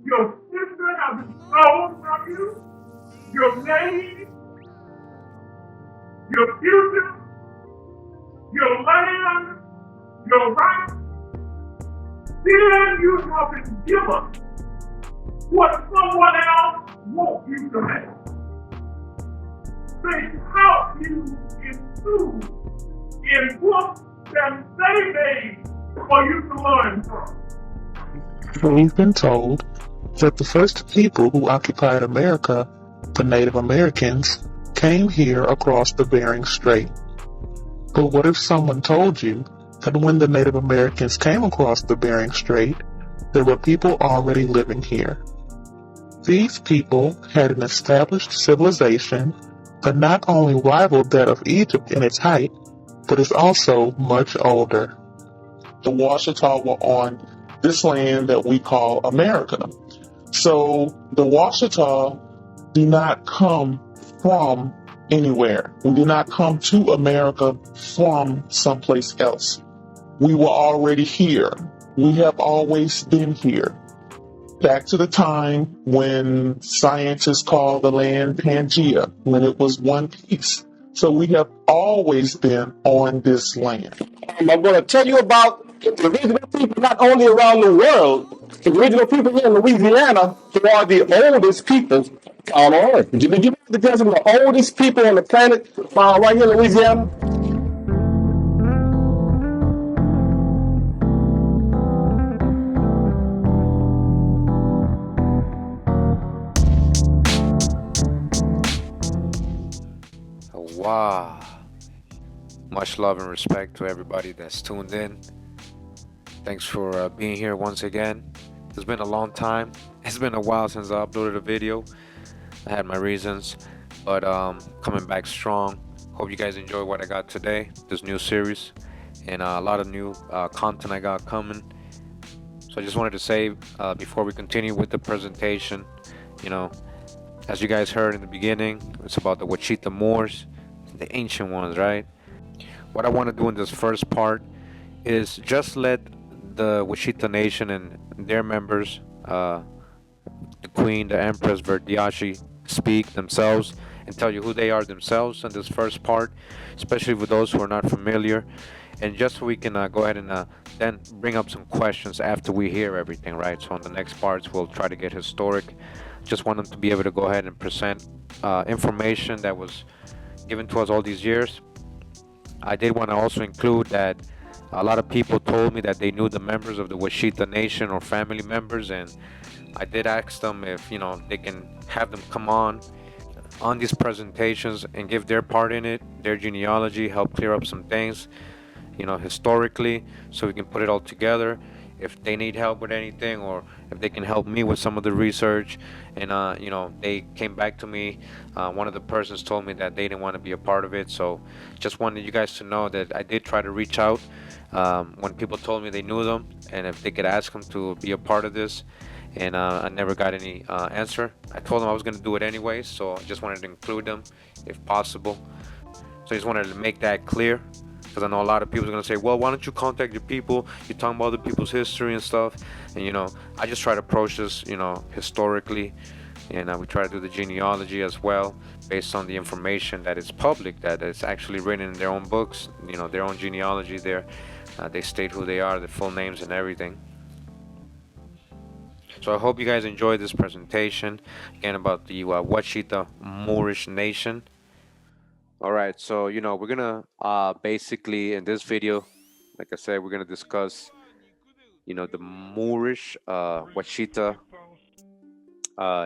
Your sister has been stolen from you. Your name, your future, your land, your rights. Then you have been given what someone else wants you to have. They taught you in school, in books that they made for you to learn from. We've been told that the first people who occupied America, the Native Americans, came here across the Bering Strait. But what if someone told you that when the Native Americans came across the Bering Strait, there were people already living here? These people had an established civilization that not only rivaled that of Egypt in its height, but is also much older. The Washita were on this land that we call America. So the Washita do not come from anywhere. We did not come to America from someplace else. We were already here. We have always been here. Back to the time when scientists called the land Pangea, when it was one piece. So we have always been on this land. I'm going to tell you about the original people not only around the world, the original people here in Louisiana, who are the oldest people on Earth. Did you know the guys are the oldest people on the planet right here in Louisiana? Wow. Much love and respect to everybody that's tuned in. Thanks for being here once again. It's been a long time. It's been a while since I uploaded a video. I had my reasons, but coming back strong. Hope you guys enjoy what I got today, this new series, and a lot of new content I got coming. So I just wanted to say before we continue with the presentation, as you guys heard in the beginning, it's about the Washitaw Muurs, the ancient ones, right? What I want to do in this first part is just let the Washitaw Nation and their members, the Queen, the Empress Verdiacee, speak themselves and tell you who they are themselves in this first part, especially with those who are not familiar, and just so we can go ahead and then bring up some questions after we hear everything, right? So on the next parts we'll try to get historic. Just want them to be able to go ahead and present information that was given to us all these years. I did want to also include that a lot of people told me that they knew the members of the Washitaw Nation or family members, and I did ask them if they can have them come on these presentations and give their part in it, their genealogy, help clear up some things historically, so we can put it all together. If they need help with anything, or if they can help me with some of the research, and they came back to me. One of the persons told me that they didn't want to be a part of it, so just wanted you guys to know that I did try to reach out when people told me they knew them and if they could ask them to be a part of this, and I never got any answer. I told them I was going to do it anyway, so I just wanted to include them if possible. So I just wanted to make that clear, because I know a lot of people are going to say, well, why don't you contact your people? You're talking about the people's history and stuff. And, I just try to approach this, historically. And we try to do the genealogy as well, based on the information that is public, that is actually written in their own books, their own genealogy there. They state who they are, their full names and everything. So I hope you guys enjoyed this presentation, again, about the Washitaw Moorish Nation. Alright, so we're gonna basically in this video, like I said, we're gonna discuss the Moorish Washita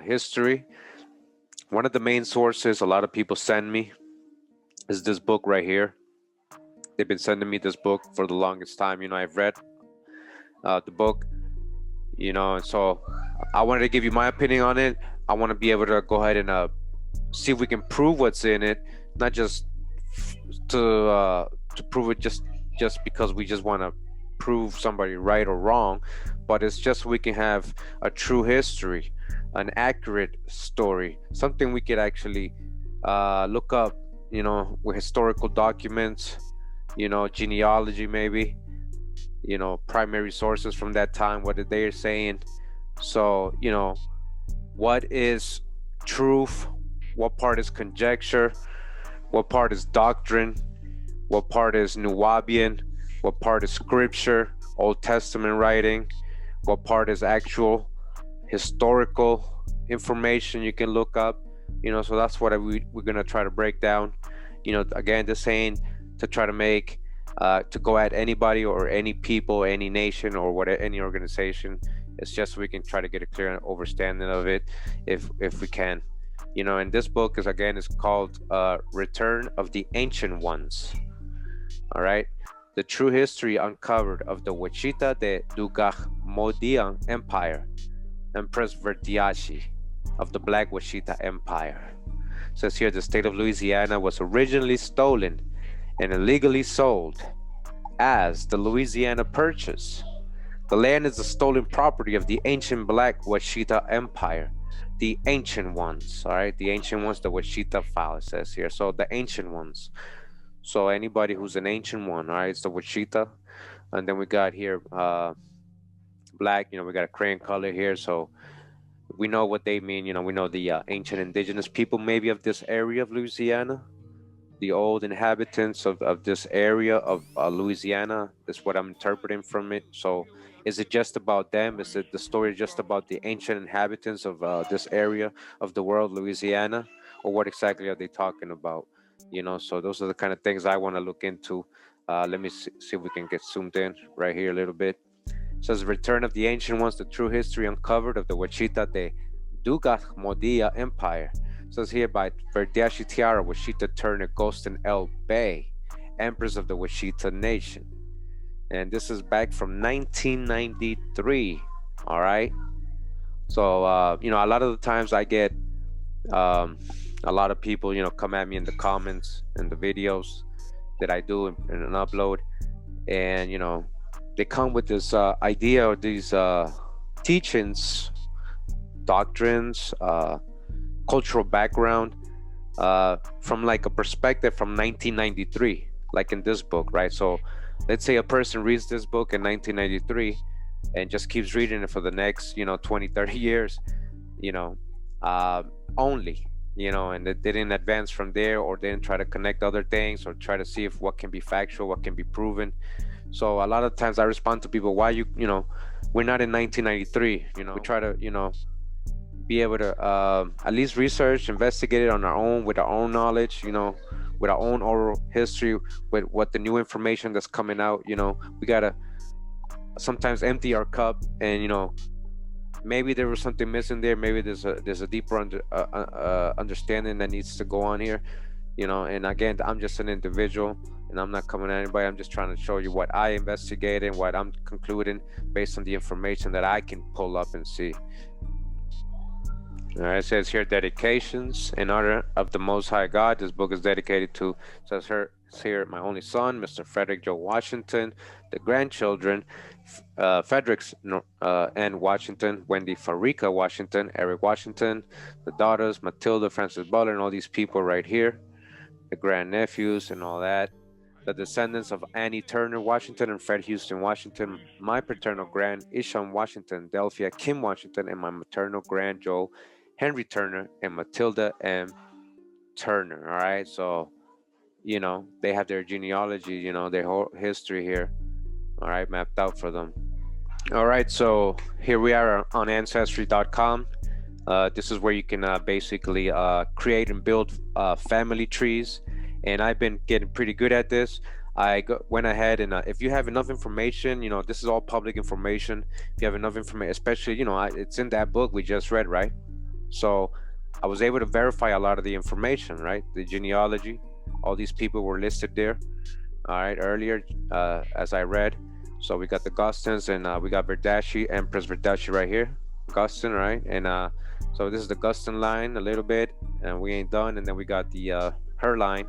history. One of the main sources a lot of people send me is this book right here. They've been sending me this book for the longest time. I've read the book, and so I wanted to give you my opinion on it. I want to be able to go ahead and see if we can prove what's in it, not just to prove it just because we just want to prove somebody right or wrong, but it's just so we can have a true history, an accurate story, something we could actually look up, with historical documents, genealogy maybe, primary sources from that time, what they're saying, So, what is truth? What part is conjecture? What part is doctrine? What part is Nubian? What part is scripture, Old Testament writing? What part is actual historical information you can look up? So that's what we're going to try to break down. Again, this ain't to try to make, to go at anybody or any people, any nation or any organization. It's just so we can try to get a clear understanding of it if we can. And this book is called Return of the Ancient Ones. All right. The true history uncovered of the Washita de Dugahmodian Empire, Empress Verdiacee of the Black Washita Empire. It says here the state of Louisiana was originally stolen and illegally sold as the Louisiana Purchase. The land is the stolen property of the ancient Black Washita Empire, the ancient ones. All right, the ancient ones, the Washita file, it says here. So the ancient ones. So anybody who's an ancient one, all right, it's the Washita. And then we got here black, we got a crayon color here. So we know what they mean. We know the ancient indigenous people maybe of this area of Louisiana, the old inhabitants of this area of Louisiana. That's what I'm interpreting from it. So is it just about them? Is it the story just about the ancient inhabitants of this area of the world, Louisiana? Or what exactly are they talking about? So those are the kind of things I want to look into. Let me see if we can get zoomed in right here a little bit. It says Return of the Ancient Ones, the true history uncovered of the Washita de Dugahmodia Empire. It says here by Verdiacee Tiara, Washita Turner Gostin L. Bay, Empress of the Washita Nation. And this is back from 1993. All right. So, a lot of the times I get a lot of people, come at me in the comments and the videos that I do and upload. And, they come with this idea or these teachings, doctrines, cultural background from like a perspective from 1993, like in this book, right? So let's say a person reads this book in 1993 and just keeps reading it for the next, 20, 30 years, only. And they didn't advance from there, or didn't try to connect other things, or try to see if what can be factual, what can be proven. So a lot of times I respond to people, why we're not in 1993. We try to be able to at least research, investigate it on our own, with our own knowledge, with our own oral history, with what the new information that's coming out. We gotta sometimes empty our cup, and maybe there was something missing there. Maybe there's a deeper understanding that needs to go on here, and again, I'm just an individual and I'm not coming at anybody. I'm just trying to show you what I investigated and what I'm concluding based on the information that I can pull up and see. All right, it says here dedications in honor of the Most High God. This book is dedicated to, says here, my only son, Mr. Frederick Joe Washington, the grandchildren, Fredericks N. Washington, Wendy Farika Washington, Eric Washington, the daughters, Matilda, Francis Butler, and all these people right here, the grandnephews and all that, the descendants of Annie Turner Washington and Fred Houston Washington, my paternal grand, Isham Washington, Delphia Kim Washington, and my maternal grand, Joe Henry Turner and Matilda M. Turner. All right, so they have their genealogy, their whole history here, all right, mapped out for them. All right, so here we are on ancestry.com. This is where you can basically create and build family trees, and I've been getting pretty good at this. I went ahead and if you have enough information, this is all public information. If you have enough information, especially it's in that book we just read, right? So I was able to verify a lot of the information, right? The genealogy, all these people were listed there, all right, earlier as I read. So we got the Gustins, and we got Verdiacee, Empress Verdiacee right here, Gustin, right? And so this is the Gustin line a little bit, and we ain't done. And then we got the her line,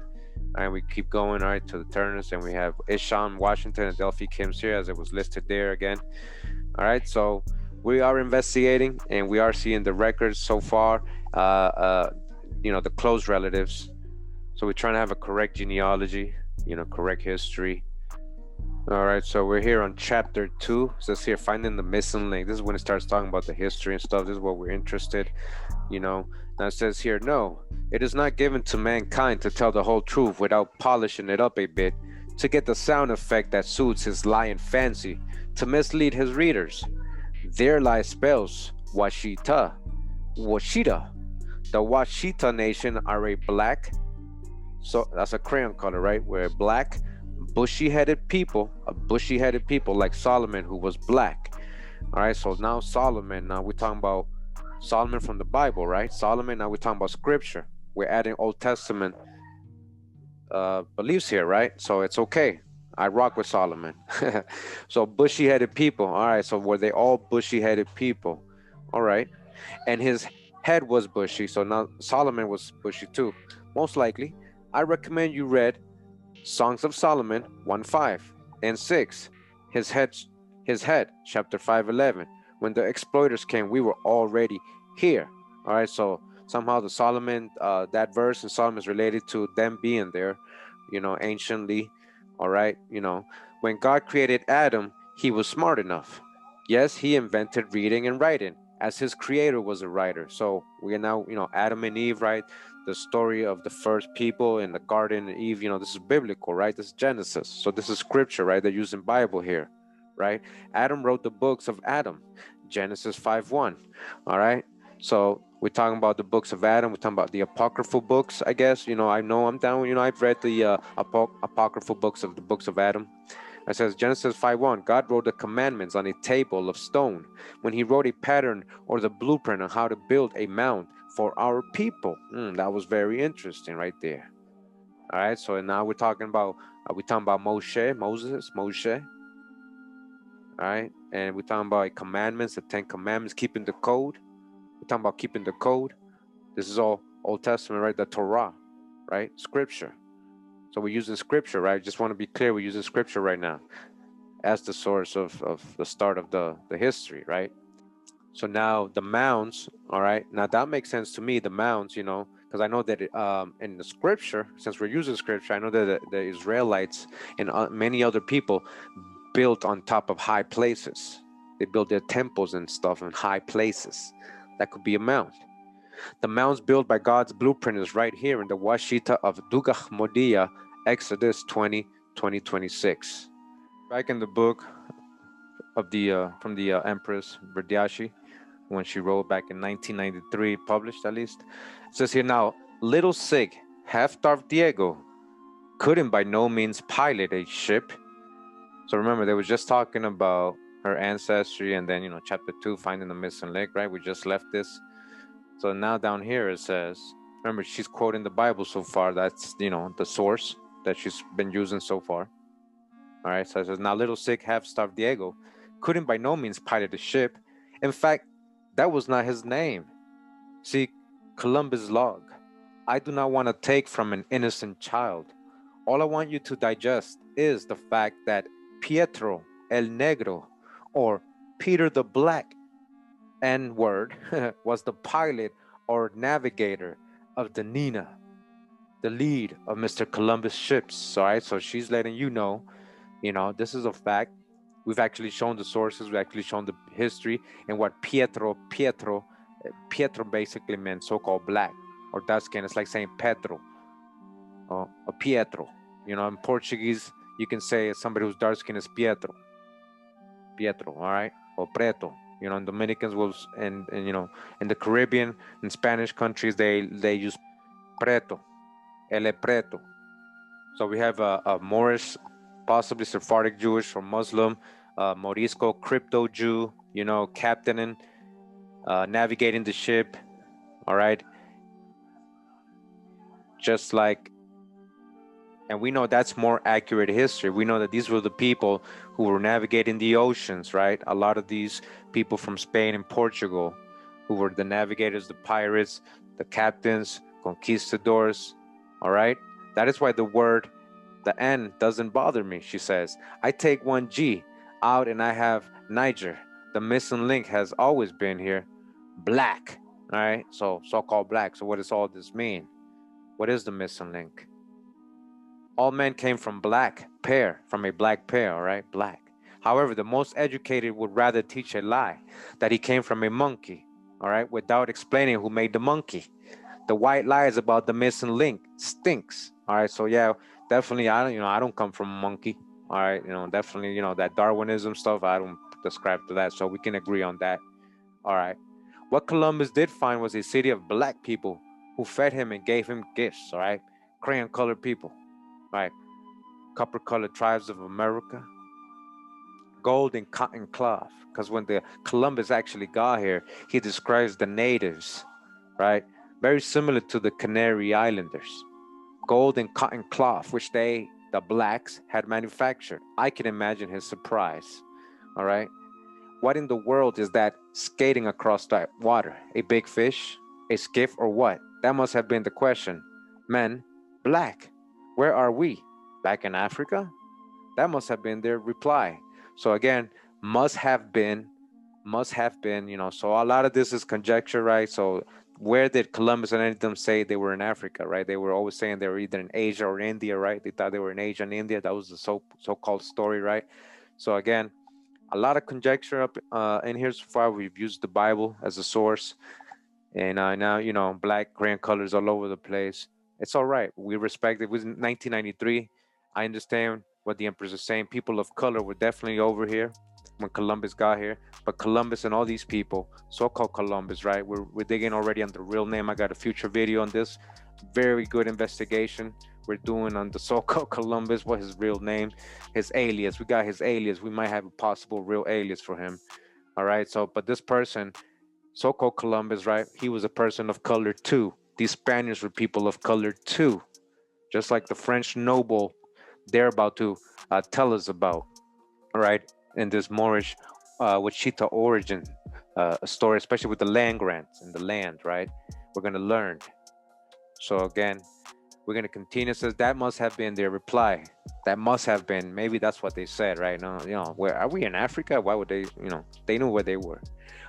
and we keep going, all right, to the Turners, and we have Isham Washington and Delphi Kim's here as it was listed there again. All right, so we are investigating, and we are seeing the records so far, the close relatives. So we're trying to have a correct genealogy, correct history. All right, so we're here on chapter 2. It says here, finding the missing link. This is when it starts talking about the history and stuff. This is what we're interested, you know. Now it says here, no, it is not given to mankind to tell the whole truth without polishing it up a bit, to get the sound effect that suits his lying fancy, to mislead his readers. There lie spells, Washita, Washita. The Washita Nation are a black, so that's a crayon color, right? We're a black, bushy-headed people, a bushy-headed people like Solomon, who was black. All right, so now Solomon, now we're talking about Solomon from the Bible, right? Solomon, now we're talking about scripture. We're adding Old Testament beliefs here, right? So it's okay. I rock with Solomon. So bushy-headed people. All right, so were they all bushy-headed people? All right. And his head was bushy, so now Solomon was bushy too. Most likely, I recommend you read Songs of Solomon 1:5 and 6. His head, chapter 5:11. When the exploiters came, we were already here. All right, so somehow the Solomon, that verse in Solomon is related to them being there, anciently. All right, when God created Adam, he was smart enough. Yes, he invented reading and writing, as his creator was a writer. So we are now, Adam and Eve, right? The story of the first people in the garden and Eve, this is biblical, right? This is Genesis. So this is scripture, right? They're using Bible here, right? Adam wrote the books of Adam, Genesis 5:1. All right. So we're talking about the books of Adam. We're talking about the apocryphal books, I guess. I know I'm down. I've read the apocryphal books of the books of Adam. It says Genesis 5:1, God wrote the commandments on a table of stone when he wrote a pattern or the blueprint on how to build a mound for our people. That was very interesting right there. All right, so now we're talking about Moses. All right, and we're talking about commandments, the 10 commandments, keeping the code. We're talking about keeping the code. This is all Old Testament, right? The Torah, right? Scripture. So we're using scripture, right? Just want to be clear, we're using scripture right now as the source of the start of the history, right? So now the mounds, all right, now that makes sense to me, the mounds, because I know that in the scripture, since we're using scripture, I know that the Israelites and many other people built on top of high places. They built their temples and stuff in high places. That could be a mound. The mounds built by God's blueprint is right here in the Washita of Dugach Modia, Exodus 20:26. Back in the book of the from the Empress Verdiacee, when she wrote back in 1993, published at least, it says here now, little Sig, half-starved Diego, couldn't by no means pilot a ship. So remember, they were just talking about her ancestry, and then chapter 2, finding the missing link, right? We just left this. So now down here it says, remember, she's quoting the Bible so far. That's the source that she's been using so far. All right, so it says, now little Sig, half-starved Diego couldn't by no means pilot a ship. In fact, that was not his name. See, Columbus log. I do not want to take from an innocent child. All I want you to digest is the fact that Pietro el Negro, or Peter the Black, N-word, was the pilot or navigator of the Nina, the lead of Mr. Columbus' ships. All right, so she's letting you know, this is a fact. We've actually shown the sources, we've actually shown the history, and what Pietro basically meant so-called black or dark skin. It's like saying Pedro or Pietro. In Portuguese, you can say somebody who's dark skin is Pietro, all right, or Preto. In Dominicans will, and in the Caribbean, in Spanish countries, they use Preto, ele Preto. So we have a Moorish, possibly Sephardic Jewish or Muslim, Morisco crypto Jew, captaining, navigating the ship, all right? Just like, and we know that's more accurate history. We know that these were the people who were navigating the oceans, right? A lot of these people from Spain and Portugal, who were the navigators, the pirates, the captains, conquistadors, all right? That is why the word, the N, doesn't bother me, she says. I take one G out and I have Niger. The missing link has always been here. Black, all right? So-called black. So what does all this mean? What is the missing link? All men came from black. pair, from a black pair, all right, black. However, the most educated would rather teach a lie, that he came from a monkey, all right, without explaining who made the monkey. The white lies about the missing link stinks, all right. So yeah, definitely, I don't come from a monkey, all right. Definitely, that Darwinism stuff, I don't subscribe to that. So we can agree on that, all right. What Columbus did find was a city of black people who fed him and gave him gifts, all right. Crayon-colored people, right. Copper-colored tribes of America, gold and cotton cloth. Because when the Columbus actually got here, he describes the natives, right? Very similar to the Canary Islanders. Gold and cotton cloth, which they, the blacks, had manufactured. I can imagine his surprise, all right? What in the world is that skating across that water? A big fish? A skiff or what? That must have been the question. Men, black, where are we? Back in Africa? That must have been their reply. So again, must have been, so a lot of this is conjecture, right? So where did Columbus and any of them say they were in Africa, right? They were always saying they were either in Asia or India, right? They thought they were in Asia and India. That was the so-called story, right? So again, a lot of conjecture up in here so far. We've used the Bible as a source. And now, black crayon colors all over the place. It's all right. We respect it. It was 1993. I understand what the Empress is saying. People of color were definitely over here when Columbus got here. But Columbus and all these people, so-called Columbus, right? We're digging already on the real name. I got a future video on this. Very good investigation we're doing on the so-called Columbus. What his real name, his alias. We got his alias. We might have a possible real alias for him. All right. So, but this person, so-called Columbus, right? He was a person of color too. These Spaniards were people of color too. Just like the French noble they're about to tell us about, all right? In this Moorish Washita origin story, especially with the land grants and the land, right? We're going to learn. So again, we're going to continue. It says that must have been their reply. That must have been, maybe that's what they said, right? No, where are we in Africa? Why would they, they knew where they were.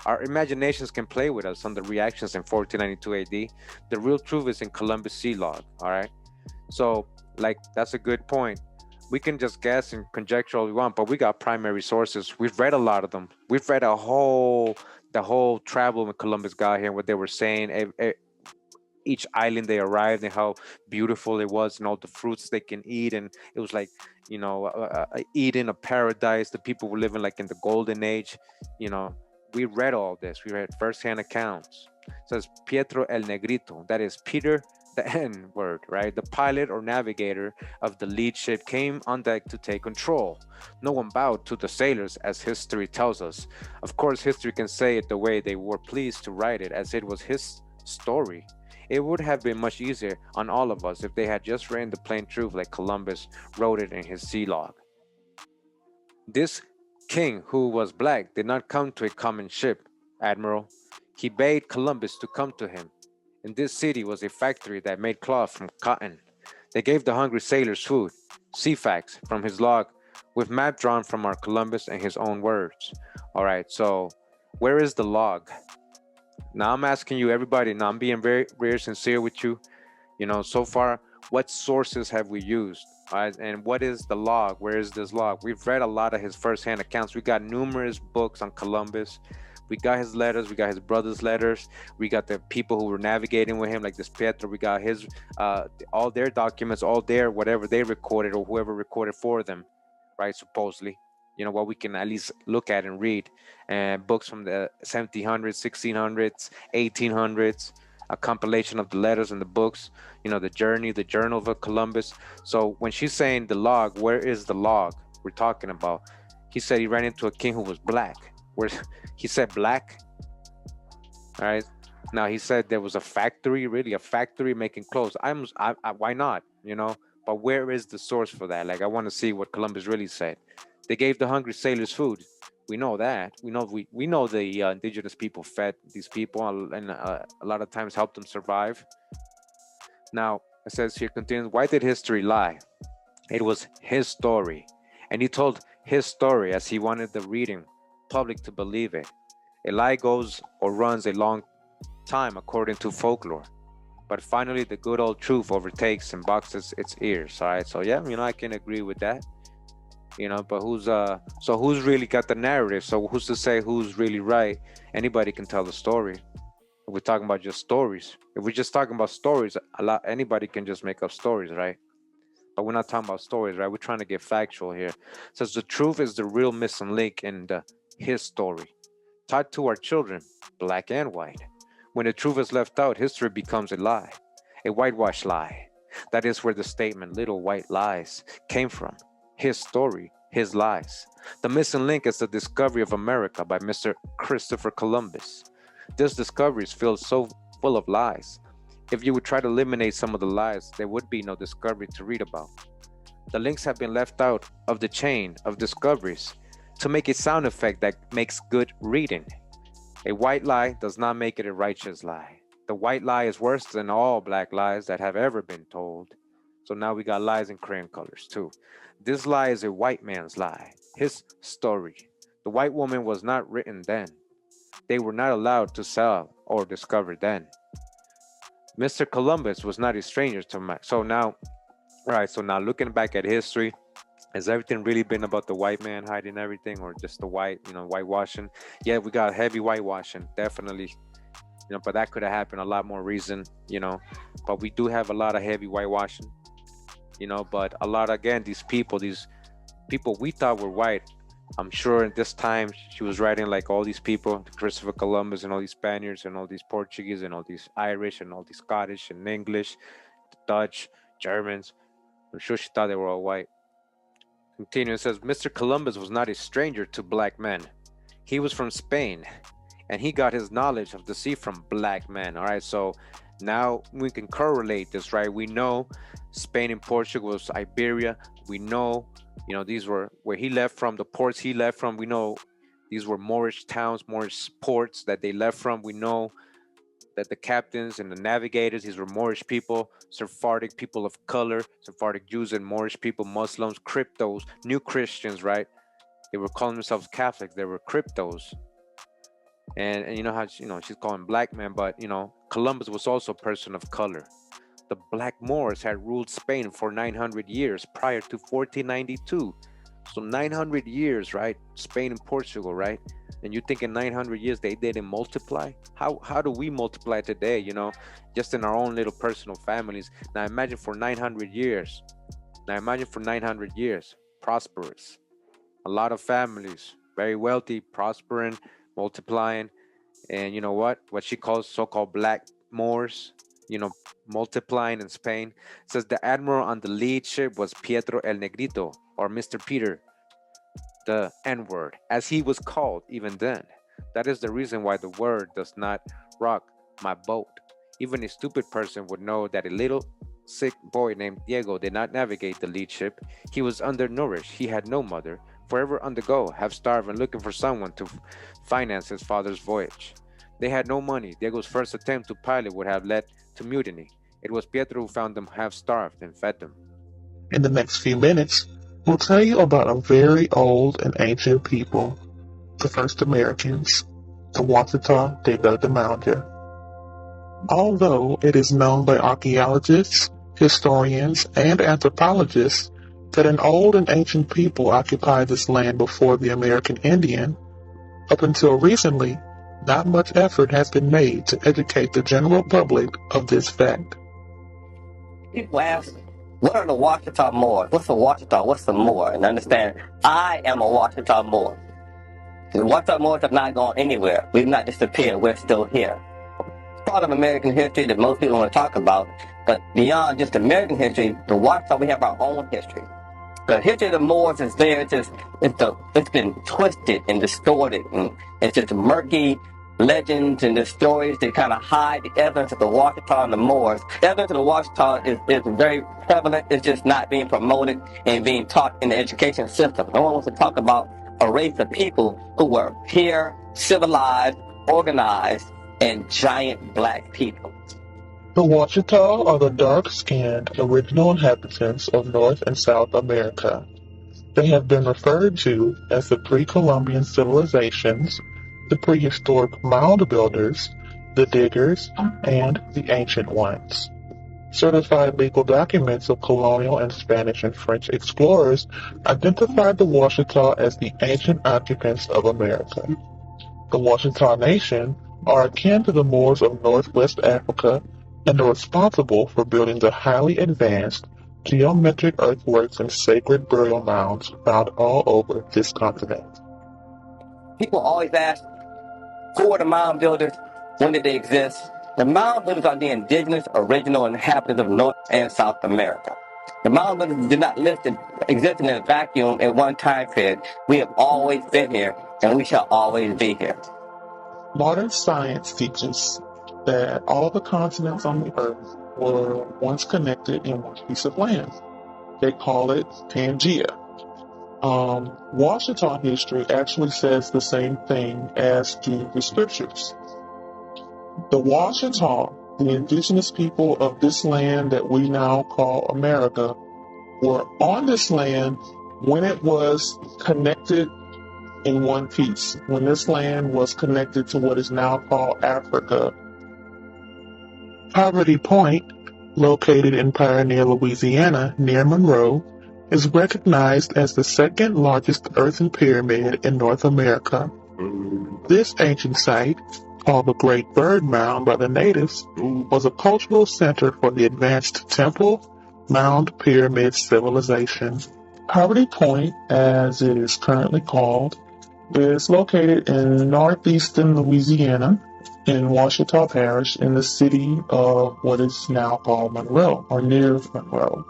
Our imaginations can play with us on the reactions in 1492 AD. The real truth is in Columbus Sea Log, all right? So, that's a good point. We can just guess and conjecture all we want, but we got primary sources. We've read a lot of them. We've read the whole travel when Columbus got here, what they were saying, each island they arrived and how beautiful it was and all the fruits they can eat. And it was like, Eden, a paradise. The people were living like in the golden age. We read all this. We read firsthand accounts. It says Pietro el Negrito, that is Peter the N word, right? The pilot or navigator of the lead ship came on deck to take control. No one bowed to the sailors, as history tells us. Of course, history can say it the way they were pleased to write it, as it was his story. It would have been much easier on all of us if they had just written the plain truth like Columbus wrote it in his sea log. This king, who was black, did not come to a common ship, Admiral. He bade Columbus to come to him. In this city was a factory that made cloth from cotton. They gave the hungry sailors food, sea facts from his log, with map drawn from our Columbus and his own words. All right, so where is the log? Now I'm asking you, everybody, now I'm being very, very sincere with you. So far, what sources have we used? All right, and what is the log? Where is this log? We've read a lot of his firsthand accounts. We got numerous books on Columbus. We got his letters. We got his brother's letters. We got the people who were navigating with him, like this Pietro. We got his, all their documents, all their whatever they recorded or whoever recorded for them, right? Supposedly, what we can at least look at and read, and books from the 1700s, 1600s, 1800s, a compilation of the letters and the books, the journal of Columbus. So when she's saying the log, where is the log we're talking about? He said he ran into a king who was black. Where he said black. All right. Now he said there was a factory making clothes. Why not? But where is the source for that? I want to see what Columbus really said. They gave the hungry sailors food. We know that. We know the indigenous people fed these people and a lot of times helped them survive. Now it says here, continues, why did history lie? It was his story, and he told his story as he wanted the reading public to believe it. A lie goes or runs a long time according to folklore, but finally the good old truth overtakes and boxes its ears. All right, so yeah, I can agree with that. you know. But who's really got the narrative? So who's to say who's really right? Anybody can tell the story. If we're talking about just stories, if we're just talking about stories, anybody can just make up stories, right? But we're not talking about stories, right? We're trying to get factual here. It says the truth is the real missing link in his story, taught to our children, black and white. When the truth is left out, history becomes a lie, a whitewash lie. That is where the statement "little white lies" came from. His story, his lies. The missing link is the discovery of America by Mr. Christopher Columbus. This discovery is filled so full of lies. If you would try to eliminate some of the lies, there would be no discovery to read about. The links have been left out of the chain of discoveries to make a sound effect that makes good reading. A white lie does not make it a righteous lie. The white lie is worse than all black lies that have ever been told. So now we got lies in crayon colors too. This lie is a white man's lie, his story. The white woman was not written then. They were not allowed to sell or discover then. Mr. Columbus was not a stranger to so now looking back at history, has everything really been about the white man hiding everything, or just the whitewashing? Yeah, we got heavy whitewashing, definitely. But that could have happened a lot more reason, but we do have a lot of heavy whitewashing, but a lot, again, these people we thought were white. I'm sure at this time she was writing like all these people, Christopher Columbus and all these Spaniards and all these Portuguese and all these Irish and all these Scottish and English, Dutch, Germans. I'm sure she thought they were all white. Continuing, it says, Mr. Columbus was not a stranger to black men. He was from Spain, and he got his knowledge of the sea from black men. All right, so now we can correlate this, right? We know Spain and Portugal was Iberia. We know, these were where he left from, the ports he left from. We know these were Moorish towns, Moorish ports that they left from. We know that the captains and the navigators, these were Moorish people, Sephardic people of color, Sephardic Jews and Moorish people, Muslims, cryptos, new Christians, right? They were calling themselves Catholics. They were cryptos. And you know how she's calling black men, but Columbus was also a person of color. The Black Moors had ruled Spain for 900 years prior to 1492. So 900 years, right? Spain and Portugal, right? And you think in 900 years they didn't multiply? How do we multiply today, just in our own little personal families? Now imagine for 900 years. Prosperous. A lot of families, very wealthy, prospering, multiplying. And you know what she calls so-called Black Moors, multiplying in Spain. It says the admiral on the lead ship was Pietro el Negrito, or Mr. Peter, the N-word, as he was called even then. That is the reason why the word does not rock my boat. Even a stupid person would know that a little sick boy named Diego did not navigate the lead ship. He was undernourished. He had no mother. Forever on the go, half starved and looking for someone to finance his father's voyage. They had no money. Diego's first attempt to pilot would have led to mutiny. It was Pietro who found them half starved and fed them. In the next few minutes, we'll tell you about a very old and ancient people, the first Americans, the Washitaw de Mound. Although it is known by archaeologists, historians, and anthropologists that an old and ancient people occupied this land before the American Indian, up until recently, not much effort has been made to educate the general public of this fact. People ask, what are the Washitaw Moors? What's a Washitaw? What's the Moor? And understand, I am a Washitaw Moor. The Washitaw Moors have not gone anywhere. We've not disappeared. We're still here. It's part of American history that most people want to talk about, but beyond just American history, the Washitaw, we have our own history. The history of the Moors is there. It's been twisted and distorted, and it's just murky legends and the stories that kind of hide the evidence of the Washitaw and the Moors. The evidence of the Washitaw is very prevalent. It's just not being promoted and being taught in the education system. No one wants to talk about a race of people who were here, civilized, organized, and giant black people. The Washitaw are the dark-skinned original inhabitants of North and South America. They have been referred to as the pre-Columbian civilizations, the prehistoric mound builders, the diggers, and the ancient ones. Certified legal documents of colonial and Spanish and French explorers identified the Washita as the ancient occupants of America. The Washitaw Nation are akin to the Moors of Northwest Africa and are responsible for building the highly advanced geometric earthworks and sacred burial mounds found all over this continent. People always ask, who are the mound builders? When did they exist? The mound builders are the indigenous original inhabitants of North and South America. The mound builders did not exist in a vacuum at one time period. We have always been here, and we shall always be here. Modern science teaches that all the continents on the earth were once connected in one piece of land. They call it Pangea. Washita history actually says the same thing as do the scriptures. The Washita, the indigenous people of this land that we now call America, were on this land when it was connected in one piece, when this land was connected to what is now called Africa. Poverty Point, located in Pioneer, Louisiana, near Monroe, is recognized as the second largest earthen pyramid in North America. This ancient site, called the Great Bird Mound by the natives, was a cultural center for the advanced temple, mound, pyramid civilization. Poverty Point, as it is currently called, is located in northeastern Louisiana in Washita Parish in the city of what is now called Monroe, or near Monroe.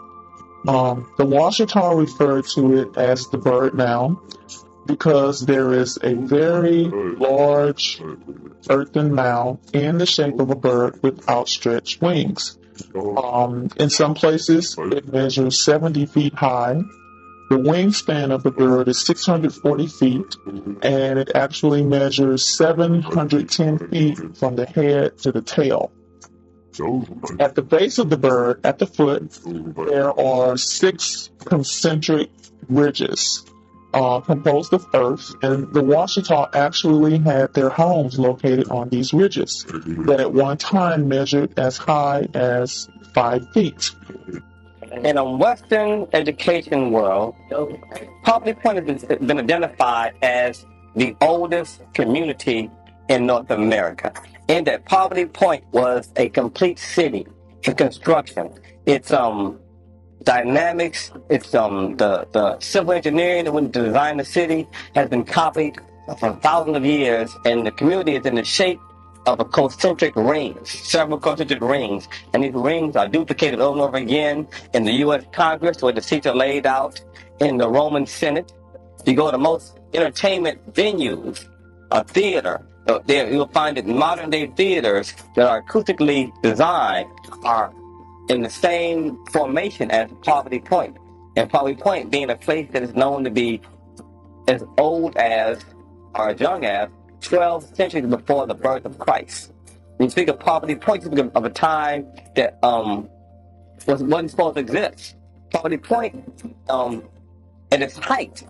The Washita referred to it as the Bird Mound because there is a very large earthen mound in the shape of a bird with outstretched wings. In some places, it measures 70 feet high. The wingspan of the bird is 640 feet, and it actually measures 710 feet from the head to the tail. At the base of the bird, at the foot, there are 6 concentric ridges composed of earth, and the Washita actually had their homes located on these ridges that at one time measured as high as 5 feet. In a Western education world, Poverty Point has been identified as the oldest community in North America, in that Poverty Point was a complete city in construction. Its dynamics, its the civil engineering that went to design the city has been copied for thousands of years, and the community is in the shape of a concentric rings, several concentric rings, and these rings are duplicated over and over again in the U.S. Congress, where the seats are laid out, in the Roman Senate. You go to most entertainment venues, a theater, there you'll find that modern day theaters that are acoustically designed are in the same formation as Poverty Point. And Poverty Point being a place that is known to be as old as, or as young as, 12 centuries before the birth of Christ. When you speak of Poverty Point, you speak of a time that wasn't supposed to exist. Poverty Point, at its height,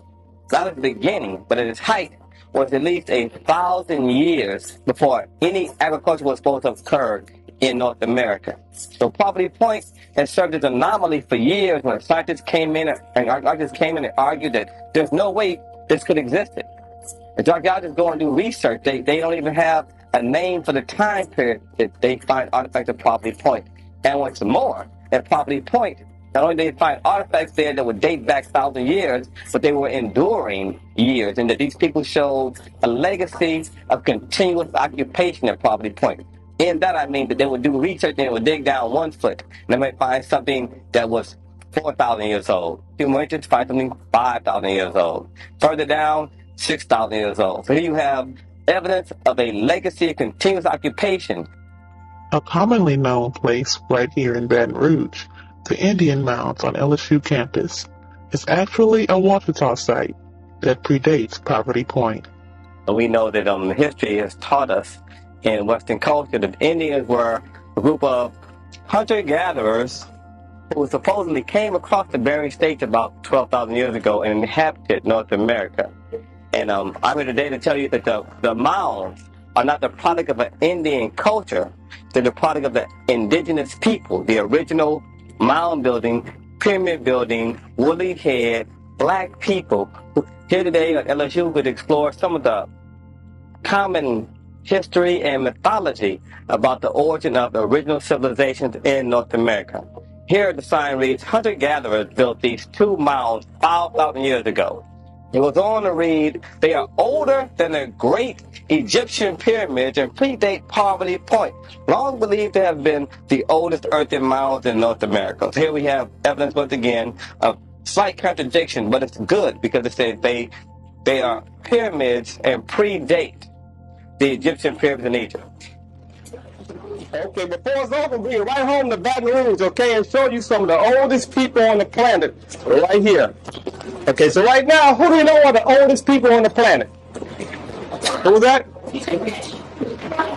not at the beginning, but at its height, was at least 1,000 years before any agriculture was supposed to have occurred in North America. So Poverty Point has served as an anomaly for years when scientists came in and archaeologists came in and argued that there's no way this could exist. As archaeologists go and do research, they don't even have a name for the time period that they find artifacts at Poverty Point. And what's more, at Poverty Point, not only did they find artifacts there that would date back 1,000 years, but they were enduring years, and that these people showed a legacy of continuous occupation at Poverty Point. In that, I mean that they would do research and they would dig down 1 foot, and they might find something that was 4,000 years old. Few more inches, find something 5,000 years old. Further down, 6,000 years old. So here you have evidence of a legacy of continuous occupation. A commonly known place right here in Baton Rouge, the Indian Mounds on LSU campus, is actually a Washita site that predates Poverty Point. We know that history has taught us in Western culture that Indians were a group of hunter-gatherers who supposedly came across the Bering Straits about 12,000 years ago and inhabited North America. And I'm here today to tell you that the mounds are not the product of an Indian culture. They're the product of the indigenous people, the original mound building, pyramid building, woolly head, black people. Here today at LSU, we'd explore some of the common history and mythology about the origin of the original civilizations in North America. Here the sign reads, hunter-gatherers built these two mounds 5,000 years ago. It goes on to read, they are older than the great Egyptian pyramids and predate Poverty Point, long believed to have been the oldest earthen mounds in North America. So here we have evidence once again of slight contradiction, but it's good because it says they are pyramids and predate the Egyptian pyramids in Egypt. Okay, before it's over, bring it right home to Baton Rouge, okay, and show you some of the oldest people on the planet right here. Okay, so right now, who do you know are the oldest people on the planet? Who was that?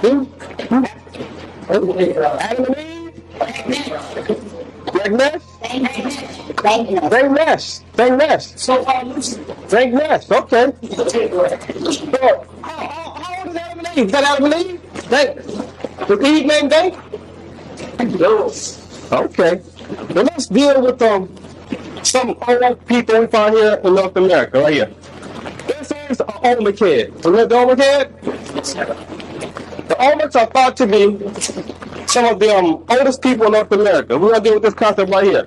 Who? Adam and Eve? Frank Nash? Frank Nash. Frank Nash, okay. So, how old is Adam and Eve? Is that Adam and Eve? Was Eve named Day? No. Okay. Well, let's deal with some old people we find here in North America, right here. This is an Olmec head. You know the Olmec head? The Olmecs are thought to be some of the oldest people in North America. We're going to deal with this concept right here.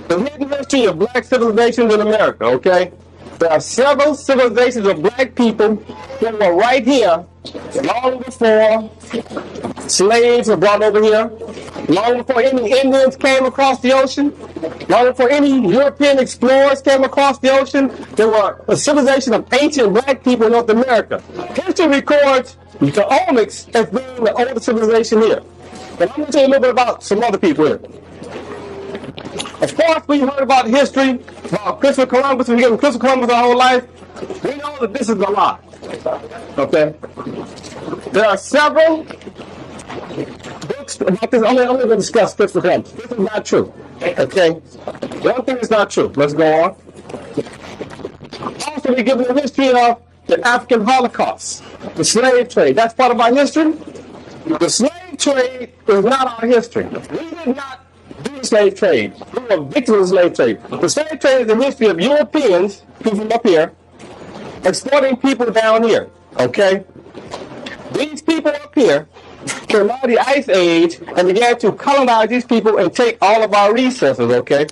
The hidden history of black civilizations in America, okay? There are several civilizations of black people who were right here long before slaves were brought over here, long before any Indians came across the ocean, long before any European explorers came across the ocean. There were a civilization of ancient black people in North America. History records the Olmecs as being the oldest civilization here. But I'm going to tell you a little bit about some other people here. Of course, we heard about history about Christopher Columbus. We've given Christopher Columbus our whole life. We know that this is a lie. Okay? There are several books about this. I'm going to discuss Christopher Columbus. This is not true. Okay? One thing is not true. Let's go on. Also, we give the history of the African Holocaust, the slave trade. That's part of our history. The slave trade is not our history. We did not do the slave trade. We were victims of the slave trade. The slave trade is the history of Europeans, people from up here, exploiting people down here. Okay? These people up here came out of the Ice Age and began to colonize these people and take all of our resources. Okay?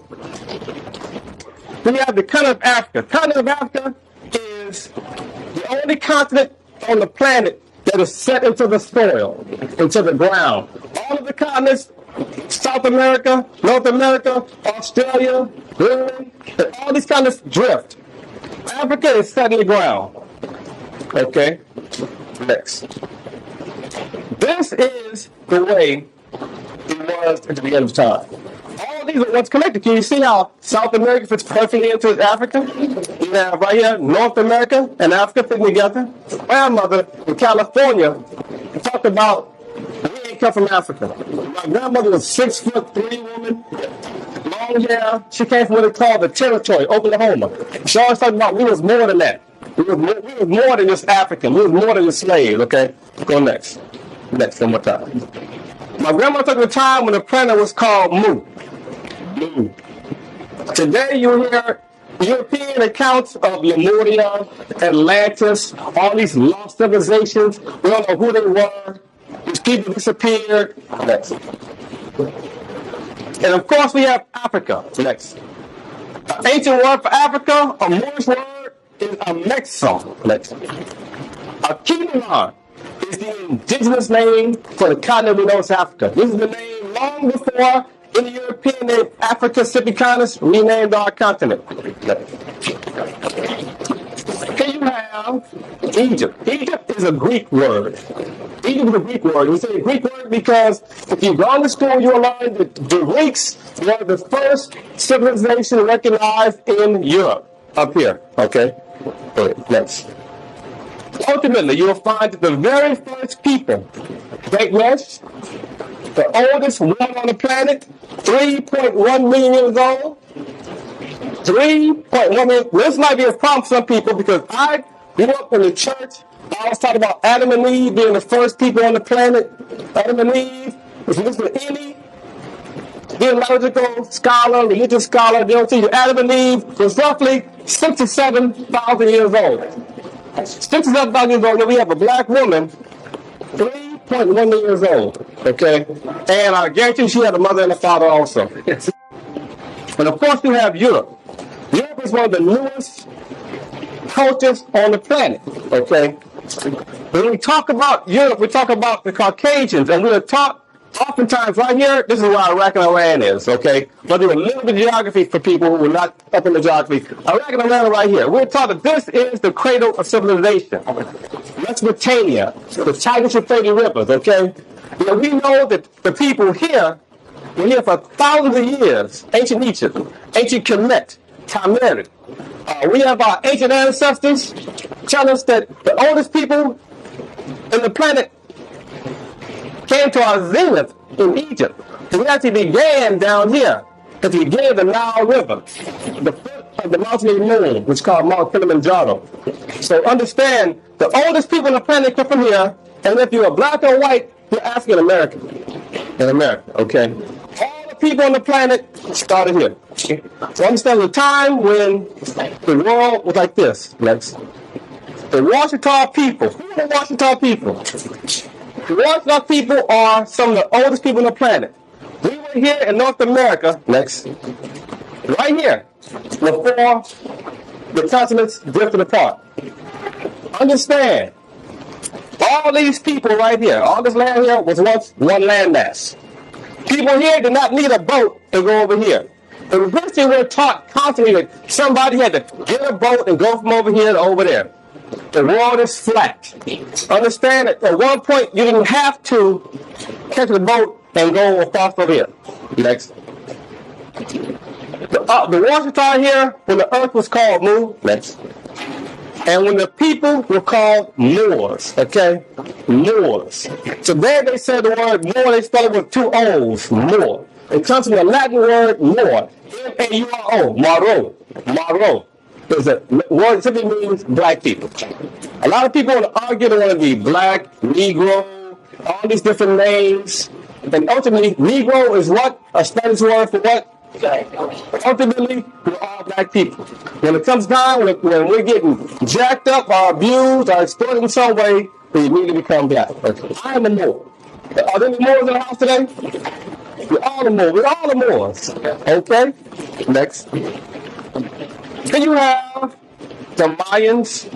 Then you have the continent of Africa. The continent of Africa is the only continent on the planet that is set into the soil, into the ground. All of the continents, South America, North America, Australia, Greenland, and all these continents drift. Africa is set in the ground. Okay? Next. This is the way it was at the beginning of time. All these are once connected. Can you see how South America fits perfectly into Africa? You have right here North America and Africa fitting together. My grandmother in California talked about we ain't come from Africa. My grandmother was 6'3" woman, long hair. She came from what they call the territory, Oklahoma. She always talked about we was more than that. We was more than just African. We was more than just slaves. Okay, go next. Next, one more time. My grandma took the time when the planet was called Mu. Today you hear European accounts of Lemuria, Atlantis, all these lost civilizations. We don't know who they were. These people disappeared. Next. And of course we have Africa. Next. An ancient word for Africa, a Moorish word, is a Maison. Next. A Kurimeo is the indigenous name for the continent we know as Africa. This is the name long before any European named Africa Sipicanus renamed our continent. Here you have Egypt. Egypt is a Greek word. Egypt is a Greek word. We say a Greek word because if you've gone to school, you'll learn that the Greeks were the first civilization recognized in Europe. Up here, okay? Go ahead, next. Ultimately, you'll find that the very first people, Great West, the oldest one on the planet, 3.1 million years old. 3.1 million. This might be a problem for some people because I grew up in the church I was talking about Adam and Eve being the first people on the planet. Adam and Eve, if you listen to any geological scholar, religious scholar, they'll tell you Adam and Eve was roughly 6 or 7,000 years old. 6 or 7,000 years old, then we have a black woman, 3.1 years old, okay? And I guarantee you she had a mother and a father also. And of course you have Europe. Europe is one of the newest cultures on the planet, okay? When we talk about Europe, we talk about the Caucasians, and we'll talk oftentimes right here, this is where Iraq and Iran is, okay? But do a little bit of geography for people who are not up in the geography. Iraq and Iran are right here. We're taught that this is the cradle of civilization. Mesopotamia, the Tigris-Euphrates rivers, okay? Now we know that the people here were here for thousands of years. Ancient Egypt, ancient Kemet, Tammeri. We have our ancient ancestors tell us that the oldest people in the planet came to our zenith in Egypt. We actually began down here because we began the Nile River, the foot of the mountain of Mound, which is called Mount Kilimanjaro. So understand, the oldest people on the planet come from here, and if you're black or white, you're African American in America, okay? All the people on the planet started here. So understand the time when the world was like this. Next. The Washitaw people. Who are the Washitaw people? The Washitaw people are some of the oldest people on the planet. We were here in North America, next, right here, before the continents drifted apart. Understand, all these people right here, all this land here was once one landmass. People here did not need a boat to go over here. In history, we're taught constantly that somebody had to get a boat and go from over here to over there. The world is flat. Understand that at one point you didn't have to catch the boat and go across over here. Next. The Washita here, when the earth was called Mu, next. And when the people were called Moors, okay? Moors. So there they said the word Moor, they spell it with 2 O's, Moor. It comes from the Latin word Moor, M-A-U-R-O, Maro, Maro. Is a word simply means black people. A lot of people want to argue they want to be black, Negro, all these different names. And ultimately, Negro is what? A Spanish word for what? Ultimately, we're all black people. When it comes down, when we're getting jacked up or abused or exploited in some way, we immediately become black. Okay. I am a Moor. Are there any Moors in the house today? We're all the Moors. We're all the Moors. Okay? Next. Then you have the Mayans,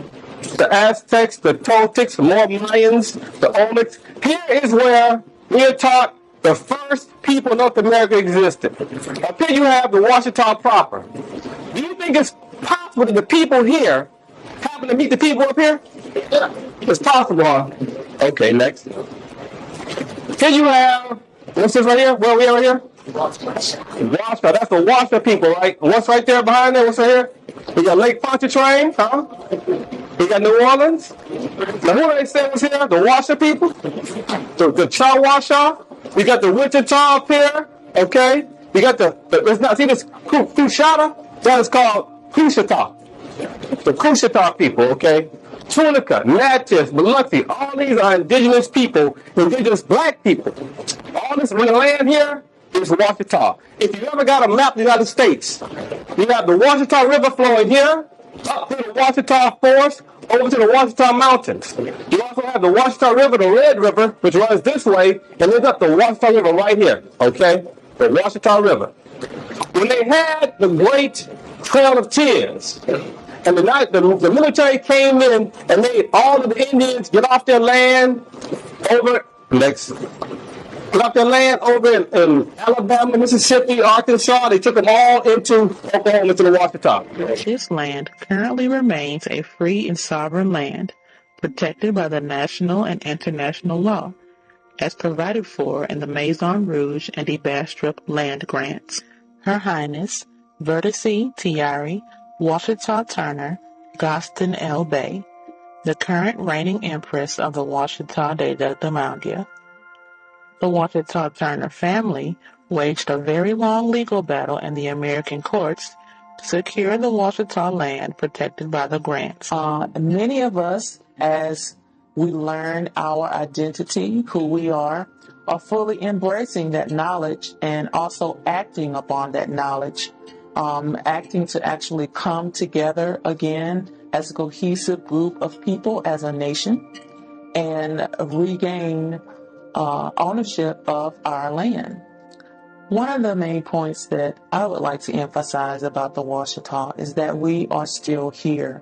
the Aztecs, the Toltecs, more Mayans, the Olmecs. Here is where we are taught the first people in North America existed. Up here you have the Washita proper. Do you think it's possible that the people here happen to meet the people up here? Yeah. It's possible, huh? Okay, next. Here you have, what's this right here? Where are we right here? Washita. That's the Washita people, right? What's right there behind there? What's right here? We got Lake Pontchartrain, huh? We got New Orleans. Now who do they say was here? The Washita people? The Chawasha. We got the Wichita up here, okay? We got let's not see this Kushata? That is called Washita. The Washita people, okay? Tunica, Natchez, Biloxi, all these are indigenous people, indigenous black people. All this land here is Washita. If you ever got a map of the United States, you have the Washita River flowing here, up to the Washita Forest, over to the Washita Mountains. You also have the Washita River, the Red River, which runs this way, and ends up the Washita River right here, okay? The Washita River. When they had the Great Trail of Tears, and the military came in and made all of the Indians get off their land over in Alabama, Mississippi, Arkansas. They took them all into Oklahoma, to the Washita. This land currently remains a free and sovereign land, protected by the national and international law, as provided for in the Maison, Rouge, and the Bastrop land grants. Her Highness Verdiacee Tiari Washitaw Turner Gostin L. Bay, the current reigning Empress of the Washita de Mound. The Washitaw Turner family waged a very long legal battle in the American courts to secure the Washita land protected by the grants. Many of us, as we learn our identity, who we are fully embracing that knowledge and also acting upon that knowledge, acting to actually come together again as a cohesive group of people, as a nation, and regain ownership of our land. One of the main points that I would like to emphasize about the Washita is that we are still here.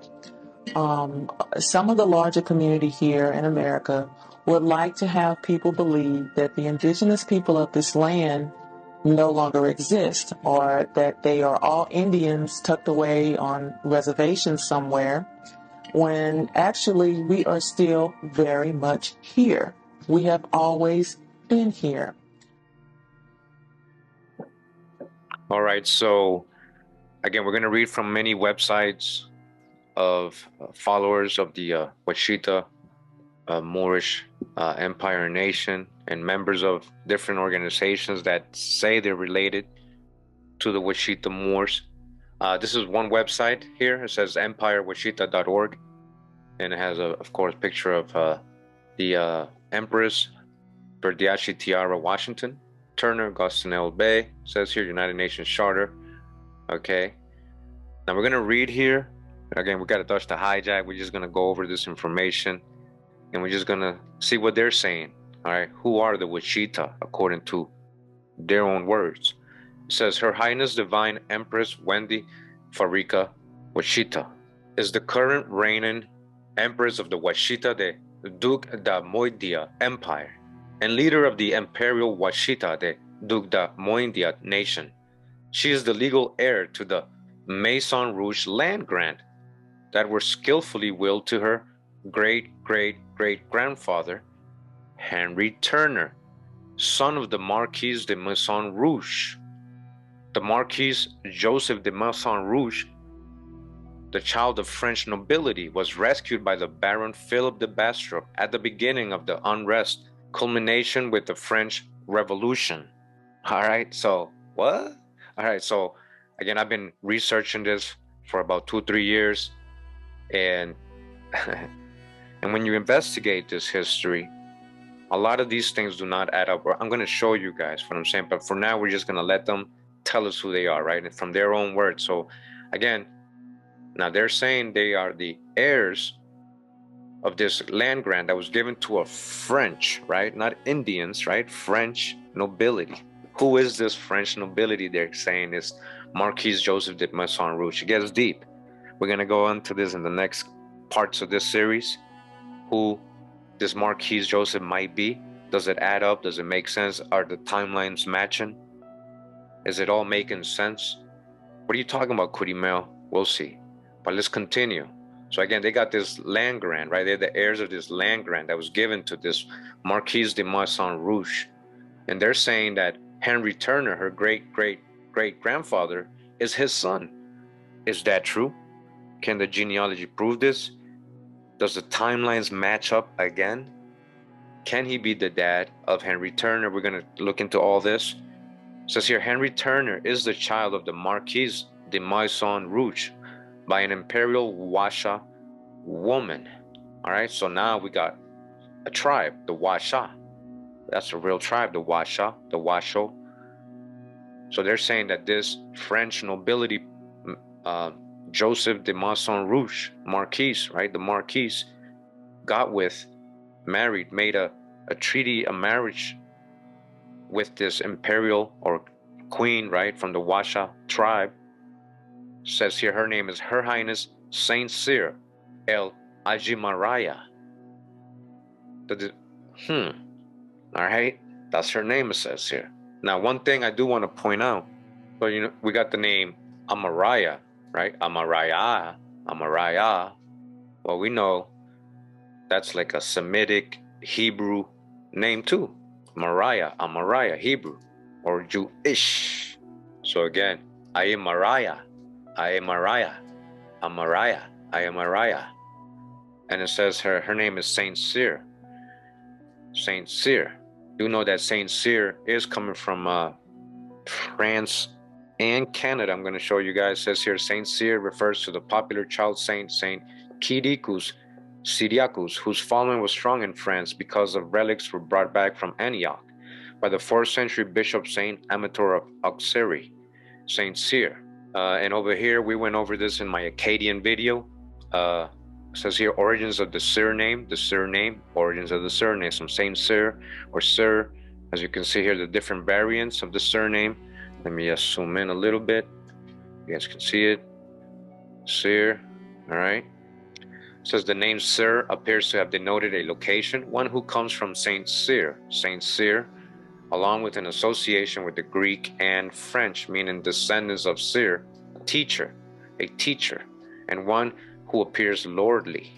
Some of the larger community here in America would like to have people believe that the indigenous people of this land no longer exist, or that they are all Indians tucked away on reservations somewhere, when actually we are still very much here. We have always been here. All right, so again, we're going to read from many websites of followers of the Washita Moorish Empire Nation and members of different organizations that say they're related to the Washita Muurs. This is one website here. It says empirewashita.org, and it has, of course, a picture of the Empress Verdiacee Tiara Washington Turner, Gostinell Bay. Says here United Nations Charter. Okay. Now we're gonna read here. Again, we gotta touch the hijack. We're just gonna go over this information, and we're just gonna see what they're saying. All right. Who are the Washita according to their own words? It says Her Highness Divine Empress Wendy Farika Washita is the current reigning Empress of the Washita de Duc da Moindia Empire and leader of the Imperial Washita de Duc da Moindia Nation. She is the legal heir to the Maison Rouge land grant that were skillfully willed to her great-great-great-grandfather, Henry Turner, son of the Marquis de Maison Rouge. The Marquis Joseph de Maison Rouge, the child of French nobility, was rescued by the Baron Philip de Bastrop at the beginning of the unrest, culmination with the French Revolution. All right, so what? All right, so again, I've been researching this for about 2-3 years, and and when you investigate this history, a lot of these things do not add up. I'm going to show you guys what I'm saying, but for now, we're just going to let them tell us who they are, right? And from their own words. So again, now they're saying they are the heirs of this land grant that was given to a French, right? Not Indians, right? French nobility. Who is this French nobility they're saying is Marquis Joseph de Maison Rouge? It gets deep. We're going to go into this in the next parts of this series, who this Marquis Joseph might be. Does it add up? Does it make sense? Are the timelines matching? Is it all making sense? What are you talking about, Kurimeo? We'll see. But let's continue. So again, they got this land grant, right? They're the heirs of this land grant that was given to this Marquis de Maison Rouge. And they're saying that Henry Turner, her great-great-great-grandfather, is his son. Is that true? Can the genealogy prove this? Does the timelines match up again? Can he be the dad of Henry Turner? We're going to look into all this. It says here, Henry Turner is the child of the Marquis de Maison Rouge by an imperial Washa woman. All right, so now we got a tribe, the Washa. That's a real tribe, the Washa, the Washo. So they're saying that this French nobility, Joseph de Maison Rouge, Marquis, right? The Marquis married, made a treaty, a marriage with this imperial or queen, right? From the Washa tribe. Says here, her name is Her Highness Saint Cyr El Ajimaraya. All right, that's her name, it says here. Now, one thing I do want to point out, so we got the name Amaraya, right? Amaraya. Well, we know that's like a Semitic Hebrew name too. Amaraya, Hebrew or Jewish. So again, I am Maraya. And it says her name is Saint Cyr. Saint Cyr. You know that Saint Cyr is coming from France and Canada. I'm going to show you guys. It says here Saint Cyr refers to the popular child saint, Saint Kidiku's Syriacus, whose following was strong in France because of relics were brought back from Antioch by the 4th century bishop Saint Amator of Auxerre, Saint Cyr. And over here, we went over this in my Akkadian video. It says here, origins of the surname, origins of the surname, some Saint Cyr or Sir. As you can see here, the different variants of the surname. Let me just zoom in a little bit. You guys can see it. Cyr, all right. It says the name Cyr appears to have denoted a location, one who comes from Saint Cyr, along with an association with the Greek and French, meaning descendants of Cyr, a teacher, and one who appears lordly,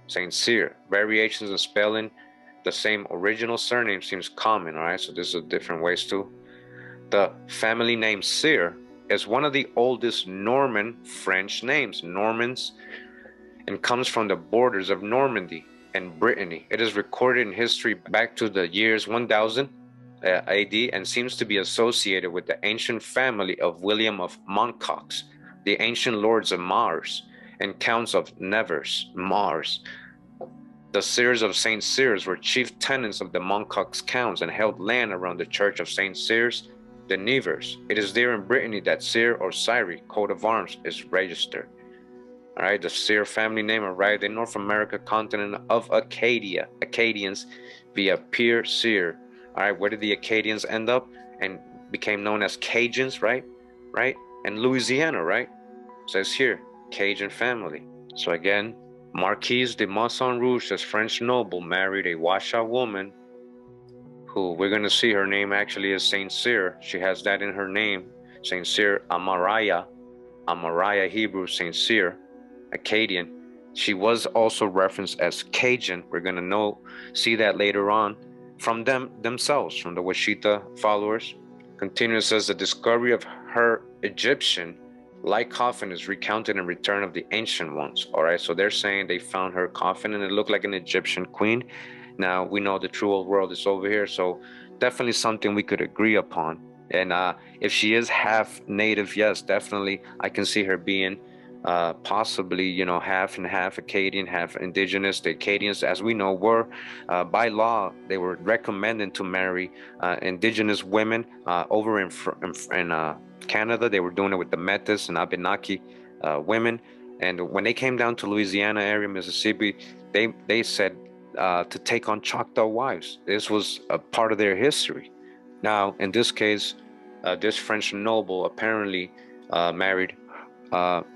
Saint Cyr. Variations in spelling the same original surname seems common, all right? So this is different ways too. The family name Cyr is one of the oldest Norman French names, Normans, and comes from the borders of Normandy and Brittany. It is recorded in history back to the years 1000 AD and seems to be associated with the ancient family of William of Montcox, the ancient lords of Mars and counts of Nevers, Mars. The Cyrs of Saint Cyrs were chief tenants of the Montcox counts and held land around the church of Saint Cyrs, the Nevers. It is there in Brittany that Cyr or Cyri, coat of arms, is registered. All right, the Cyr family name arrived in North America continent of Acadia, Acadians via Pierre Cyr. All right, where did the Acadians end up? And became known as Cajuns, right? And Louisiana, right? It says here, Cajun family. So again, Marquis de Maison Rouge, this French noble, married a Washitaw woman who we're going to see her name actually is Saint Cyr. She has that in her name, Saint Cyr Amariah Hebrew, Saint Cyr, Akkadian. She was also referenced as Cajun. We're going to see that later on from themselves, from the Washita followers. Continues, says the discovery of her Egyptian-like coffin is recounted in Return of the Ancient Ones. All right, so they're saying they found her coffin and it looked like an Egyptian queen. Now we know the true old world is over here, so definitely something we could agree upon. And if she is half native, yes, definitely I can see her being possibly, half and half Akkadian, half indigenous. The Acadians, as we know, were by law, they were recommended to marry indigenous women over in Canada. They were doing it with the Metis and Abenaki women. And when they came down to Louisiana area, Mississippi, they said to take on Choctaw wives. This was a part of their history. Now, in this case, this French noble apparently married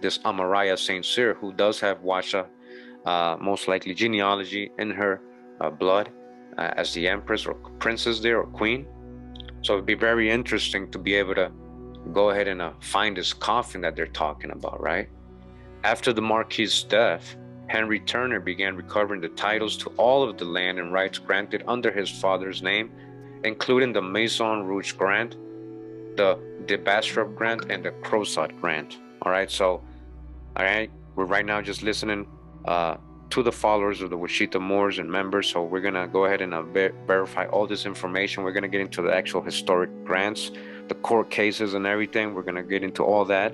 this Amariah Saint Cyr, who does have Washa, most likely genealogy in her blood as the empress or princess there or queen. So it'd be very interesting to be able to go ahead and find this coffin that they're talking about, right? After the Marquis' death, Henry Turner began recovering the titles to all of the land and rights granted under his father's name, including the Maison Rouge grant, the de Bastrop grant, and the Crozat grant. All right, so, all right, we're right now just listening to the followers of the Washitaw Muurs and members. So we're gonna go ahead and verify all this information. We're gonna get into the actual historic grants, the court cases and everything. We're gonna get into all that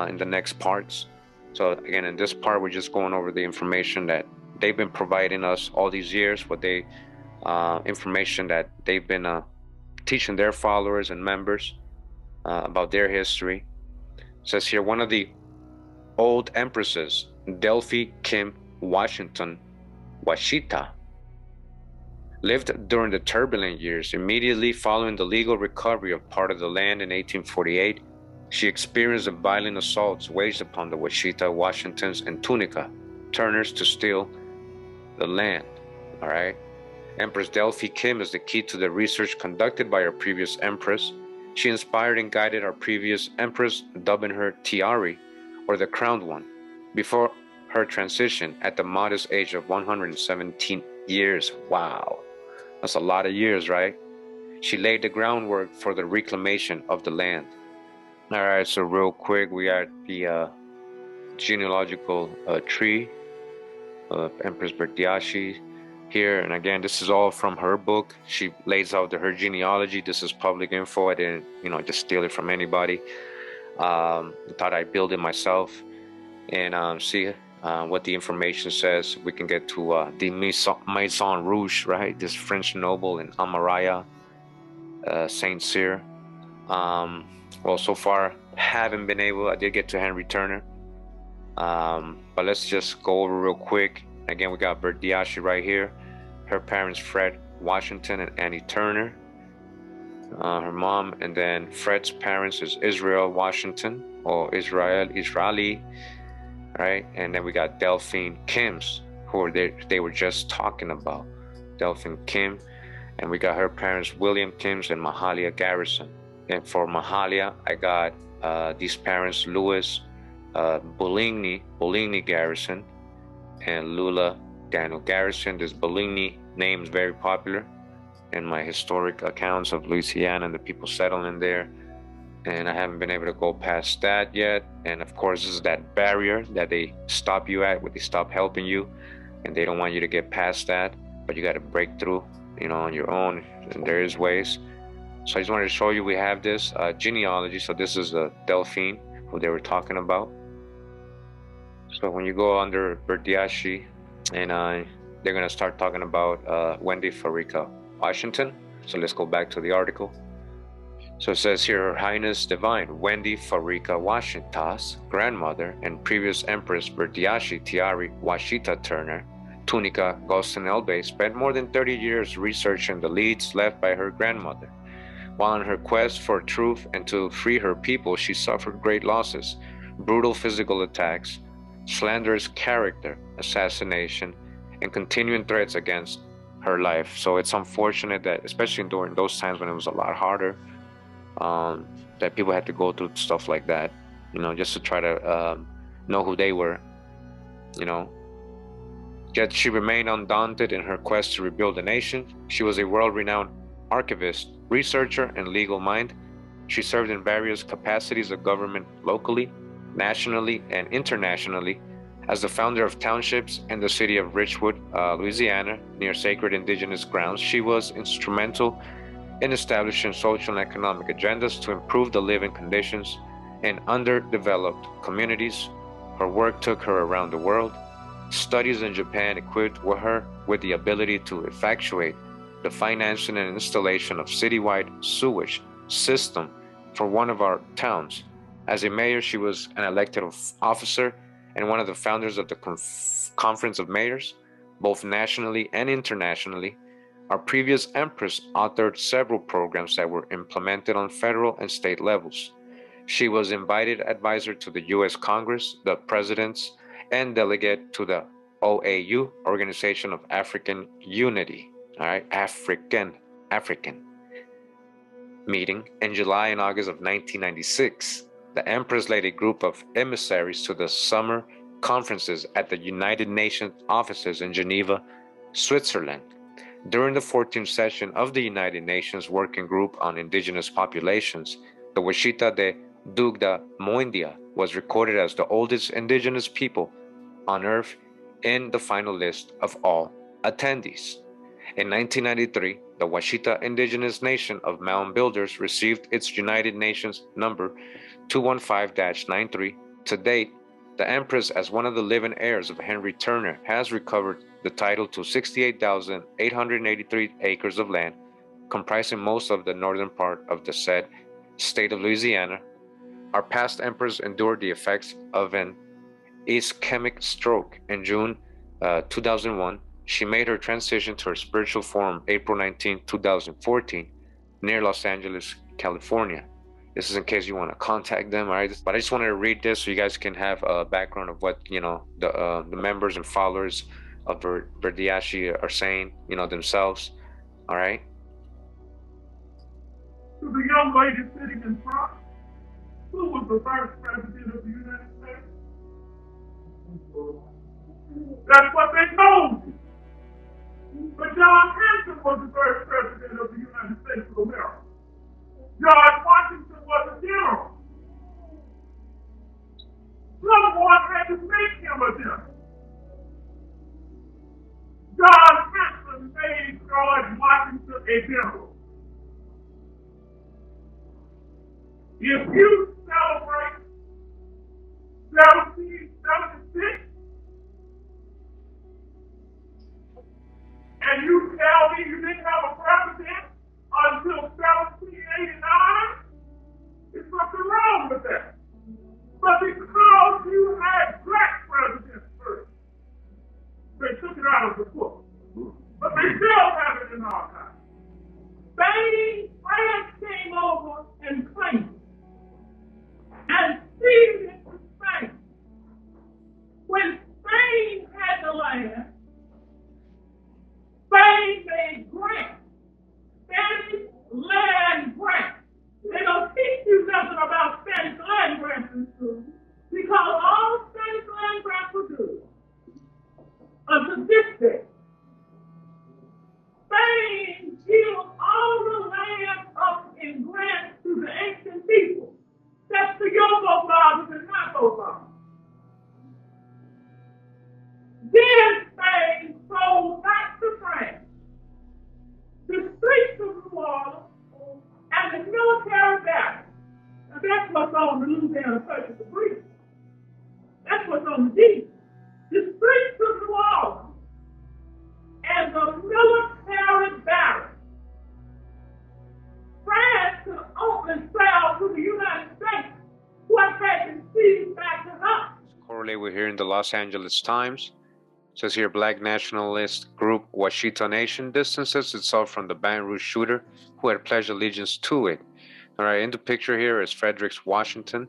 in the next parts. So again, in this part, we're just going over the information that they've been providing us all these years, what they information that they've been teaching their followers and members about their history. It says here, one of the old empresses, Delphi Kim Washington, Washita, lived during the turbulent years immediately following the legal recovery of part of the land in 1848. She experienced the violent assaults waged upon the Washita, Washingtons, and Tunica Turners to steal the land. All right. Empress Delphi Kim is the key to the research conducted by our previous empress. She inspired and guided our previous empress, dubbing her Tiari, or the crowned one, before her transition at the modest age of 117 years. Wow, that's a lot of years, right? She laid the groundwork for the reclamation of the land. All right, so real quick, we are at the genealogical tree of Empress Verdiacee here. And again, this is all from her book. She lays out her genealogy. This is public info. I didn't, just steal it from anybody. I thought I'd build it myself. And see, what the information says. We can get to the Maison Rouge, right? This French noble in Amaraya, Saint Cyr. Well, so far, haven't been able. I did get to Henry Turner. But let's just go over real quick. Again, we got Verdiacee right here. Her parents, Fred Washington and Annie Turner. Her mom, and then Fred's parents is Israel Washington, or Israeli, right? And then we got Delphine Kim's, who they were just talking about, Delphine Kim. And we got her parents, William Kim's and Mahalia Garrison. And for Mahalia, I got these parents, Louis Bouligny Garrison, and Lula Daniel Garrison. This Bouligny name is very popular in my historic accounts of Louisiana and the people settling there. And I haven't been able to go past that yet. And of course, this is that barrier that they stop you at, where they stop helping you, and they don't want you to get past that, but you got to break through, on your own, and there is ways. So I just wanted to show you, we have this genealogy. So this is the Delphine, who they were talking about. So when you go under Verdiacee, and they're going to start talking about Wendy Farika Washington. So let's go back to the article. So it says here, Her Highness Divine Wendy Farika Washita's grandmother and previous Empress Verdiacee Tiari Washita Turner Tunica Gostin Elbe spent more than 30 years researching the leads left by her grandmother. While on her quest for truth and to free her people, she suffered great losses, brutal physical attacks, slanderous character assassination, and continuing threats against her life. So it's unfortunate that, especially during those times when it was a lot harder, that people had to go through stuff like that, just to try to know who they were, Yet she remained undaunted in her quest to rebuild the nation. She was a world-renowned archivist, researcher, and legal mind. She served in various capacities of government locally, nationally, and internationally. As the founder of townships in the city of Richwood, Louisiana, near sacred indigenous grounds, she was instrumental in establishing social and economic agendas to improve the living conditions in underdeveloped communities. Her work took her around the world. Studies in Japan equipped her with the ability to effectuate the financing and installation of citywide sewage system for one of our towns. As a mayor, she was an elected officer and one of the founders of the Conference of Mayors, both nationally and internationally. Our previous Empress authored several programs that were implemented on federal and state levels. She was invited advisor to the U.S. Congress, the presidents, and delegate to the OAU, Organization of African Unity, African meeting in July and August of 1996. The Empress led a group of emissaries to the summer conferences at the United Nations offices in Geneva, Switzerland. During the 14th session of the United Nations Working Group on Indigenous Populations, the Washita de Dugda Moindia was recorded as the oldest indigenous people on Earth in the final list of all attendees. In 1993, the Washita Indigenous Nation of Mound Builders received its United Nations number 215-93. To date, the Empress, as one of the living heirs of Henry Turner, has recovered the title to 68,883 acres of land, comprising most of the northern part of the said state of Louisiana. Our past Empress endured the effects of an ischemic stroke in June 2001. She made her transition to her spiritual form April 19, 2014, near Los Angeles, California. This is in case you want to contact them, all right? But I just wanted to read this so you guys can have a background of what, the members and followers of Verdiacee are saying, themselves, all right? To the young lady sitting in front, who was the first president of the United States? That's what they told you. But John Hanson was the first president of the United States of America. George Washington was a general. Someone had to make him a general. John Hanson made George Washington a general. If you celebrate 1776, you had black presidents first. They took it out of the book. But they still have it in archives. Spain, France came over and claimed it and ceded it to Spain. When Spain had the land, Spain made grants, Spanish land grants. They don't teach you nothing about Spanish land grants in school because all Spanish land grants were good until this day. Spain gave all the land up in grants to the ancient people. That's to your forefathers and my forefathers. Then Spain sold back to France the streets of New Orleans and the military barracks. Now that's what's on the Louisiana Purchase Agreement. That's what's on the deed. The streets of New Orleans and the military barracks. France could only sell to the United States what they can see back to us. Correlate with here in the Los Angeles Times. It says here, Black nationalist group Washitaw Nation distances itself from the Baton Rouge shooter who had pledged allegiance to it. All right, in the picture here is Fredericks Washington.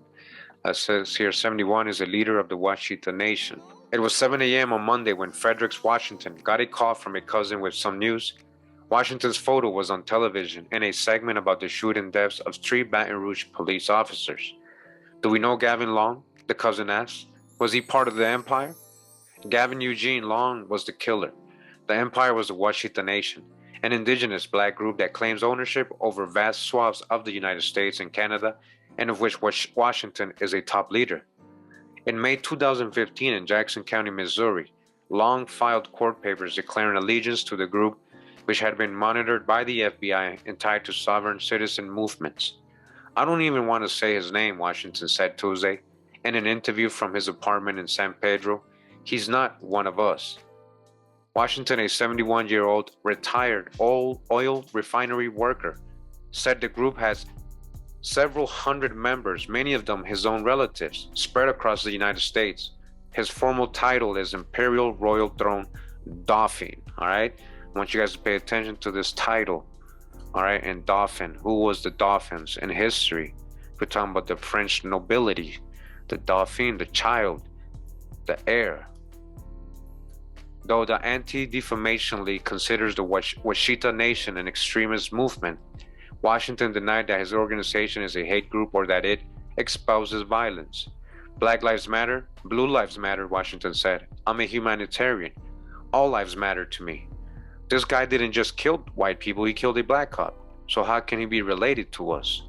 It says here 71 is a leader of the Washitaw Nation. It was 7 a.m. on Monday when Fredericks Washington got a call from a cousin with some news. Washington's photo was on television in a segment about the shooting deaths of 3 Baton Rouge police officers. Do we know Gavin Long? The cousin asked. Was he part of the empire? Gavin Eugene Long was the killer. The empire was the Washita Nation, an indigenous black group that claims ownership over vast swaths of the United States and Canada, and of which Washington is a top leader. In May 2015 in Jackson County, Missouri, Long filed court papers declaring allegiance to the group, which had been monitored by the FBI and tied to sovereign citizen movements. I don't even want to say his name, Washington said Tuesday in an interview from his apartment in San Pedro. He's not one of us. Washington, a 71-year-old retired oil refinery worker, said the group has several hundred members, many of them his own relatives, spread across the United States. His formal title is Imperial Royal Throne Dauphin, all right? I want you guys to pay attention to this title, all right? And Dauphin, who was the Dauphins in history? We're talking about the French nobility, the Dauphin, the child, the heir. Though the Anti-Defamation League considers the Washita Nation an extremist movement, Washington denied that his organization is a hate group or that it espouses violence. Black lives matter, blue lives matter, Washington said. I'm a humanitarian. All lives matter to me. This guy didn't just kill white people, he killed a black cop. So how can he be related to us?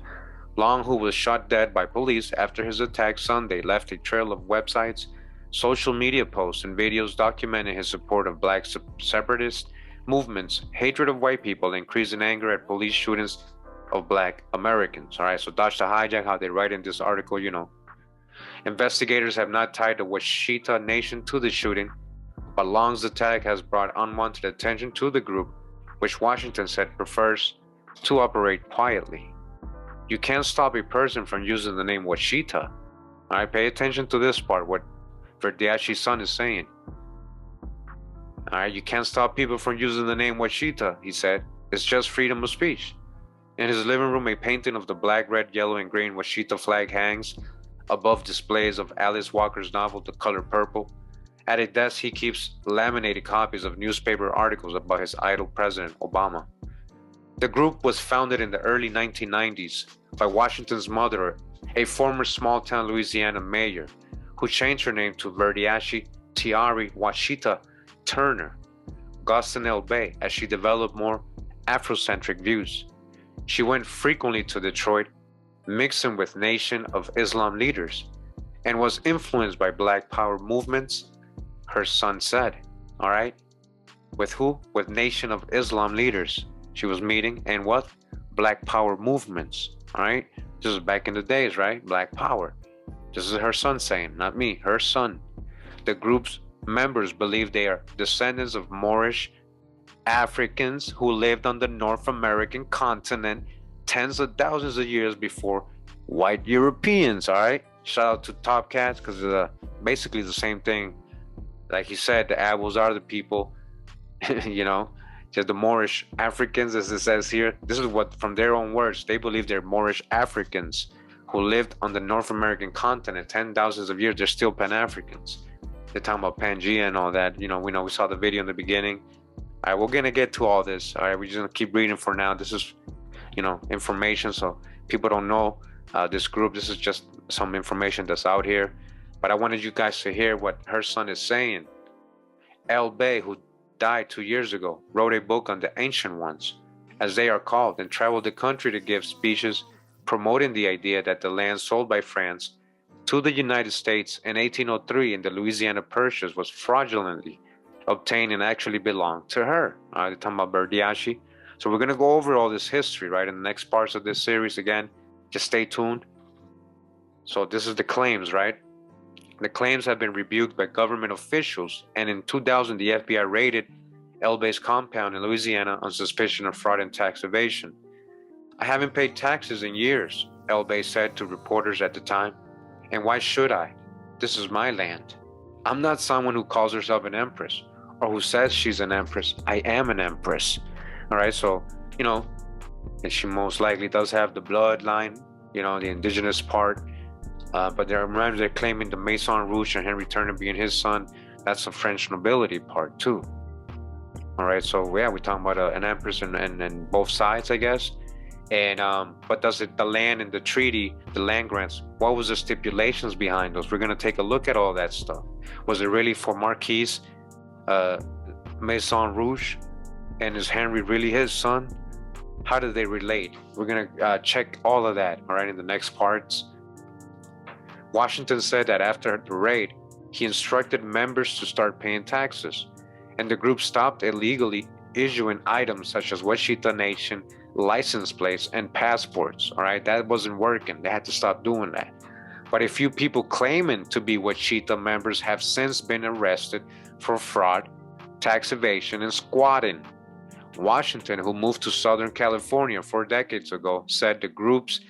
Long, who was shot dead by police after his attack Sunday, left a trail of websites, social media posts, and videos documenting his support of black separatist movements, hatred of white people, increasing anger at police shootings of black Americans. All right, so dodge the hijack, how they write in this article, you know. Investigators have not tied the Washita Nation to the shooting, but Long's attack has brought unwanted attention to the group, which Washington said prefers to operate quietly. You can't stop a person from using the name Washita. All right, pay attention to this part, what Verdiacee's son is saying. All right, you can't stop people from using the name Washita, he said. It's just freedom of speech. In his living room, a painting of the black, red, yellow, and green Washita flag hangs above displays of Alice Walker's novel, The Color Purple. At a desk, he keeps laminated copies of newspaper articles about his idol, President Obama. The group was founded in the early 1990s by Washington's mother, a former small-town Louisiana mayor, who changed her name to Verdiacee Tiari Washita Turner Gostinell Bay as she developed more Afrocentric views. She went frequently to Detroit, mixing with Nation of Islam leaders, and was influenced by Black Power movements, her son said. All right? With who? With Nation of Islam leaders. She was meeting and what? Black Power movements. All right? This is back in the days, right? Black Power. This is her son saying, not me, her son. The group's members believe they are descendants of Moorish Africans who lived on the North American continent tens of thousands of years before white Europeans, all right? Shout out to Top Cats, because basically the same thing. Like he said, the Abels are the people, you know, just the Moorish Africans, as it says here. This is what, from their own words, they believe they're Moorish Africans who lived on the North American continent 10,000s of years. They're still Pan-Africans. They're talking about Pangea and all that. You know, we saw the video in the beginning. All right, we're gonna get to all this. All right, we're just gonna keep reading for now. This is, you know, information, so people don't know this group. This is just some information that's out here. But I wanted you guys to hear what her son is saying. El Bey, who died 2 years ago, wrote a book on the Ancient Ones, as they are called, and traveled the country to give speeches promoting the idea that the land sold by France to the United States in 1803 in the Louisiana Purchase was fraudulently obtained and actually belonged to her. They're talking about Verdiacee. So we're going to go over all this history, right, in the next parts of this series. Again, just stay tuned. So this is the claims, right? The claims have been rebuked by government officials, and in 2000, the FBI raided El Bey's compound in Louisiana on suspicion of fraud and tax evasion. I haven't paid taxes in years, El Bey said to reporters at the time. And why should I? This is my land. I'm not someone who calls herself an empress or who says she's an empress. I am an empress. All right, so, you know, and she most likely does have the bloodline, you know, the indigenous part. But they're claiming the Maison, Rouge, and Henry Turner being his son. That's the French nobility part too. All right, so yeah, we're talking about an empress and both sides, I guess. And but does it, the land and the treaty, the land grants, what was the stipulations behind those? We're gonna take a look at all that stuff. Was it really for Marquis, Maison Rouge, and is Henry really his son? How do they relate? We're gonna check all of that, all right, in the next parts. Washington said that after the raid, he instructed members to start paying taxes, and the group stopped illegally issuing items such as Washitaw Nation license plates and passports. All right, that wasn't working. They had to stop doing that. But a few people claiming to be Washita members have since been arrested for fraud, tax evasion, and squatting. Washington, who moved to Southern California 4 decades ago, said the group's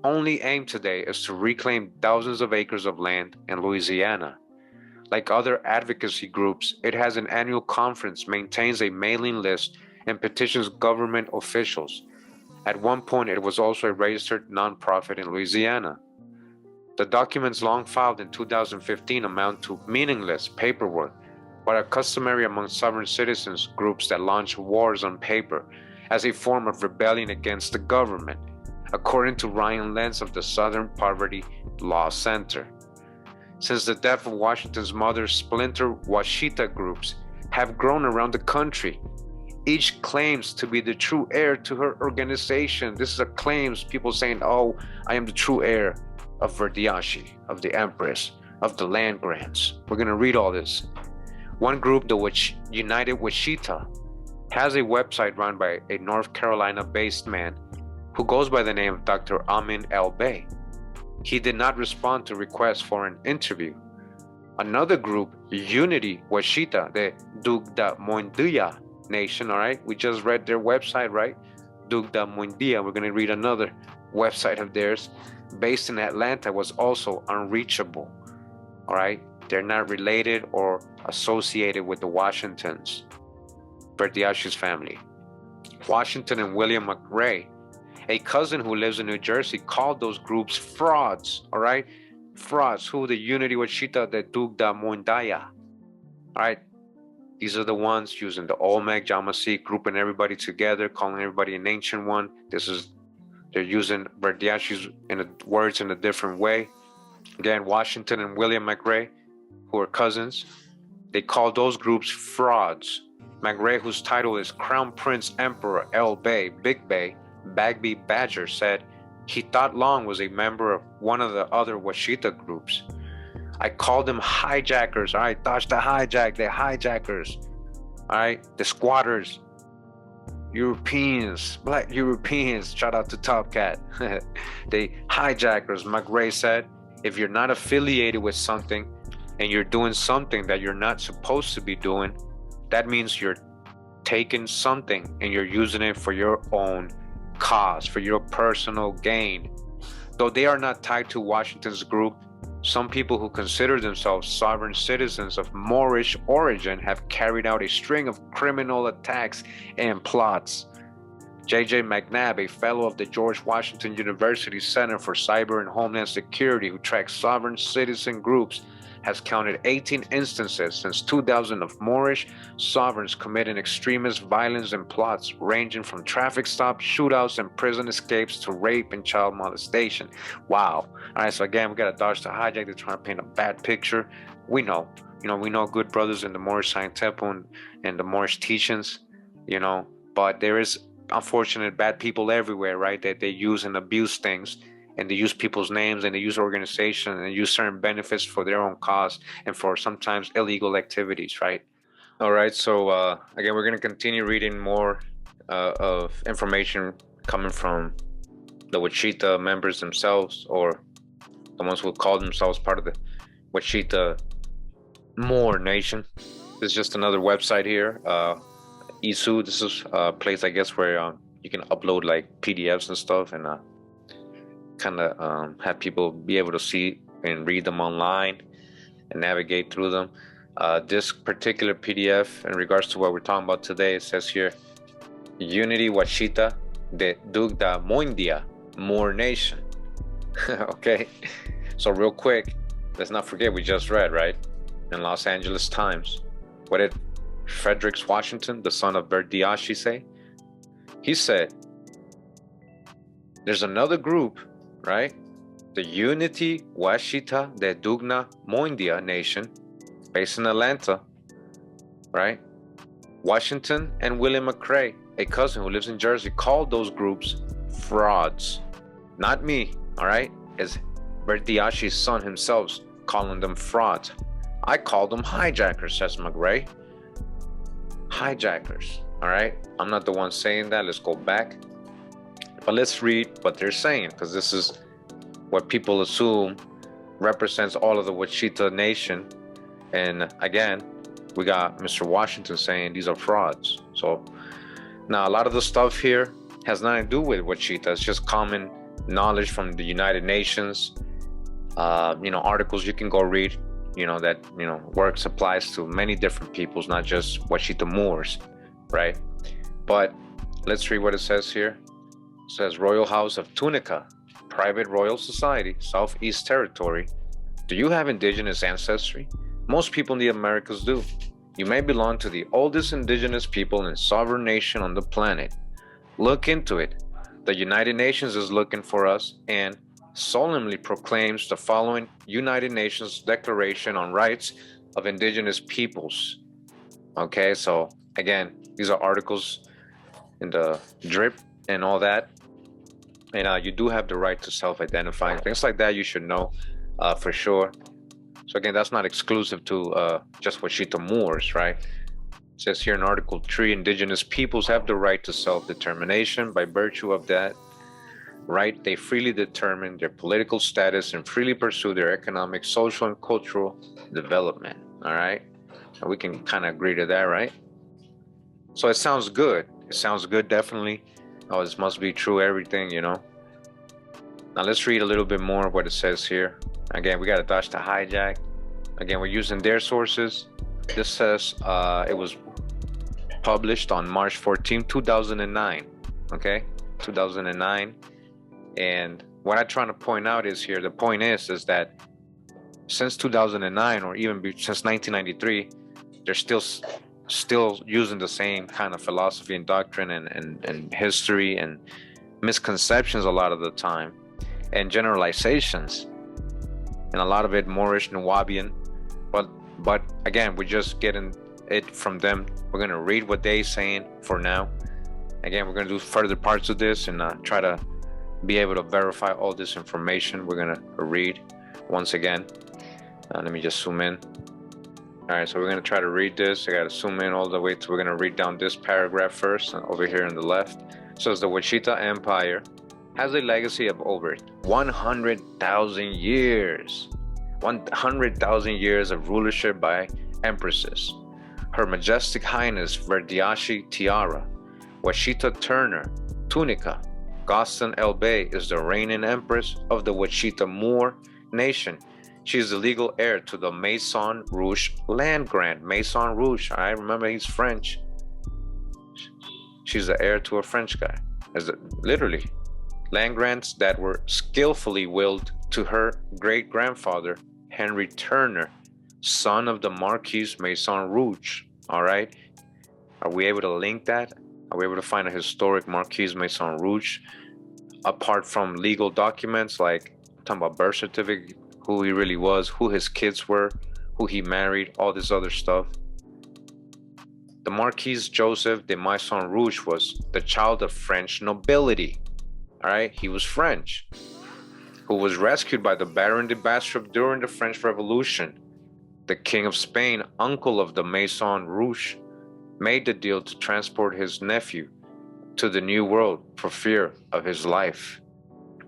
only aim today is to reclaim thousands of acres of land in Louisiana. Like other advocacy groups, it has an annual conference, maintains a mailing list, and petitions government officials. At one point, it was also a registered nonprofit in Louisiana. The documents long filed in 2015 amount to meaningless paperwork, but are customary among sovereign citizens groups that launch wars on paper as a form of rebellion against the government, according to Ryan Lenz of the Southern Poverty Law Center. Since the death of Washington's mother, splinter Washita groups have grown around the country. Each claims to be the true heir to her organization. This is a claims, people saying, oh, I am the true heir of Verdiacee, of the Empress, of the land grants. We're going to read all this. One group, the United Washita, has a website run by a North Carolina-based man who goes by the name of Dr. Amin El Bey. He did not respond to requests for an interview. Another group, Unity Washita, the Dugda Moindia Nation, all right? We just read their website, right? Dugda Moindia. We're going to read another website of theirs, based in Atlanta, was also unreachable, all right? They're not related or associated with the Washingtons, Verdiacee's family. Washington and William McRae, a cousin who lives in New Jersey, called those groups frauds, all right? Frauds, who the Unity Washita, the Dugda Moindaya, all right? These are the ones using the Olmec, Yamasee, grouping everybody together, calling everybody an ancient one. They're using Verdiacee's words in a different way. Again, Washington and William McRae, who are cousins, they call those groups frauds. McRae, whose title is Crown Prince Emperor El Bey, Big Bey, Bagby Badger, said he thought Long was a member of one of the other Washita groups. I called them hijackers, all right? Dodge the hijack, they're hijackers, all right? The squatters, Europeans, black Europeans, shout out to Top Cat. They hijackers, McRae said. If you're not affiliated with something and you're doing something that you're not supposed to be doing, that means you're taking something and you're using it for your own cause, for your personal gain. Though they are not tied to Washington's group, Some people who consider themselves sovereign citizens of Moorish origin have carried out a string of criminal attacks and plots. J.J. McNabb, a fellow of the George Washington University Center for Cyber and Homeland Security who tracks sovereign citizen groups, has counted 18 instances since 2000 of Moorish sovereigns committing extremist violence and plots ranging from traffic stops, shootouts, and prison escapes to rape and child molestation. Wow. All right, so again, we got to dodge the hijack. They're trying to paint a bad picture. We know good brothers in the Moorish Science Temple and the Moorish teachings, but there is unfortunate bad people everywhere, right? That they use and abuse things, and they use people's names, and they use organization, and use certain benefits for their own cause and for sometimes illegal activities, right? All right, so again, we're going to continue reading more of information coming from the Washita members themselves, or the ones who call themselves part of the Washita Moor Nation. This is just another website here. ISU, this is a place, I guess, where you can upload like PDFs and stuff, and kind of have people be able to see and read them online and navigate through them. This particular PDF, in regards to what we're talking about today, it says here, Unity Washita de Dugda Moindia Moor Nation. Okay, so real quick, let's not forget we just read, right, in Los Angeles Times, what did Frederick Washington, the son of Verdiacee, say? He said, there's another group, right? The Unity Washita de Dugna Moindia Nation, based in Atlanta, right? Washington and William McCrae, a cousin who lives in Jersey, called those groups frauds. Not me, all right? It's Verdiacee's son himself calling them frauds. I call them hijackers, says McCrae. Hijackers, all right? I'm not the one saying that. Let's go back. But let's read what they're saying, because this is what people assume represents all of the Washita Nation. And again, we got Mr. Washington saying these are frauds. So now a lot of the stuff here has nothing to do with Washita. It's just common knowledge from the United Nations. Articles you can go read, that works applies to many different peoples, not just Washitaw Muurs, right? But let's read what it says here. It says, Royal House of Tunica, private royal society, Southeast Territory. Do you have indigenous ancestry? Most people in the Americas do. You may belong to the oldest indigenous people and sovereign nation on the planet. Look into it. The United Nations is looking for us and solemnly proclaims the following United Nations Declaration on Rights of Indigenous Peoples. Okay, so again, these are articles in the drip and all that. And you do have the right to self-identify. Things like that you should know for sure. So again, that's not exclusive to just Washitaw Moors, right? It says here in Article 3, Indigenous peoples have the right to self-determination. By virtue of that right, they freely determine their political status and freely pursue their economic, social, and cultural development, all right? And we can kind of agree to that, right? So it sounds good. It sounds good, definitely. Oh, this must be true, everything, Now let's read a little bit more of what it says here. Again, we got to dodge the hijack. Again, we're using their sources. This says it was published on March 14, 2009. Okay, 2009. And what I'm trying to point out is here, the point is that since 2009, or even since 1993, they're still using the same kind of philosophy and doctrine and history and misconceptions a lot of the time, and generalizations, and a lot of it Moorish, Nawabian. But again, we're just getting it from them. We're going to read what they're saying for now. Again, we're going to do further parts of this and try to be able to verify all this information. We're going to read once again. Let me just zoom in. All right, so we're going to try to read this. I got to zoom in all the way to, we're going to read down this paragraph first, over here on the left. It says the Washita Empire has a legacy of over 100,000 years. 100,000 years of rulership by empresses. Her Majestic Highness Verdiacee Tiara, Washita Turner, Tunica, Gostin El Bey is the reigning empress of the Washita Moor Nation She is the legal heir to the Maison Rouge land grant. Maison Rouge, I remember he's French. She's the heir to a French guy, literally. Land grants that were skillfully willed to her great-grandfather, Henry Turner, son of the Marquis Maison Rouge. All right? Are we able to link that? Are we able to find a historic Marquis Maison Rouge? Apart from legal documents, like I'm talking about birth certificate, who he really was, who his kids were, who he married, all this other stuff. The Marquis Joseph de Maison Rouge was the child of French nobility. All right, he was French, who was rescued by the Baron de Bastrop during the French Revolution. The King of Spain, uncle of the Maison Rouge, made the deal to transport his nephew to the New World for fear of his life.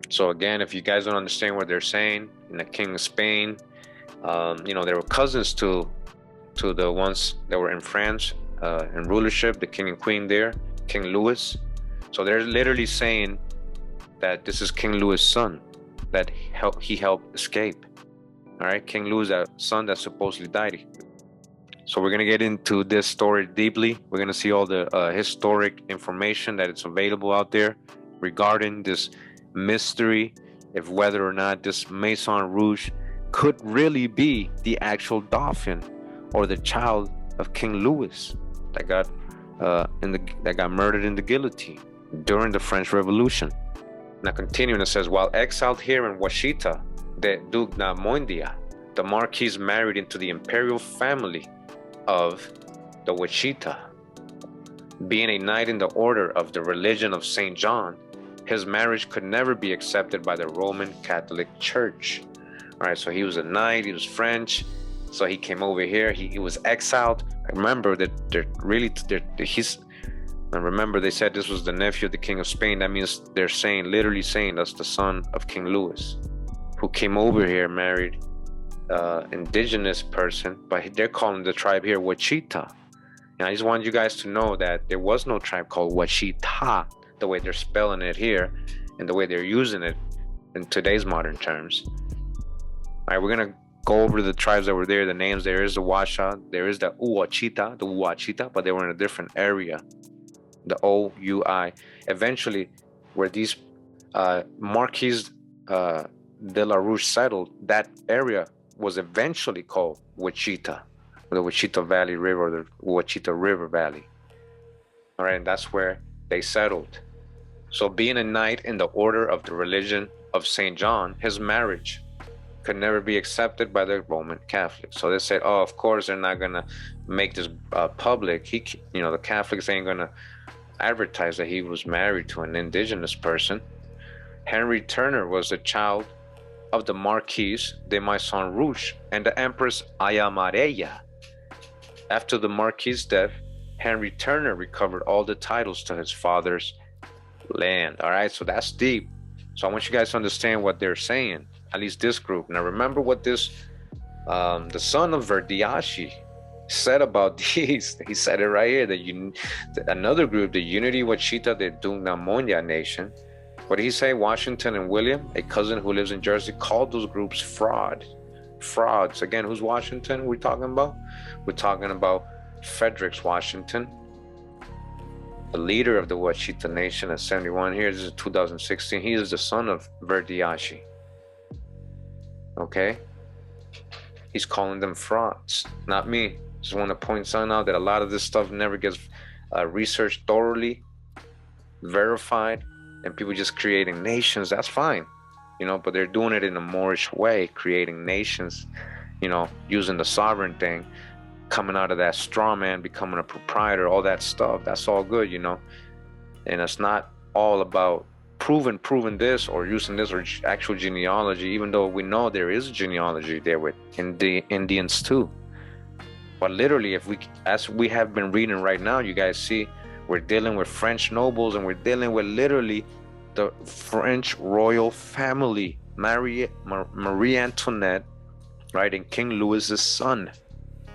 So again, if you guys don't understand what they're saying, in the King of Spain, you know, they were cousins to the ones that were in France in rulership, the king and queen there, King Louis. So they're literally saying that this is King Louis' son that he helped escape. All right, King Louis' son that supposedly died. So we're gonna get into this story deeply. We're gonna see all the historic information that is available out there regarding this mystery, if whether or not this Maison Rouge could really be the actual Dauphin or the child of King Louis that got murdered in the guillotine during the French Revolution. Now continuing, it says, while exiled here in Washita, the Duc de Mondia, the Marquis married into the imperial family of the Washita. Being a knight in the order of the religion of St. John, his marriage could never be accepted by the Roman Catholic Church. All right, so he was a knight, he was French, so he came over here, he was exiled. Remember that remember they said this was the nephew of the King of Spain. That means they're literally saying that's the son of King Louis, who came over here, married indigenous person, but they're calling the tribe here Washita. And I just want you guys to know that there was no tribe called Washita, the way they're spelling it here and the way they're using it in today's modern terms. All right, we're gonna go over the tribes that were there, the names. There is the Washa, there is the Wachita, but they were in a different area, the O-U-I. Eventually, where these Marquis de la Rouge settled, that area was eventually called Washita, or the Washita Valley River, or the Washita River Valley. All right, and that's where they settled. So being a knight in the order of the religion of St. John, his marriage could never be accepted by the Roman Catholics. So they said, oh, of course they're not gonna make this public. The Catholics ain't gonna advertise that he was married to an indigenous person. Henry Turner was a child of the Marquis de Maison Rouge and the Empress Ayamarella. After the Marquis' death, Henry Turner recovered all the titles to his father's land. All right, so that's deep. So I want you guys to understand what they're saying, at least this group. Now remember what the son of Verdiacee said about these. He said it right here, another group, the Unity Washita de Washitaw Nation. What did he say? Washington and William, a cousin who lives in Jersey, called those groups frauds. Again, who's Washington we're talking about? We're talking about Fredericks Washington, the leader of the Washitaw Nation at 71 here. This is 2016. He is the son of Verdiacee. Okay? He's calling them frauds, not me. Just want to point something out, that a lot of this stuff never gets researched thoroughly, verified, and people just creating nations. That's fine, but they're doing it in a Moorish way, creating nations, using the sovereign thing, coming out of that straw man, becoming a proprietor, all that stuff. That's all good, and it's not all about proving this or using this or actual genealogy, even though we know there is a genealogy there with the Indians too. But literally, as we have been reading right now, you guys see, we're dealing with French nobles, and we're dealing with literally the French royal family, Marie Antoinette, right, and King Louis's son.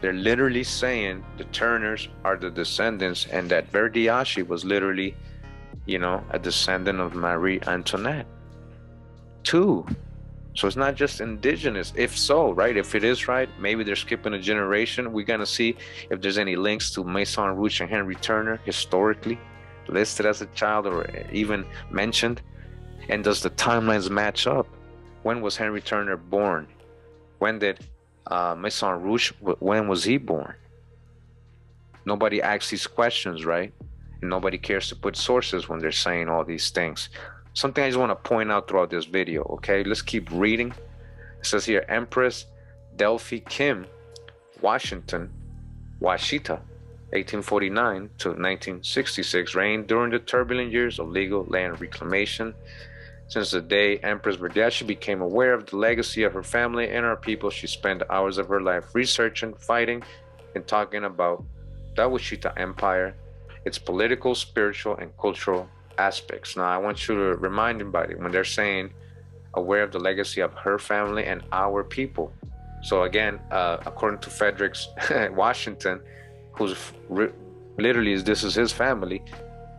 They're literally saying the Turners are the descendants, and that Verdiacee was literally, a descendant of Marie Antoinette too. So it's not just indigenous. If so, right? If it is right, maybe they're skipping a generation. We're gonna see if there's any links to Maison, Rouge, and Henry Turner historically listed as a child or even mentioned. And does the timelines match up? When was Henry Turner born? When did Maison Rouge, when was he born? Nobody asks these questions, right? And nobody cares to put sources when they're saying all these things. Something I just want to point out throughout this video, okay? Let's keep reading. It says here, Empress Delphi Kim, Washita, 1849 to 1966, reigned during the turbulent years of legal land reclamation. Since the day Empress Verdiacee became aware of the legacy of her family and our people, she spent hours of her life researching, fighting, and talking about the Washita Empire, its political, spiritual, and cultural aspects. Now, I want you to remind everybody when they're saying aware of the legacy of her family and our people. So again, according to Fredericks Washington, who's literally this is his family,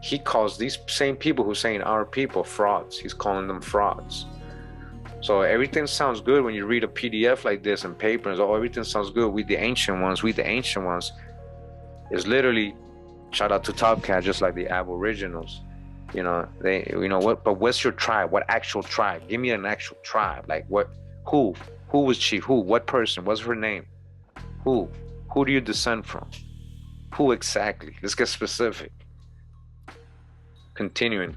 he calls these same people who saying our people frauds. He's calling them frauds. So everything sounds good when you read a PDF like this and papers. Oh, everything sounds good. We the ancient ones. We the ancient ones. Is literally, shout out to Top Cat, just like the Aboriginals. You know, they, you know what? But what's your tribe? What actual tribe? Give me an actual tribe. Like what? Who? Who was she? Who? What person? What's her name? Who? Who do you descend from? Who exactly? Let's get specific. Continuing,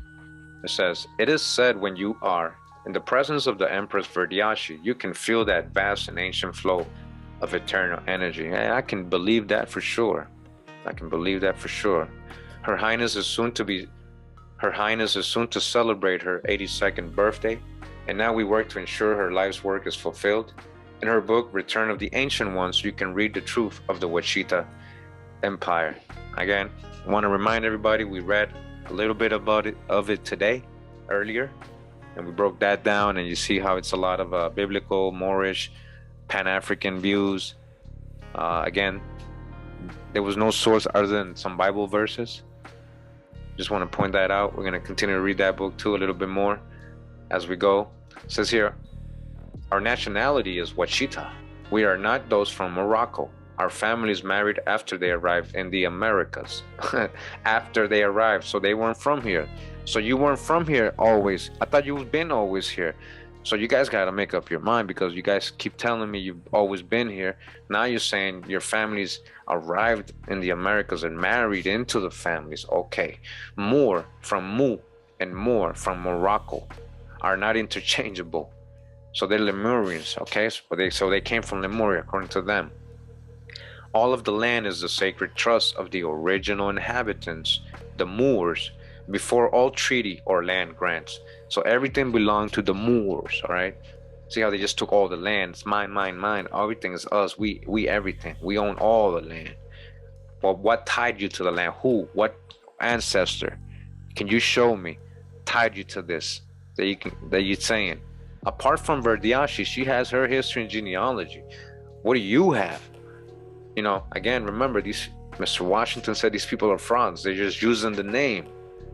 it says, it is said when you are in the presence of the Empress Verdiacee, you can feel that vast and ancient flow of eternal energy. I can believe that for sure. I can believe that for sure. Her Highness is soon to celebrate her 82nd birthday, and now we work to ensure her life's work is fulfilled. In her book, Return of the Ancient Ones, you can read the truth of the Washita Empire. Again, I want to remind everybody we read a little bit of it today, earlier, and we broke that down, and you see how it's a lot of biblical, Moorish, Pan-African views. Again, there was no source other than some Bible verses. Just want to point that out. We're going to continue to read that book too a little bit more as we go. It says here, our nationality is Washita. We are not those from Morocco. Our families married after they arrived in the Americas. After they arrived, so they weren't from here. So you weren't from here always. I thought you've been always here. So you guys got to make up your mind, because you guys keep telling me you've always been here. Now you're saying your families arrived in the Americas and married into the families. Okay. Moor from Mu and Moor from Morocco are not interchangeable. So they're Lemurians, okay? So they came from Lemuria, according to them. All of the land is the sacred trust of the original inhabitants, the Moors, before all treaty or land grants. So everything belonged to the Moors, all right? See how they just took all the land. It's mine, mine, mine. Everything is us. We everything. We own all the land. But what tied you to the land? Who? What ancestor? Can you show me? Tied you to this? That you're saying? Apart from Verdiacee, she has her history and genealogy. What do you have? You know, again, remember, Mr. Washington said these people are frauds. They're just using the name,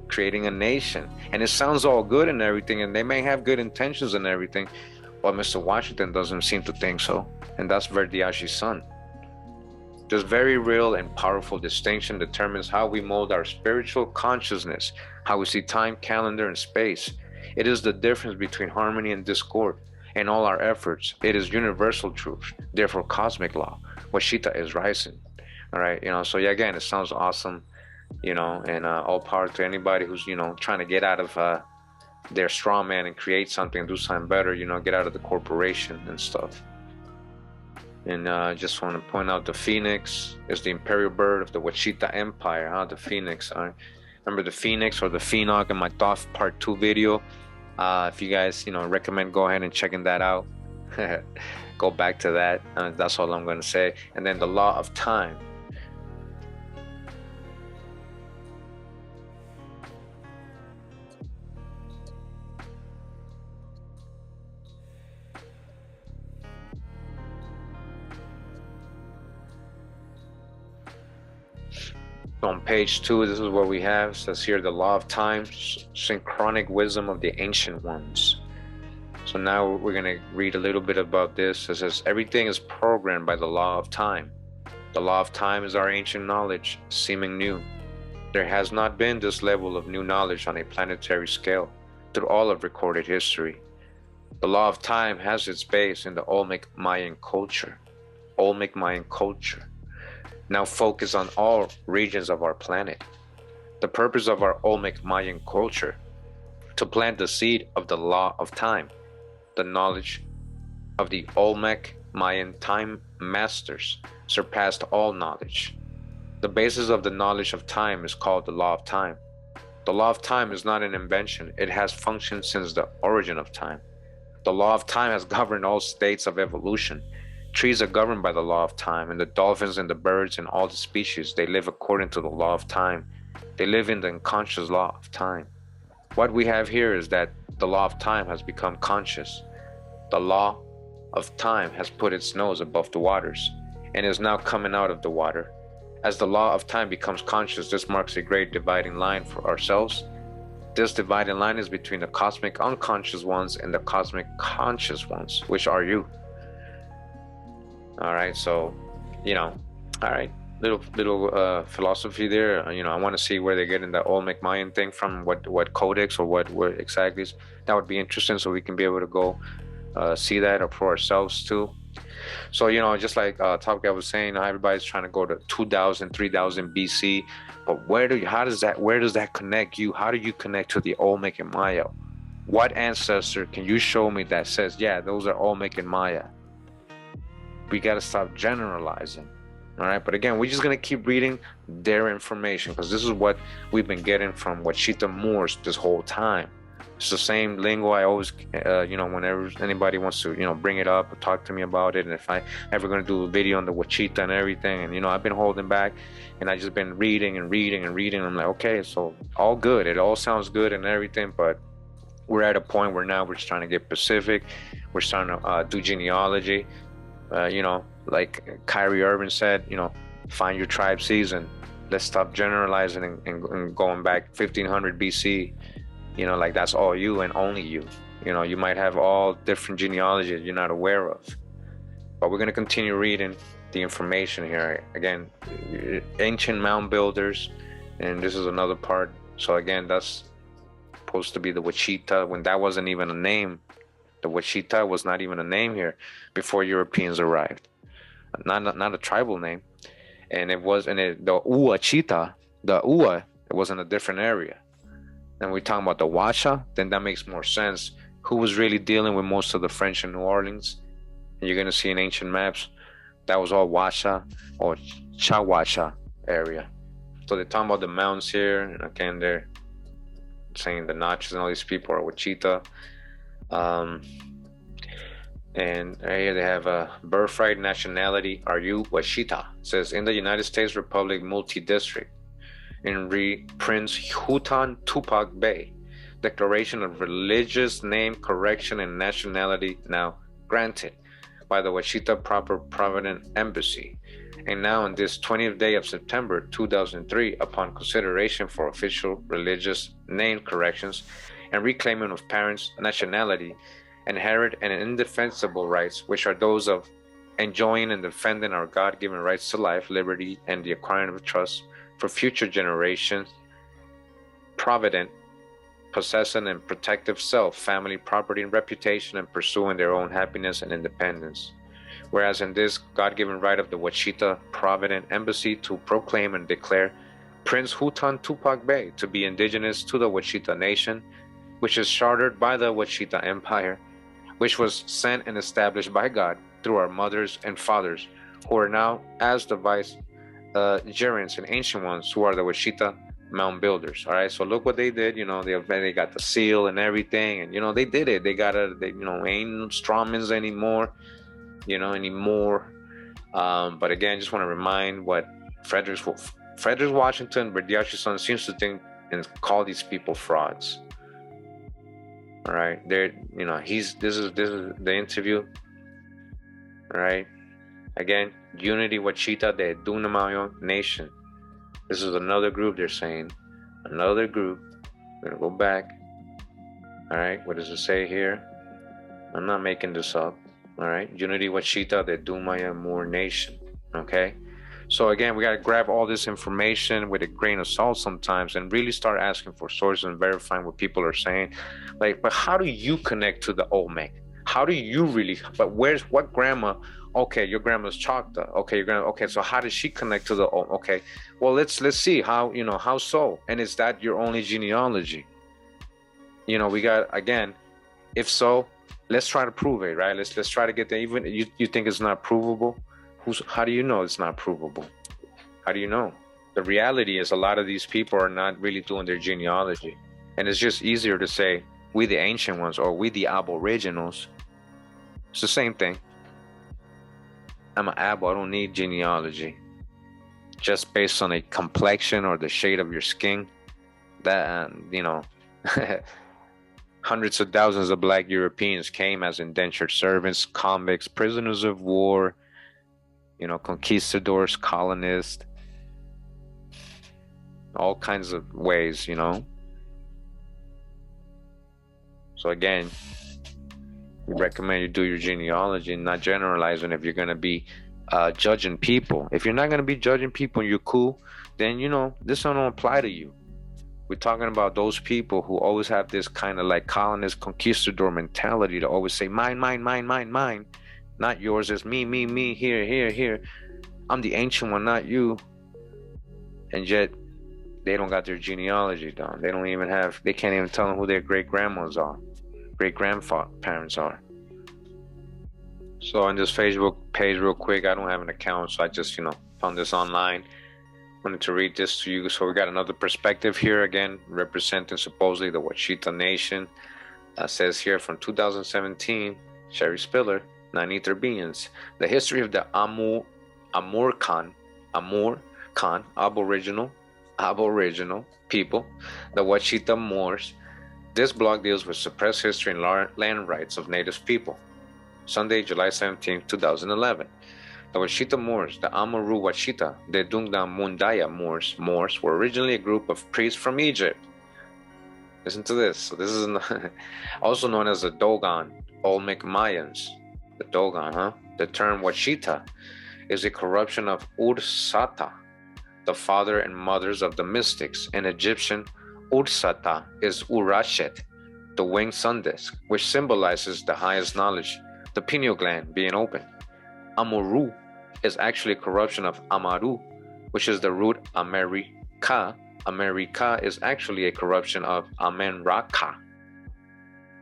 creating a nation. And it sounds all good and everything, and they may have good intentions and everything, but Mr. Washington doesn't seem to think so. And that's Verdiacee's son. This very real and powerful distinction determines how we mold our spiritual consciousness, how we see time, calendar, and space. It is the difference between harmony and discord. In all our efforts, it is universal truth, therefore cosmic law. Washita is rising. All right, you know, so yeah, again, it sounds awesome, you know, and all power to anybody who's, you know, trying to get out of their straw man and create something, do something better, you know, get out of the corporation and stuff. And I just want to point out the phoenix is the imperial bird of the Washita Empire, huh? The phoenix. Remember the phoenix or the phenog in my Thoth Part 2 video. If you guys, you know, recommend go ahead and checking that out. Go back to that. That's all I'm going to say. And then the law of time. On page 2, this is what we have. It says here, the law of time, synchronic wisdom of the ancient ones. So now we're going to read a little bit about this. It says, everything is programmed by the law of time. The law of time is our ancient knowledge, seeming new. There has not been this level of new knowledge on a planetary scale through all of recorded history. The law of time has its base in the Olmec Mayan culture. Olmec Mayan culture now focus on all regions of our planet. The purpose of our Olmec Mayan culture, to plant the seed of the law of time, the knowledge of the Olmec Mayan time masters surpassed all knowledge. The basis of the knowledge of time is called the law of time. The law of time is not an invention. It has functioned since the origin of time. The law of time has governed all states of evolution. Trees are governed by the law of time, and the dolphins and the birds and all the species, they live according to the law of time. They live in the unconscious law of time. What we have here is that the law of time has become conscious. The law of time has put its nose above the waters and is now coming out of the water. As the law of time becomes conscious, this marks a great dividing line for ourselves. This dividing line is between the cosmic unconscious ones and the cosmic conscious ones, which are you. All right, so, all right, little philosophy there. I want to see where they get in the Olmec Mayan thing from, what codex or what exactly is. That would be interesting, so we can be able to go see that or for ourselves too. So, just like Topic I was saying, everybody's trying to go to 2000, 3000 BC, but where does that connect you? How do you connect to the Olmec and Maya? What ancestor can you show me that says, yeah, those are Olmec and Maya? We got to stop generalizing. All right, but again, we're just going to keep reading their information, because this is what we've been getting from Washitaw Muurs this whole time. It's the same lingo I always, whenever anybody wants to, bring it up or talk to me about it. And if I ever going to do a video on the Washita and everything, and, I've been holding back, and I just been reading. I'm like, okay, so all good. It all sounds good and everything, but we're at a point where now we're just trying to get specific. We're starting to do genealogy. Like Kyrie Irving said, find your tribe season. Let's stop generalizing and going back 1500 BC. Like that's all you and only you. You might have all different genealogies you're not aware of. But we're going to continue reading the information here. Again, ancient mound builders, and this is another part. So again, that's supposed to be the Washita, when that wasn't even a name. The Washita was not even a name here before Europeans arrived. Not a tribal name. And it was, the Washita, it was in a different area. And we're talking about the Washa, then that makes more sense. Who was really dealing with most of the French in New Orleans? And you're going to see in ancient maps, that was all Washa or Chawasha area. So they're talking about the mounds here. And again, they're saying the Notches and all these people are Washita. And here they have a Birthright Nationality. Are you Washita? It says in the United States Republic multi-district. In Prince Hutan Tupac Bay, declaration of religious name correction and nationality now granted by the Washita Provident Embassy. And now on this 20th day of September 2003, upon consideration for official religious name corrections and reclaiming of parents' nationality, inherent and indefensible rights, which are those of enjoying and defending our God-given rights to life, liberty, and the acquiring of trust for future generations, provident, possessing and protective self, family, property, and reputation, and pursuing their own happiness and independence. Whereas in this God-given right of the Washita Provident Embassy to proclaim and declare Prince Hutan Tupac Bay to be indigenous to the Washita Nation, which is chartered by the Washita Empire, which was sent and established by God through our mothers and fathers, who are now as the vicegerents and ancient ones, who are the Washita mound builders. All right, so look what they did. They got the seal and everything, and they did it. They got ain't strawmans anymore, but again, just want to remind what Frederick Washington Verdiacee's son seems to think and call these people frauds. All right, this is the interview. All right, again, Unity Washita de Dunamayo Nation. This is another group. They're saying another group. We're gonna go back. All right, what does it say here? I'm not making this up. All right. Unity Washita, the Dumaya Moor Nation. Okay. So again, we got to grab all this information with a grain of salt sometimes and really start asking for sources and verifying what people are saying. Like, but how do you connect to the Olmec? How do you really, but what grandma? Okay, your grandma's Choctaw. Okay, your grandma, okay, so how does she connect to the, okay, well, let's see how, how so? And is that your only genealogy? We got, again, if so, let's try to prove it, right? Let's try to get there. Even you think it's not provable? How do you know it's not provable? How do you know? The reality is a lot of these people are not really doing their genealogy. And it's just easier to say, we the ancient ones, or we the aboriginals. It's the same thing. I'm an abo, I don't need genealogy. Just based on a complexion or the shade of your skin, that, hundreds of thousands of black Europeans came as indentured servants, convicts, prisoners of war, conquistadors, colonists, all kinds of ways, So again, we recommend you do your genealogy and not generalizing if you're going to be judging people. If you're not going to be judging people and you're cool, then, this one don't apply to you. We're talking about those people who always have this kind of like colonist conquistador mentality to always say, mine, mine, mine, mine, mine. Not yours, it's me, me, me, here, here, here. I'm the ancient one, not you. And yet, they don't got their genealogy done. They can't even tell them who their great-grandmas are, great-grandparents are. So on this Facebook page real quick, I don't have an account, so I just, found this online. Wanted to read this to you. So we got another perspective here, again, representing supposedly the Washitaw Nation. Says here from 2017, Sherry Spiller, 93 beings. The history of the Amur Khan, Aboriginal people, the Washitaw Muurs. This blog deals with suppressed history and land rights of Native people. Sunday, July 17, 2011. The Washitaw Muurs, the Amaru Washita, the Dungdam Mundaya Moors were originally a group of priests from Egypt. Listen to this. So this is also known as the Dogon Olmec Mayans. The Dogon, The term Washita is a corruption of Ursata, the father and mothers of the mystics. In Egyptian, Ursata is Urashet, the winged sun disk, which symbolizes the highest knowledge, the pineal gland being open. Amuru is actually a corruption of Amaru, which is the root America. America is actually a corruption of Amenraka.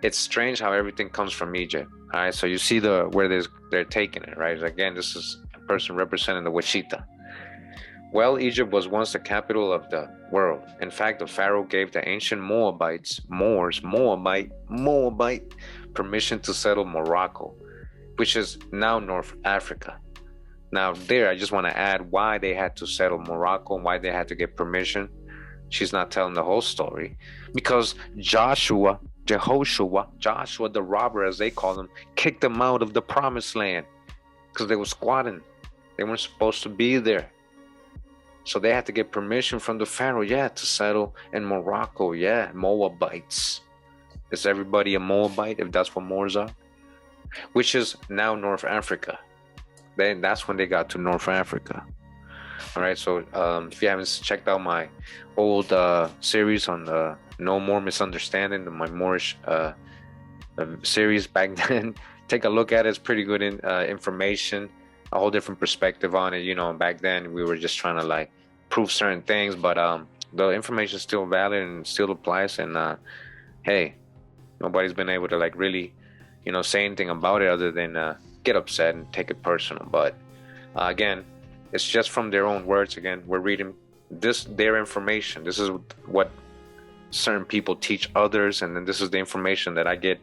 It's strange how everything comes from Egypt. All right, so you see where they're taking it, right? Again, this is a person representing the Washita. Well, Egypt was once the capital of the world. In fact, the pharaoh gave the ancient Moabite, permission to settle Morocco, which is now North Africa. Now there, I just want to add why they had to settle Morocco and why they had to get permission. She's not telling the whole story. Because Joshua the robber, as they call him, kicked them out of the promised land because they were squatting. They weren't supposed to be there. So they had to get permission from the pharaoh, to settle in Morocco, Moabites. Is everybody a Moabite, if that's what Moors are? Which is now North Africa. Then that's when they got to North Africa. All right, so if you haven't checked out my old series on the No More Misunderstanding, my Moorish series back then, take a look at it. It's pretty good information, a whole different perspective on it. Back then we were just trying to prove certain things, but the information is still valid and still applies. And hey, nobody's been able to really, say anything about it other than get upset and take it personal. But again, it's just from their own words. Again, we're reading their information. This is what certain people teach others, and then this is the information that I get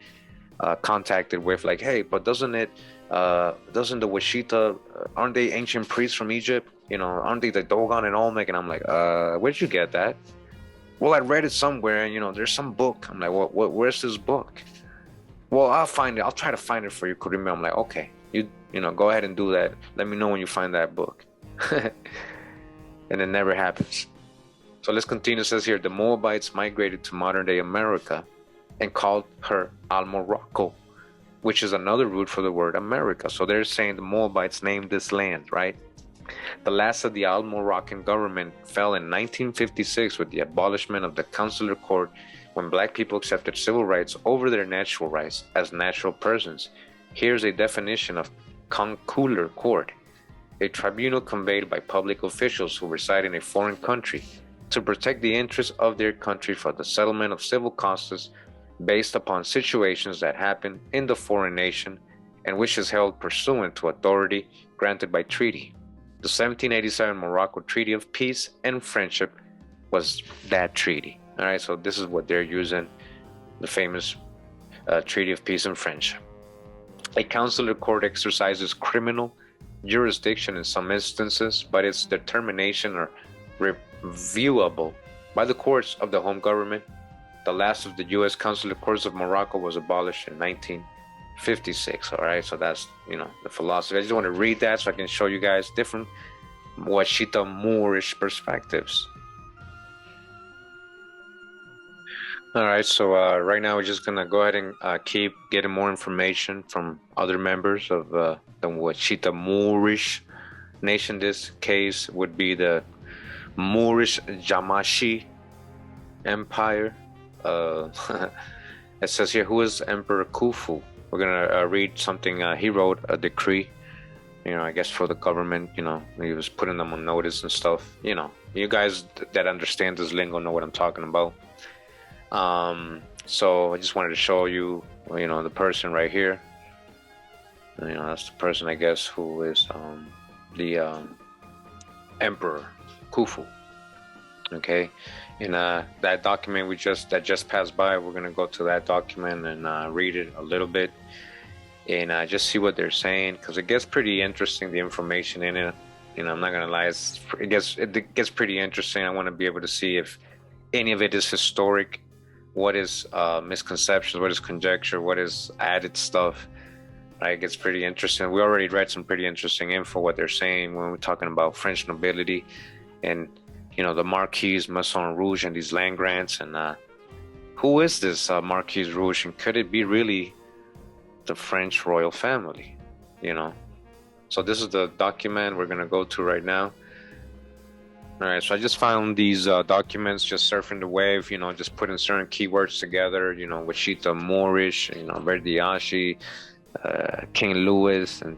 contacted with. Hey, but doesn't the Washita, aren't they ancient priests from Egypt? Aren't they the Dogon and Olmec? And I'm like, where'd you get that? Well, I read it somewhere, and there's some book. I'm like, where's this book? Well, I'll find it. I'll try to find it for you, Kurimeo. I'm like, okay, you go ahead and do that. Let me know when you find that book. And it never happens. So let's continue. It says here, the Moabites migrated to modern day America and called her Al Morocco, which is another root for the word America. So they're saying the Moabites named this land, right? The last of the Al-Moroccan government fell in 1956 with the abolishment of the consular court, when black people accepted civil rights over their natural rights as natural persons. Here's a definition of consular court: a tribunal convened by public officials who reside in a foreign country to protect the interests of their country for the settlement of civil causes based upon situations that happen in the foreign nation, and which is held pursuant to authority granted by treaty. The 1787 Morocco Treaty of Peace and Friendship was that treaty. All right, so this is what they're using, the famous Treaty of Peace and Friendship. A consular court exercises criminal jurisdiction in some instances, but its determination are reviewable by the courts of the home government. The last of the U.S. consular courts of Morocco was abolished in 1956. All right, so that's, you know, the philosophy. I just want to read that so I can show you guys different Washitaw Moorish perspectives. All right, so right now we're just gonna go ahead and keep getting more information from other members of the Washitaw Moorish Nation. This case would be the Moorish Jamashi Empire. It says here, who is Emperor Khufu? We're gonna read something he wrote, a decree, you know, I guess for the government. You know, he was putting them on notice and stuff. You know, you guys that understand this lingo know what I'm talking about. So I just wanted to show you, you know, the person right here. You know, that's the person, I guess, who is the Emperor Khufu. Okay, and that document that just passed by, we're gonna go to that document and read it a little bit and just see what they're saying, because it gets pretty interesting, the information in it. You know, I'm not gonna lie, it gets pretty interesting. I want to be able to see if any of it is historic, what is misconceptions, what is conjecture, what is added stuff. Right, it gets pretty interesting. We already read some pretty interesting info, what they're saying when we're talking about French nobility and, you know, the Marquis, Maison, Rouge, and these land grants. And who is this Marquis Rouge, and could it be really the French royal family? You know, so this is the document we're gonna go to right now. All right, so I just found these documents, just surfing the wave, you know, just putting certain keywords together, you know, Washitaw Moorish, you know, Verdiacee, King Louis, and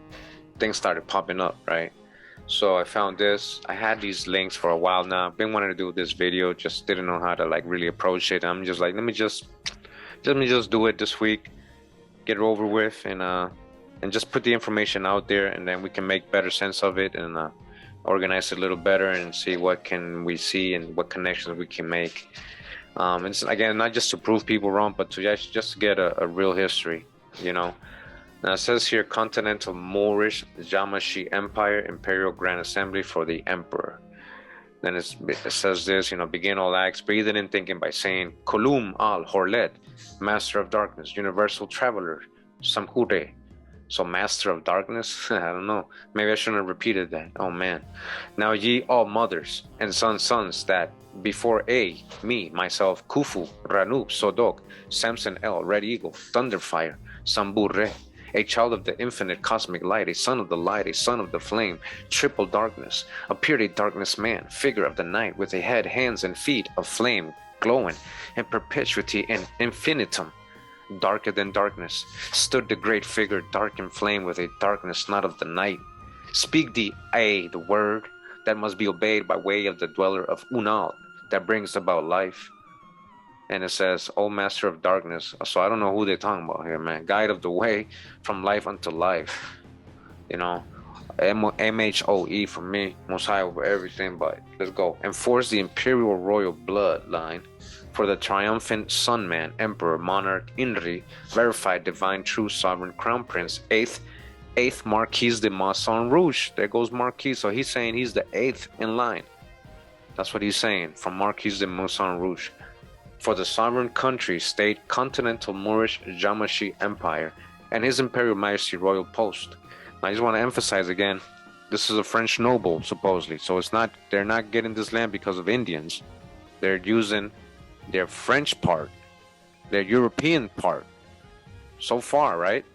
things started popping up, right? So I found this. I had these links for a while now. I've been wanting to do this video, just didn't know how to like really approach it. I'm just like, let me just do it this week, get it over with, and just put the information out there, and then we can make better sense of it and organize it a little better and see what can we see and what connections we can make. And it's, again, not just to prove people wrong, but to just get a real history, you know. Now it says here, Continental Moorish Jamashi Empire, Imperial Grand Assembly for the Emperor. Then it says this, you know, begin all acts, breathing and thinking by saying, Kulum al Horlet, Master of Darkness, Universal Traveler, Samhure. So Master of Darkness? I don't know. Maybe I shouldn't have repeated that. Oh man. Now ye all mothers and sons that before me, myself, Khufu, Ranub, Sodok, Samson El, Red Eagle, Thunderfire, Samburre, a child of the infinite cosmic light, a son of the light, a son of the flame, triple darkness, appeared a darkness man, figure of the night, with a head, hands, and feet of flame, glowing, and perpetuity and infinitum. Darker than darkness, stood the great figure, dark in flame, with a darkness not of the night. Speak the word that must be obeyed by way of the dweller of Unal, that brings about life. And it says, O Master of Darkness. So I don't know who they're talking about here, man. Guide of the way from life unto life. You know, MHOE for me, most high over everything, but let's go. Enforce the imperial royal bloodline for the triumphant Sun Man, Emperor, Monarch, Inri, verified divine true sovereign crown prince, eighth Marquis de Maison Rouge. There goes Marquis. So he's saying he's the 8th in line. That's what he's saying, from Marquis de Maison Rouge. For the sovereign country, state, Continental Moorish Jamashi Empire, and His Imperial Majesty Royal Post. I just want to emphasize again, this is a French noble, supposedly. So it's not, they're not getting this land because of Indians. They're using their French part, their European part. So far, right?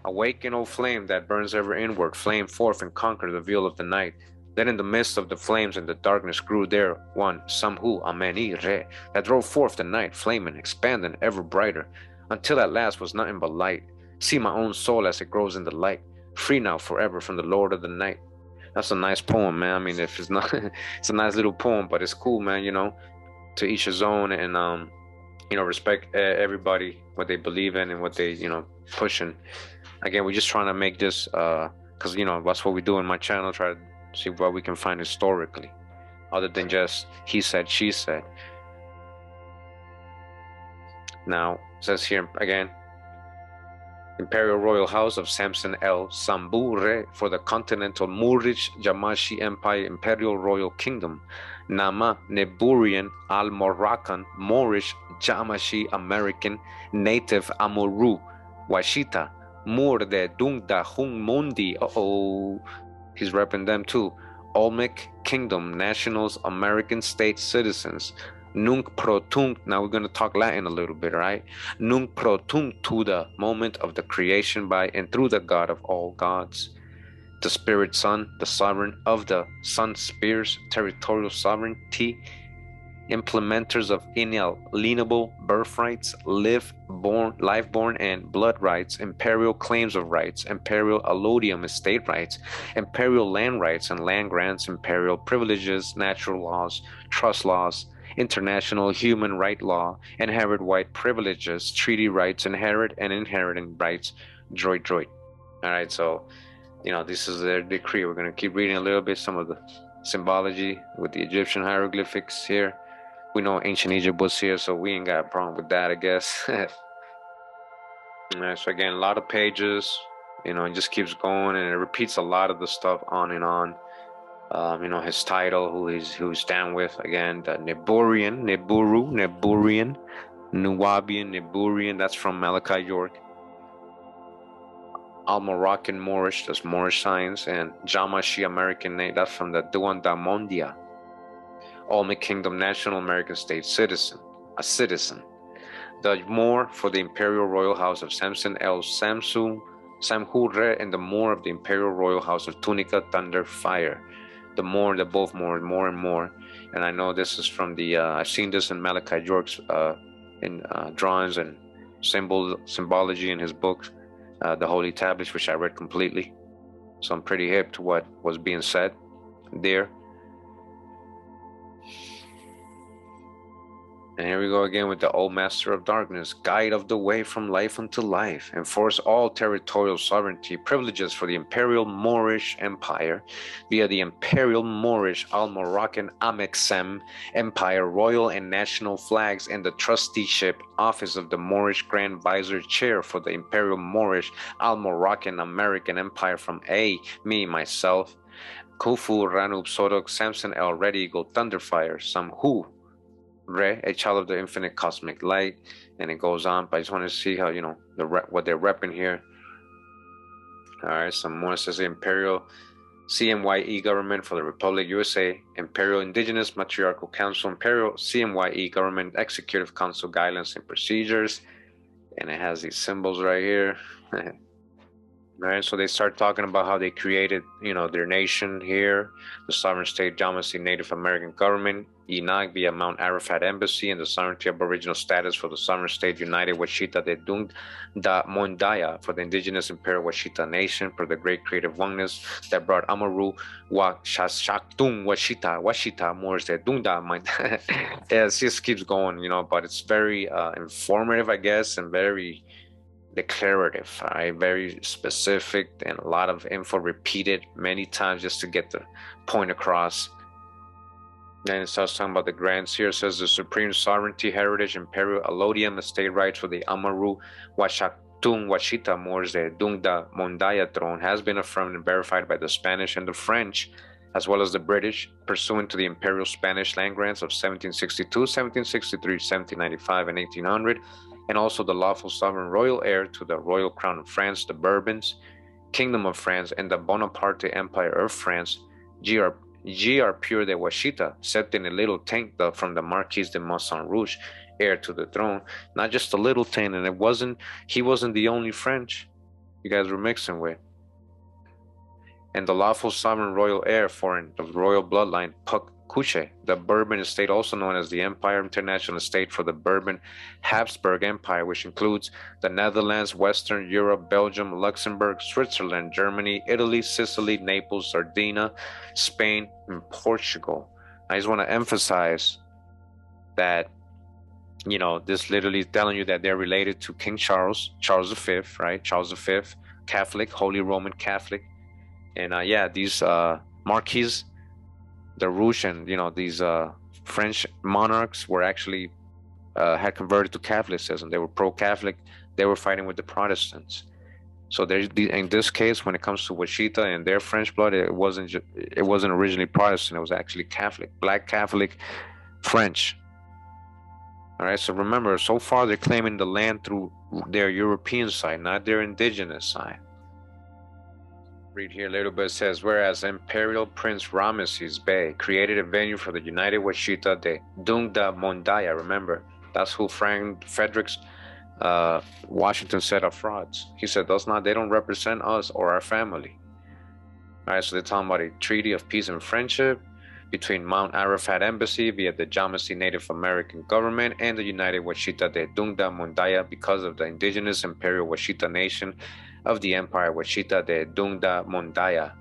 Awaken, O flame that burns ever inward, flame forth and conquer the veil of the night. Then in the midst of the flames and the darkness grew there one, Samhu Ameni Re, that drove forth the night, flaming, expanding, ever brighter, until at last was nothing but light. See my own soul as it grows in the light, free now forever from the Lord of the night. That's a nice poem, man. I mean, if it's not, it's a nice little poem, but it's cool, man. You know, to each his own, and you know, respect everybody, what they believe in and what they, you know, pushing. Again, we're just trying to make this, because you know that's what we do in my channel. Try to see what we can find historically, other than just he said, she said. Now, it says here again, Imperial Royal House of Samson El Sambure for the Continental Moorish Jamashi Empire Imperial Royal Kingdom, Nama Neburian Al Moroccan Moorish Jamashi American Native Amuru Washita Moor de Dungda Hung Mundi. He's repping them too. Olmec Kingdom Nationals American State Citizens. Nunc pro tunc, now we're going to talk Latin a little bit, right? Nunc pro tunc to the moment of the creation by and through the God of all gods. The Spirit Son, the sovereign of the Sun Spears, territorial sovereignty, implementers of inalienable birthrights, life-born and blood rights, imperial claims of rights, imperial allodium estate rights, imperial land rights and land grants, imperial privileges, natural laws, trust laws, international human right law, inherent white privileges, treaty rights, inherent and inheriting rights, droid. All right, so, you know, this is their decree. We're going to keep reading a little bit, some of the symbology with the Egyptian hieroglyphics here. We know ancient Egypt was here, so we ain't got a problem with that, I guess. All right, so again, a lot of pages, you know, it just keeps going, and it repeats a lot of the stuff on and on. You know, his title, who he's down with, again, the Neburian, Nuwabian, Neburian, that's from Malachi York. Al-Moroccan Moorish, that's Moorish signs, and Jamashi American name, that's from the Duanda Mondia. Olmec Kingdom National American State Citizen, a citizen. The Moor for the Imperial Royal House of Samson El Samhurre, and the Moor of the Imperial Royal House of Tunica Thunder Fire. The Moor, they're both more and more. And I know this is from the, I've seen this in Malachi York's in drawings and symbology in his book, The Holy Tablets, which I read completely. So I'm pretty hip to what was being said there. And here we go again with the old master of darkness, guide of the way from life unto life, enforce all territorial sovereignty, privileges for the Imperial Moorish Empire via the Imperial Moorish Al-Moroccan Amexem Empire royal and national flags, and the trusteeship office of the Moorish Grand Vizier Chair for the Imperial Moorish Al-Moroccan American Empire from me, myself, Khufu Ranub Sodok Samson El Red Eagle Thunderfire, Samhu Re, a child of the infinite cosmic light, and it goes on. But I just want to see how, you know, what they're repping here. All right, some more. Says the Imperial CMYE government for the Republic USA, Imperial Indigenous Matriarchal Council, Imperial CMYE government executive council guidelines and procedures, and it has these symbols right here. Right, so they start talking about how they created, you know, their nation here, the sovereign state Yamasee Native American government, Inag via Mount Arafat Embassy, and the sovereignty aboriginal status for the sovereign state United Washita de Dung da Mondaya for the indigenous Imperial Washita Nation, for the great creative oneness that brought Amaru wa Shashaktung Washita Moors de Dungda. Yeah, it just keeps going, you know, but it's very informative, I guess, and very declarative, right? Very specific, and a lot of info repeated many times just to get the point across. Then it starts talking about the grants here. It says the supreme sovereignty, heritage, imperial allodium, estate rights for the Amaru Washaktung Washita Moors de Dungda Mondaya throne has been affirmed and verified by the Spanish and the French, as well as the British, pursuant to the imperial Spanish land grants of 1762, 1763, 1795, and 1800, and also the lawful sovereign royal heir to the royal crown of France, the Bourbons, Kingdom of France, and the Bonaparte Empire of France, Gr. Pure de Washita, set in a little tank from the Marquis de Maison Rouge, heir to the throne. Not just a little tank, and he wasn't the only French. you guys were mixing with. And the lawful sovereign royal heir foreign of royal bloodline, Puck Kuche, the Bourbon estate, also known as the Empire International Estate for the Bourbon Habsburg Empire, which includes the Netherlands, Western Europe, Belgium, Luxembourg, Switzerland, Germany, Italy, Sicily, Naples, Sardinia, Spain, and Portugal. I just want to emphasize that, you know, this literally is telling you that they're related to King Charles, Charles V, right? Charles V, Catholic, Holy Roman Catholic. And yeah, these Marquis, the Rouge, and, you know, these French monarchs were actually had converted to Catholicism. They were pro-Catholic. They were fighting with the Protestants. So there's in this case, when it comes to Washita and their French blood, it wasn't originally Protestant. It was actually Catholic, Black Catholic, French. All right. So remember, so far they're claiming the land through their European side, not their indigenous side. Read here a little bit. It says, whereas Imperial Prince Ramesses Bey created a venue for the United Washita de Dungda Mondaya. Remember, that's who Frederick's Washington said are frauds. He said they don't represent us or our family. All right, so they're talking about a treaty of peace and friendship between Mount Arafat Embassy via the Yamasee Native American government and the United Washita de Dungda Mondaya because of the indigenous Imperial Washita Nation of the Empire Washita de Dungda Mondaya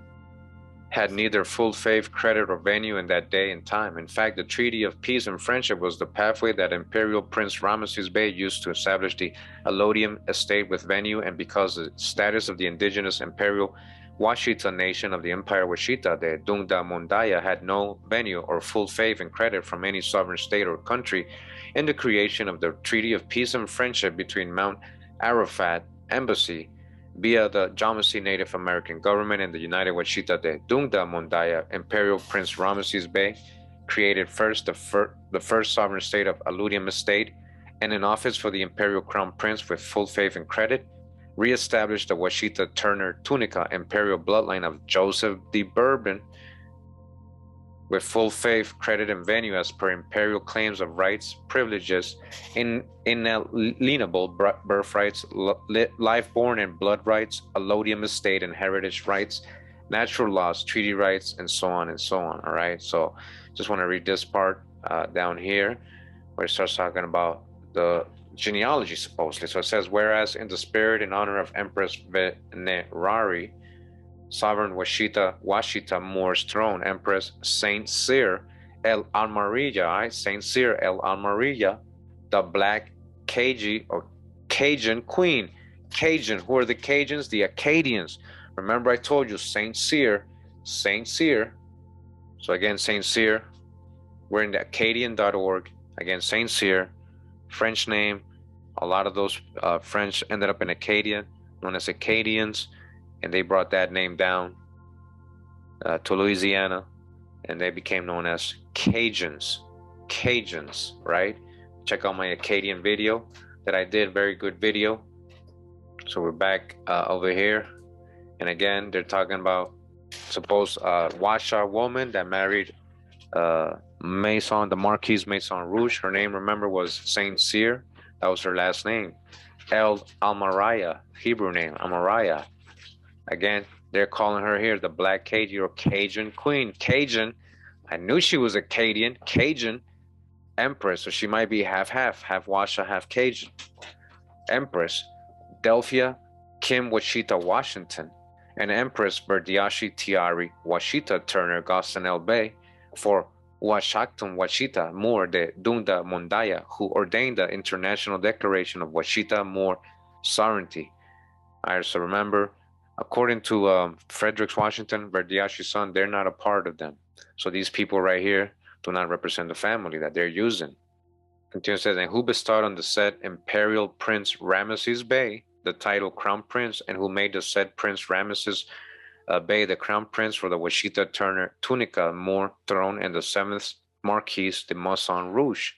had neither full faith, credit, or venue in that day and time. In fact, the Treaty of Peace and Friendship was the pathway that Imperial Prince Ramesses Bey used to establish the Allodium estate with venue, and because the status of the indigenous Imperial Washita Nation of the Empire Washita de Dungda Mondaya had no venue or full faith and credit from any sovereign state or country in the creation of the Treaty of Peace and Friendship between Mount Arafat Embassy via the Yamasee Native American government and the United Washita de Dungda Mondaya, Imperial Prince Ramesses Bey created first the first sovereign state of Allodium Estate and an office for the Imperial Crown Prince with full faith and credit, reestablished the Washita Turner Tunica Imperial bloodline of Joseph de Bourbon with full faith, credit, and venue as per imperial claims of rights, privileges, inalienable birthrights, life-born and blood rights, allodium estate and heritage rights, natural laws, treaty rights, and so on and so on. All right, so just want to read this part down here where it starts talking about the genealogy, supposedly. So it says, whereas in the spirit and honor of Empress Verdiacee, sovereign Washita Muurs throne, Empress Saint Cyr El Almarilla, Saint Cyr El Almarilla, the Black Cajun or Cajun Queen. Cajun, who are the Cajuns? The Acadians. Remember I told you Saint Cyr. So again, Saint Cyr, we're in the Acadian.org. Again, Saint Cyr, French name. A lot of those French ended up in Acadia, known as Acadians. And they brought that name down to Louisiana, and they became known as Cajuns. Cajuns, right? Check out my Acadian video that I did, very good video. So we're back over here. And again, they're talking about supposed Washitaw woman that married Maison, the Marquis Maison Rouge. Her name, remember, was Saint Cyr. That was her last name. El Almaraya, Hebrew name, Almaraya. Again, they're calling her here the Black Cajun or Cajun Queen. Cajun, I knew she was Acadian. Cajun Empress, so she might be half Washita, half Cajun. Empress Delphia Kim Washita Washington, and Empress Verdiacee Tiari Washita Turner Gossanel Bay for Washitaw Washita Moor de Dungda Mondaya, who ordained the International Declaration of Washita Moor Sovereignty. All right, so remember, according to Frederick Washington, Verdiacee's son, they're not a part of them. So these people right here do not represent the family that they're using. Continues, says, and who bestowed on the said Imperial Prince Ramesses Bey the title Crown Prince, and who made the said Prince Ramesses Bey the Crown Prince for the Washita Turner Tunica Moor throne and the 7th Marquis de Maison Rouge.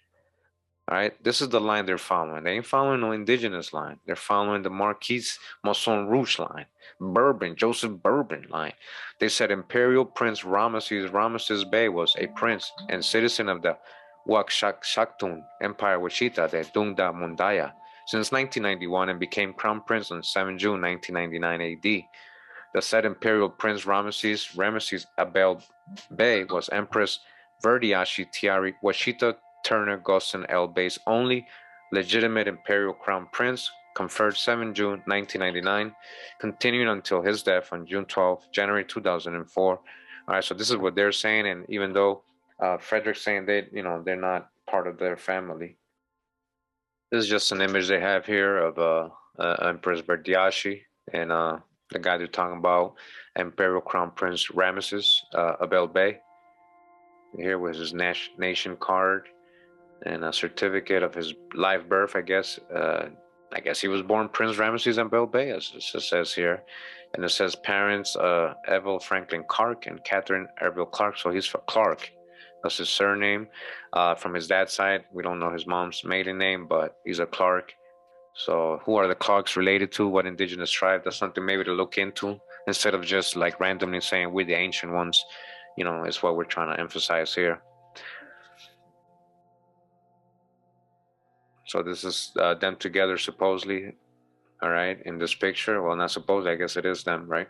All right, this is the line they're following. They ain't following no indigenous line. They're following the Marquis Maison Rouge line, Bourbon, Joseph Bourbon line. They said Imperial Prince Ramesses Bey was a prince and citizen of the Washitaw Empire Washita de Dungda Mondaya, since 1991 and became crown prince on 7 June 1999 AD. The said imperial prince Ramesses Abel Bey was Empress Verdiacee Tiari Washita Turner Gosson El Bey's only legitimate imperial crown prince, conferred 7 June 1999, continuing until his death on January 2004. All right, so this is what they're saying, and even though Frederick's saying they're not part of their family. This is just an image they have here of Empress Verdiacee and the guy they're talking about, Imperial Crown Prince Ramesses Abel Bey. Here with his nation card and a certificate of his live birth, I guess. I guess he was born Prince Ramesses Abel Bey, as it says here. And it says parents, Evel Franklin Clark and Catherine Erville Clark, so he's Clark. That's his surname. From his dad's side, we don't know his mom's maiden name, but he's a Clark. So who are the Clarks related to? What indigenous tribe? That's something maybe to look into, instead of just like randomly saying we're the ancient ones. Is what we're trying to emphasize here. So this is them together, supposedly, all right, in this picture. Well, not supposedly, I guess it is them, right?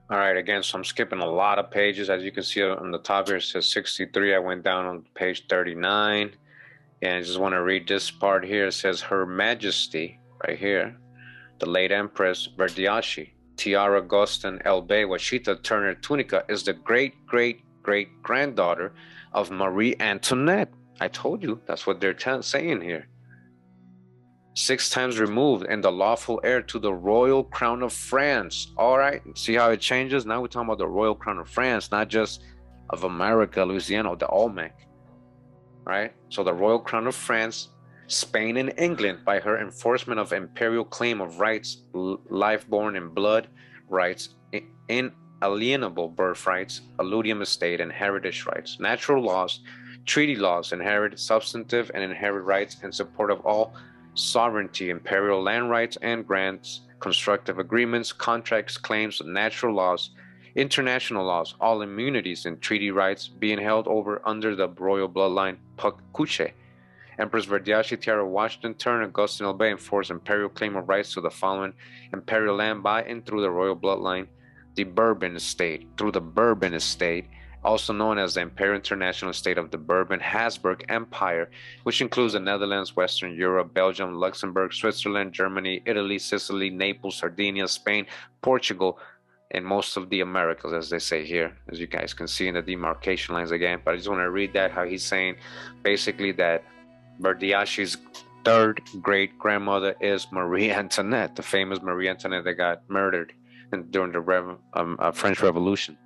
All right, again, so I'm skipping a lot of pages. As you can see on the top here, it says 63. I went down on page 39. And I just want to read this part here. It says, Her Majesty, right here, the late Empress Verdiacee, Tiara Goston El Bey Washita Turner Tunica, is the great-great-great-granddaughter of Marie Antoinette. I told you, that's what they're saying here. 6 times removed and the lawful heir to the royal crown of France. All right, see how it changes? Now we're talking about the royal crown of France, not just of America, Louisiana, the Olmec. Right? So the royal crown of France, Spain, and England, by her enforcement of imperial claim of rights, life-born and blood rights, inalienable birthrights, alludium estate, and heritage rights, natural laws, treaty laws, inherited substantive and inherited rights in support of all sovereignty, imperial land rights and grants, constructive agreements, contracts, claims, natural laws, international laws, all immunities and treaty rights being held over under the royal bloodline Pukuche. Empress Verdiacee Tiara Washington Turner Goston El Bey enforced imperial claim of rights to the following imperial land by and through the royal bloodline, the Bourbon Estate, also known as the Imperial International Estate of the Bourbon-Habsburg Empire, which includes the Netherlands, Western Europe, Belgium, Luxembourg, Switzerland, Germany, Italy, Sicily, Naples, Sardinia, Spain, Portugal, and most of the Americas, as they say here, as you guys can see in the demarcation lines again. But I just want to read that, how he's saying basically that Verdiacee's third great-grandmother is Marie Antoinette, the famous Marie Antoinette that got murdered during the French Revolution.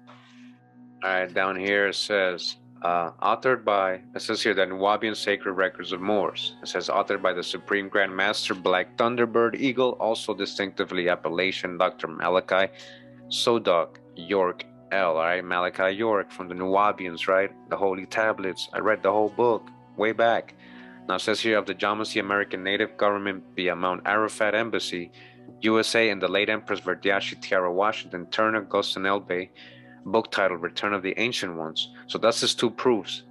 All right, down here it says, authored by, it says here, the Nubian Sacred Records of Moors. It says, authored by the Supreme Grand Master Black Thunderbird Eagle, also distinctively Appalachian, Dr. Malachi Sodok York L. All right, Malachi York from the Nubians, right? The Holy Tablets. I read the whole book way back. Now it says here, of the Yamasee American Native Government via Mount Arafat Embassy, USA, and the late Empress Verdiacee Tiara Washington Turner Goston El Bey, book titled Return of the Ancient Ones. So that's his 2 proofs.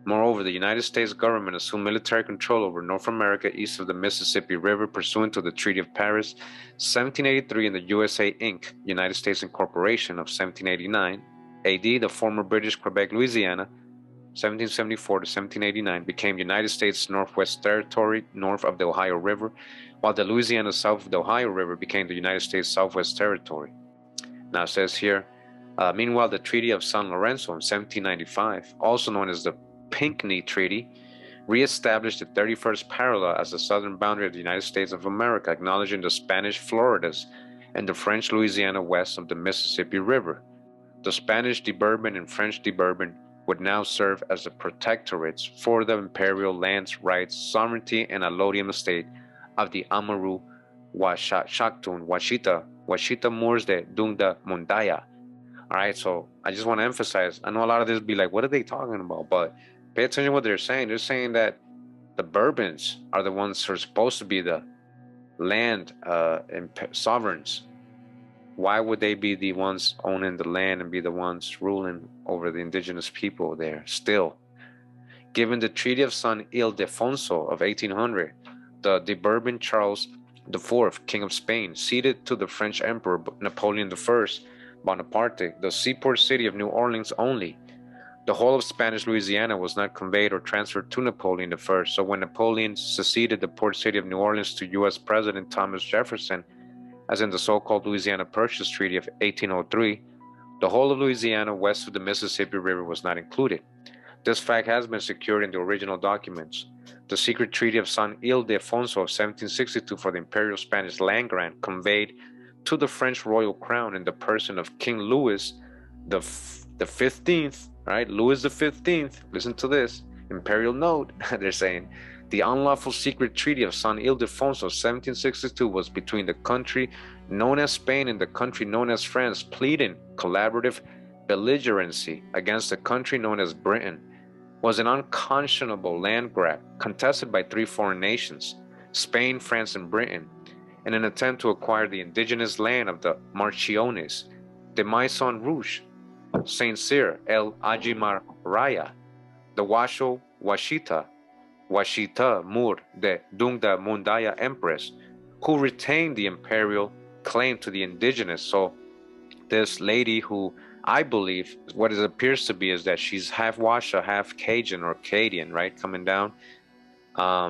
Moreover, the United States government assumed military control over North America east of the Mississippi River pursuant to the Treaty of Paris, 1783, and the USA Inc., United States Incorporation of 1789. AD, the former British Quebec, Louisiana, 1774 to 1789, became United States Northwest Territory north of the Ohio River, while the Louisiana south of the Ohio River became the United States Southwest Territory. Now it says here, meanwhile, the Treaty of San Lorenzo in 1795, also known as the Pinckney Treaty, reestablished the 31st parallel as the southern boundary of the United States of America, acknowledging the Spanish Floridas and the French Louisiana west of the Mississippi River. The Spanish de Bourbon and French de Bourbon would now serve as the protectorates for the imperial lands, rights, sovereignty, and allodium estate of the Amaru, Washaktun, Washitaw Muurs de Dunda Mundaya. All right, so I just want to emphasize, I know a lot of this be like, what are they talking about? But pay attention to what they're saying. They're saying that the Bourbons are the ones who are supposed to be the land sovereigns. Why would they be the ones owning the land and be the ones ruling over the indigenous people there still? Given the Treaty of San Ildefonso of 1800, the Bourbon Charles IV, King of Spain, ceded to the French Emperor Napoleon I Bonaparte the seaport city of New Orleans only. The whole of Spanish Louisiana was not conveyed or transferred to Napoleon I, so when Napoleon seceded the port city of New Orleans to U.S. President Thomas Jefferson, as in the so-called Louisiana Purchase Treaty of 1803, the whole of Louisiana west of the Mississippi River was not included. This fact has been secured in the original documents. The secret Treaty of San Ildefonso of 1762 for the Imperial Spanish land grant conveyed to the French royal crown in the person of King Louis the 15th, right? Louis the 15th, listen to this, imperial note, they're saying, the unlawful secret Treaty of San Ildefonso of 1762 was between the country known as Spain and the country known as France, pleading collaborative belligerency against the country known as Britain, was an unconscionable land grab contested by three foreign nations, Spain, France, and Britain, in an attempt to acquire the indigenous land of the Marchiones, the Maison Rouge, Saint Cyr, El Ajimar Raya, the Washita Muurs de Dungda Mundaya Empress, who retained the imperial claim to the indigenous. So this lady, who I believe what it appears to be is that she's half Washa, half Cajun or Acadian, right, coming down.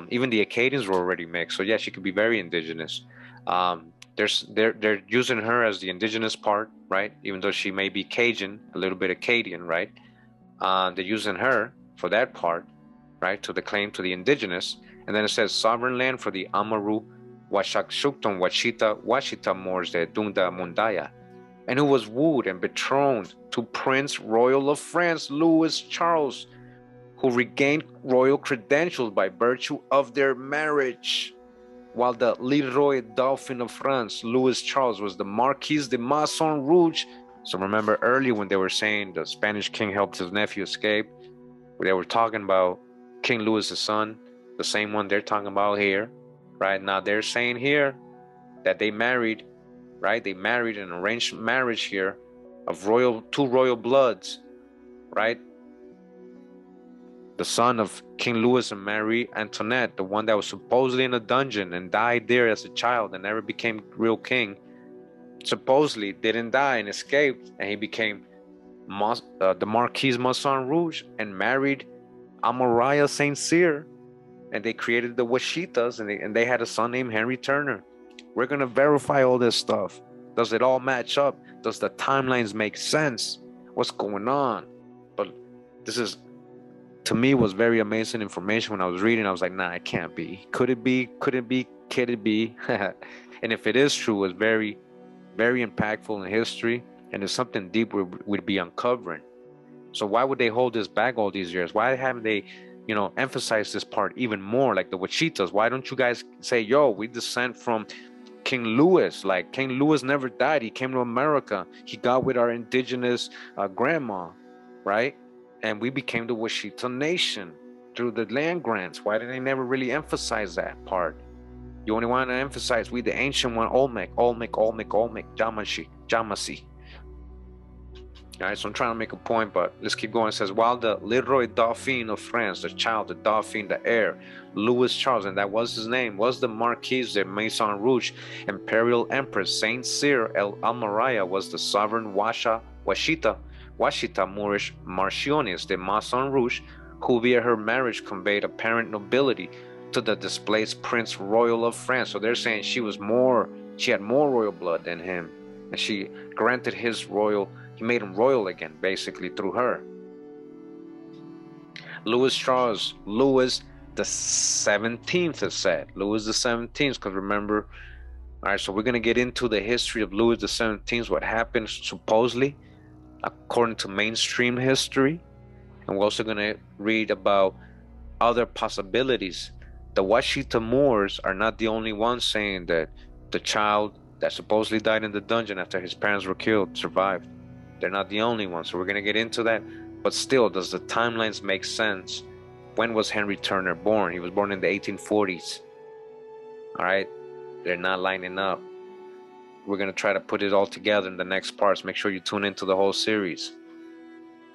Even the Acadians were already mixed, so yeah, she could be very indigenous. They're using her as the indigenous part, right? Even though she may be Cajun, a little bit Acadian, right? They're using her for that part, right, to the claim to the indigenous. And then it says sovereign land for the Amaru Washakshukton Washita Mours de Dunda Mundaya, and who was wooed and betrothed to Prince Royal of France, Louis Charles, who regained royal credentials by virtue of their marriage, while the Leroy Dauphin of France, Louis Charles, was the Marquis de Maison Rouge. So remember earlier when they were saying the Spanish king helped his nephew escape, they were talking about King Louis's son, the same one they're talking about here, right? Now they're saying here that they married, right? They married an arranged marriage here of two royal bloods, right? The son of King Louis and Marie Antoinette, the one that was supposedly in a dungeon and died there as a child and never became real king, supposedly didn't die and escaped, and he became the Marquis Maison Rouge and married Amariah Saint Cyr, and they created the Washitas, and they had a son named Henry Turner. We're gonna verify all this stuff. Does it all match up? Does the timelines make sense? What's going on? But this is, to me, was very amazing information. When I was reading, I was like, nah, it can't be. Could it be? Could it be? Could it be? And if it is true, it's very, very impactful in history, and it's something deep we'd be uncovering. So why would they hold this back all these years? Why haven't they, emphasized this part even more, like the Wachitas? Why don't you guys say, yo, we descend from King Louis? Like, King Louis never died. He came to America. He got with our indigenous grandma, right? And we became the Washitaw Nation through the land grants. Why did they never really emphasize that part? You only want to emphasize we the ancient one, Olmec, Jamasi. All right, so I'm trying to make a point, but let's keep going. It says, while the Leroy Dauphin of France, the child, the Dauphin, the heir, Louis Charles, and that was his name, was the Marquis de Maison Rouge, Imperial Empress Saint Cyr El Almaraya was the sovereign Washita Moorish Marchiones de Maison Rouge, who via her marriage conveyed apparent nobility to the displaced Prince Royal of France. So they're saying she had more royal blood than him, and she granted he made him royal again, basically, through her. Louis Charles, Louis the 17th is said. Louis the 17th, because remember, all right, so we're going to get into the history of Louis the 17th, what happened supposedly, according to mainstream history. And we're also going to read about other possibilities. The Washitaw Muurs are not the only ones saying that the child that supposedly died in the dungeon after his parents were killed survived. They're not the only ones, so we're going to get into that. But still, does the timelines make sense? When was Henry Turner born? He was born in the 1840s. All right? They're not lining up. We're going to try to put it all together in the next parts. Make sure you tune into the whole series.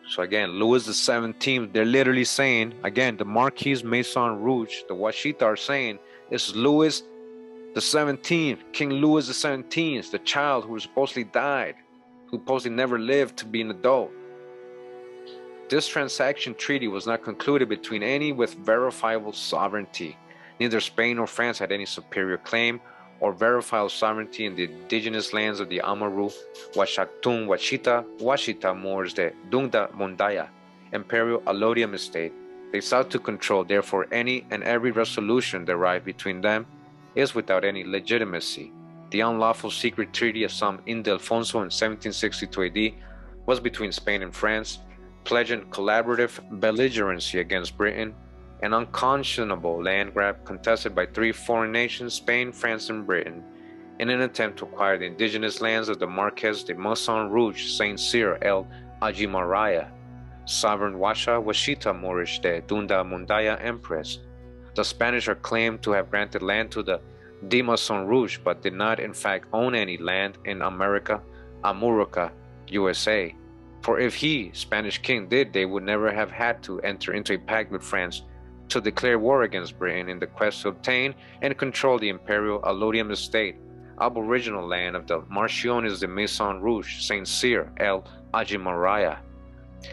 So again, Louis the 17th, they're literally saying, again, the Marquis Maison Rouge, the Washita are saying, it's Louis the 17th, King Louis the 17th, the child who supposedly died, who supposedly never lived to be an adult. This transaction treaty was not concluded between any with verifiable sovereignty. Neither Spain nor France had any superior claim or verifiable sovereignty in the indigenous lands of the Amaru, Washatun, Washita, Washitaw Muurs de Dunda Mondaya, Imperial Allodium estate. They sought to control, therefore, any and every resolution derived between them is without any legitimacy. The unlawful secret treaty of San Ildefonso in 1762 AD was between Spain and France, pledging collaborative belligerency against Britain, an unconscionable land grab contested by three foreign nations, Spain, France, and Britain, in an attempt to acquire the indigenous lands of the Marquis de Maison Rouge, Saint Cyr el Ajimaraya, sovereign Washita Moorish de Dunda Mundaya Empress. The Spanish are claimed to have granted land to the de Maison Rouge, but did not in fact own any land in America, Amurica, USA. For if he, Spanish king, did, they would never have had to enter into a pact with France to declare war against Britain in the quest to obtain and control the imperial allodium estate, aboriginal land of the Marchiones de Maison Rouge, Saint Cyr el Ajimaraya.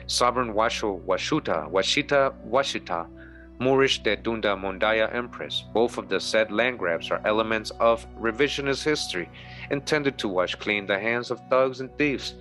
Sovereign Washita, Moorish de Dunda Mondaya Empress. Both of the said land grabs are elements of revisionist history intended to wash clean the hands of thugs and thieves.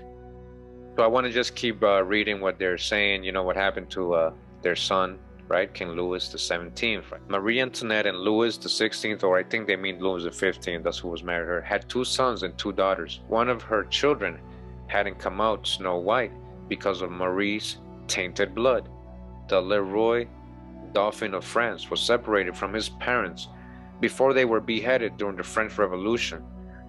So I want to just keep reading what they're saying, you know, what happened to their son, right, King Louis the 17th. Right? Marie Antoinette and Louis the 16th, or I think they mean Louis the 15th, that's who was married her, had 2 sons and 2 daughters. One of her children hadn't come out Snow White because of Marie's tainted blood. The Leroy Dauphin of France was separated from his parents before they were beheaded during the French Revolution,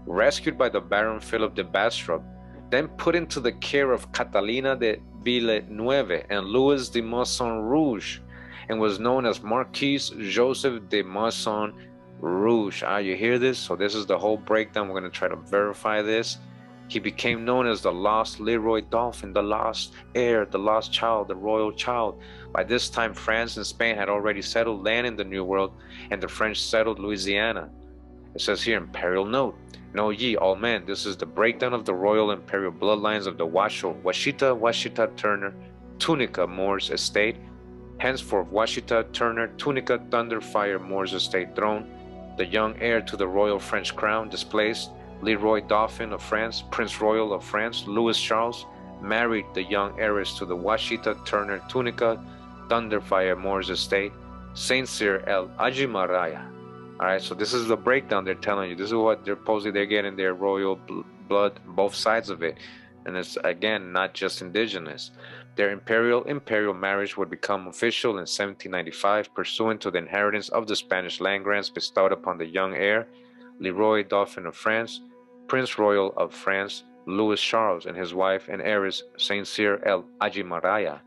rescued by the Baron Philip de Bastrop, then put into the care of Catalina de Villeneuve and Louis de Maison Rouge, and was known as Marquis Joseph de Maison Rouge. You hear this? So this is the whole breakdown. We're going to try to verify this. He became known as the lost Leroy Dauphin, the lost heir, the lost child, the royal child. By this time, France and Spain had already settled land in the New World, and the French settled Louisiana. It says here, Imperial Note, know ye all men, this is the breakdown of the royal imperial bloodlines of the Washita Turner, Tunica Moors estate. Henceforth, Washita Turner, Tunica Thunderfire Moors estate throne. The young heir to the royal French crown displaced, Leroy Dauphin of France, Prince Royal of France, Louis Charles, married the young heiress to the Washita Turner, Tunica Thunderfire Moors estate, Saint Cyr el Ajimaraya. All right, so this is the breakdown they're telling you. This is what they're getting their royal blood, both sides of it. And it's, again, not just indigenous. Their imperial marriage would become official in 1795, pursuant to the inheritance of the Spanish land grants bestowed upon the young heir, Leroy Dauphin of France, Prince Royal of France, Louis Charles, and his wife and heiress, Saint Cyr el Ajimaraya.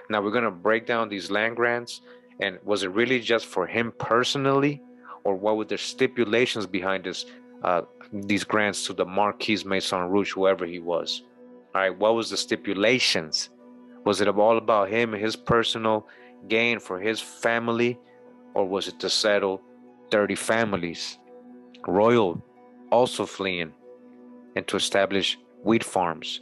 Now we're going to break down these land grants, and was it really just for him personally, or what were the stipulations behind this, these grants to the Marquis Maison Rouge, whoever he was? All right, what was the stipulations? Was it all about him and his personal gain for his family, or was it to settle 30 families, royal also fleeing, and to establish wheat farms?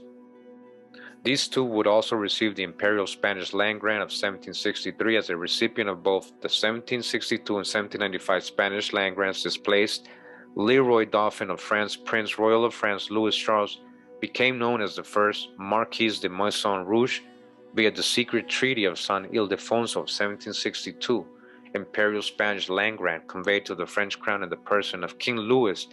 These two would also receive the Imperial Spanish Land Grant of 1763 as a recipient of both the 1762 and 1795 Spanish land grants. Displaced Leroy Dauphin of France, Prince Royal of France, Louis Charles, became known as the first Marquis de Maison Rouge via the secret treaty of San Ildefonso of 1762, Imperial Spanish land grant conveyed to the French crown in the person of King Louis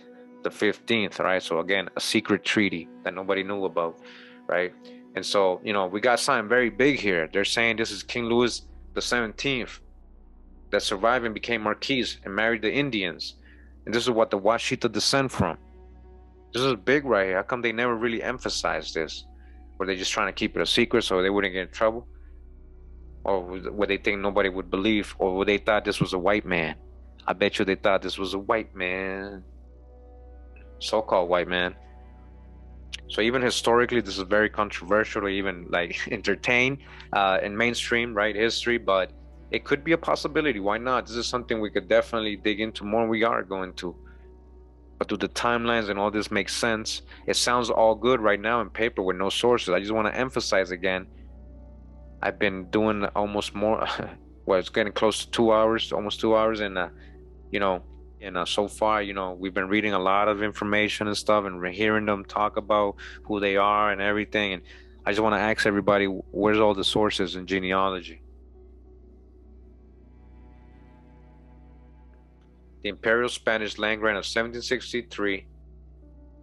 the 15th, right? So again, a secret treaty that nobody knew about, right? And so, you know, we got something very big here. They're saying this is King Louis the 17th that survived and became Marquis and married the Indians. And this is what the Washita descend from. This is big right here. How come they never really emphasized this? Were they just trying to keep it a secret so they wouldn't get in trouble? Or would they think nobody would believe? Or would they thought this was a white man? I bet you they thought this was a white man. So-called white man. So even historically, this is very controversial to even like entertain in mainstream, right, history, but it could be a possibility. Why not? This is something we could definitely dig into more. We are going to. But do the timelines and all this make sense? It sounds all good right now in paper with no sources. I just want to emphasize again, I've been doing almost more, well, it's getting close to 2 hours, almost 2 hours, and you know, and so far, we've been reading a lot of information and stuff, and we're hearing them talk about who they are and everything. And I just want to ask everybody, where's all the sources in genealogy? The Imperial Spanish Land Grant of 1763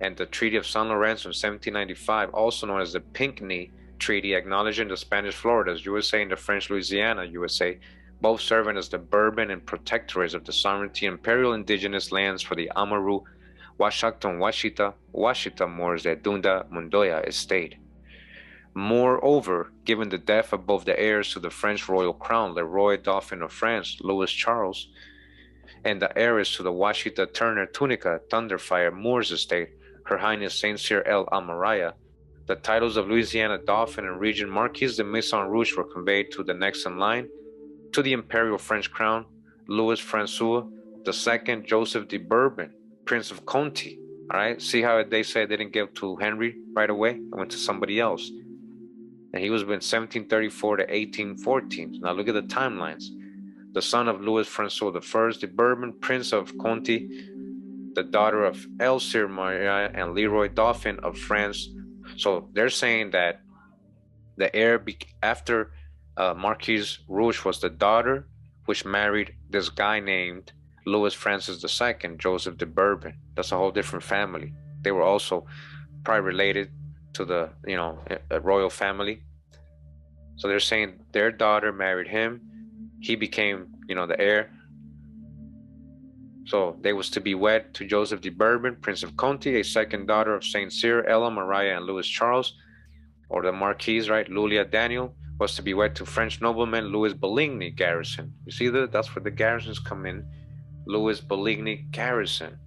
and the Treaty of San Lorenzo in 1795, also known as the Pinckney Treaty, acknowledging the Spanish Floridas, USA, and the French Louisiana, USA, both serving as the Bourbon and protectorates of the sovereignty imperial indigenous lands for the Amaru, Washington, Washitaw Muurs, the Dunda Mundoya estate. Moreover, given the death of both the heirs to the French royal crown, Leroy Dauphin of France, Louis Charles, and the heiress to the Washita Turner Tunica Thunderfire Moors estate, Her Highness Saint Cyr El Amaraya, the titles of Louisiana Dauphin and Regent Marquis de Maison Rouge were conveyed to the next in line, to the imperial French crown, Louis Francois II Joseph de Bourbon, Prince of Conti. All right, see how they say they didn't give to Henry right away? It went to somebody else. And he was in 1734 to 1814. Now look at the timelines. The son of Louis Francois I de Bourbon, Prince of Conti, the daughter of Elsir Maria and Leroy Dauphin of France. So they're saying that the heir after Marquis Rouge was the daughter, which married this guy named Louis Francis II, Joseph de Bourbon. That's a whole different family. They were also probably related to the, a royal family. So they're saying their daughter married him. He became, the heir. So they was to be wed to Joseph de Bourbon, Prince of Conti, a second daughter of Saint Cyr, Ella, Maria, and Louis Charles, or the Marquis, right? Lulia Daniel was to be wed to French nobleman Louis Boligny Garrison. You see that? That's where the garrisons come in. Louis Boligny Garrison.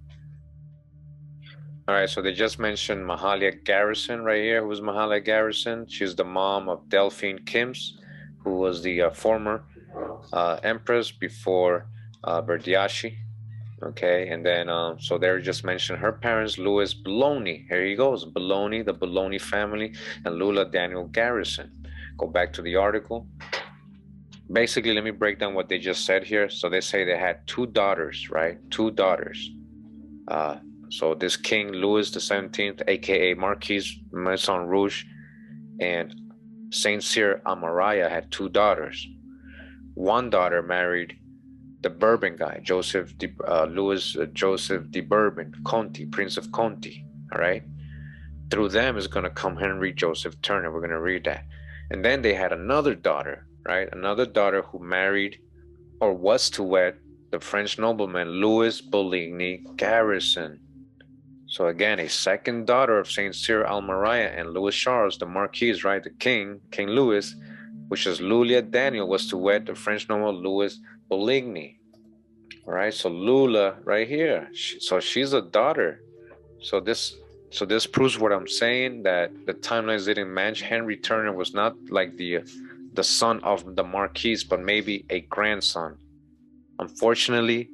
All right, so they just mentioned Mahalia Garrison right here. Who's Mahalia Garrison? She's the mom of Delphine Kims, who was the former empress before Verdiacee. Okay, and then so they just mentioned her parents, Louis Bologna. Here he goes, Bologna, the Bologna family, and Lula Daniel Garrison. Go back to the article. Basically, let me break down what they just said here. So they say they had two daughters, right? Two daughters. So this King Louis XVII, aka Marquis Maison Rouge, and Saint Cyr Amaraya had two daughters. One daughter married the Bourbon guy, Louis Joseph de Bourbon, Conti, Prince of Conti. All right. Through them is going to come Henry Joseph Turner. We're going to read that. And then they had another daughter, right? Another daughter who married or was to wed the French nobleman Louis Boligny Garrison. So again, a second daughter of Saint Cyr Almaria and Louis Charles, the Marquis, right? The King Louis, which is Lulia Daniel, was to wed the French nobleman Louis Boligny. All right, so Lula right here. So she's a daughter. So this proves what I'm saying, that the timelines didn't match. Henry Turner was not like the son of the Marquis, but maybe a grandson. Unfortunately,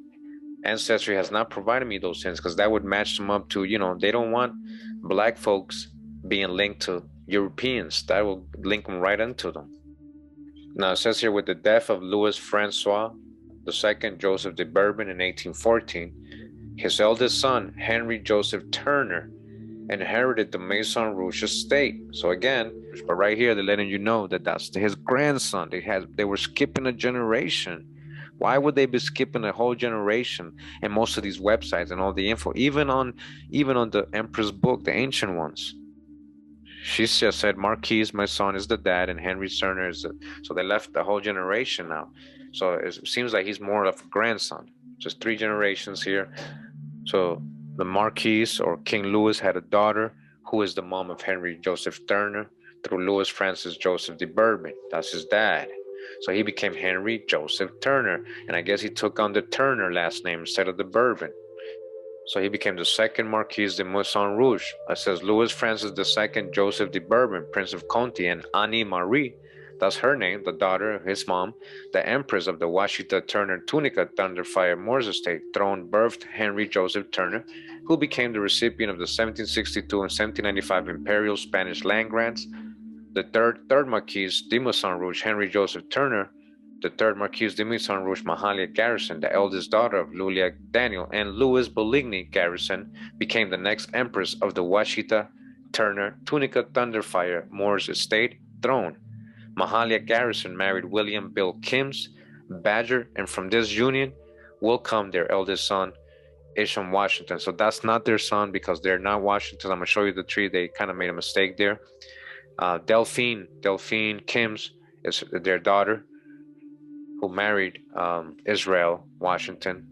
Ancestry has not provided me those hints, because that would match them up to, they don't want black folks being linked to Europeans. That will link them right into them. Now it says here, with the death of Louis Francois II Joseph de Bourbon in 1814, his eldest son, Henry Joseph Turner, inherited the Maison Rouge estate. So again, but right here they're letting you know that that's his grandson. They were skipping a generation. Why would they be skipping a whole generation? And most of these websites and all the info, even on the Empress book, the ancient ones, she just said Marquis, my son, is the dad, and Henry Turner is so they left the whole generation now. So it seems like he's more of a grandson. Just 3 generations here. So the Marquis, or King Louis, had a daughter who is the mom of Henry Joseph Turner through Louis Francis Joseph de Bourbon. That's his dad. So he became Henry Joseph Turner. And I guess he took on the Turner last name instead of the Bourbon. So he became the second Marquis de Maison Rouge. It says Louis Francis II, Joseph de Bourbon, Prince of Conti, and Annie Marie, that's her name, the daughter of his mom, the Empress of the Washita Turner Tunica Thunderfire Moors estate throne, birthed Henry Joseph Turner, who became the recipient of the 1762 and 1795 imperial Spanish land grants. The third Marquis de Maison Rouge, Henry Joseph Turner, the third Marquis de Maison Rouge, Mahalia Garrison, the eldest daughter of Lulia Daniel and Louis Boligny Garrison, became the next empress of the Washita Turner Tunica Thunderfire Moors estate throne. Mahalia Garrison married William Bill Kim's Badger, and from this union will come their eldest son, Isham Washington. So that's not their son because they're not Washingtons. I'm going to show you the tree. They kind of made a mistake there. Delphine Kim's is their daughter, who married Israel Washington.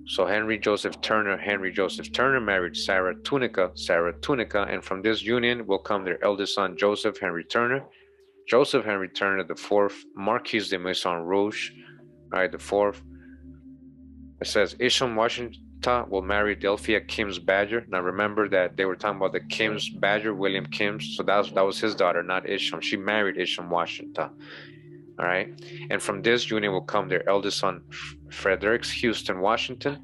So Henry Joseph Turner married Sarah Tunica, and from this union will come their eldest son, Joseph Henry Turner, the fourth Marquis de Maison Rouge, right, the fourth. It says Isham Washington will marry Delphia Kim's Badger. Now remember that they were talking about the Kim's Badger, William Kim's, so that was his daughter, not Isham. She married Isham Washington. All right, and from this union will come their eldest son, Frederick Houston Washington,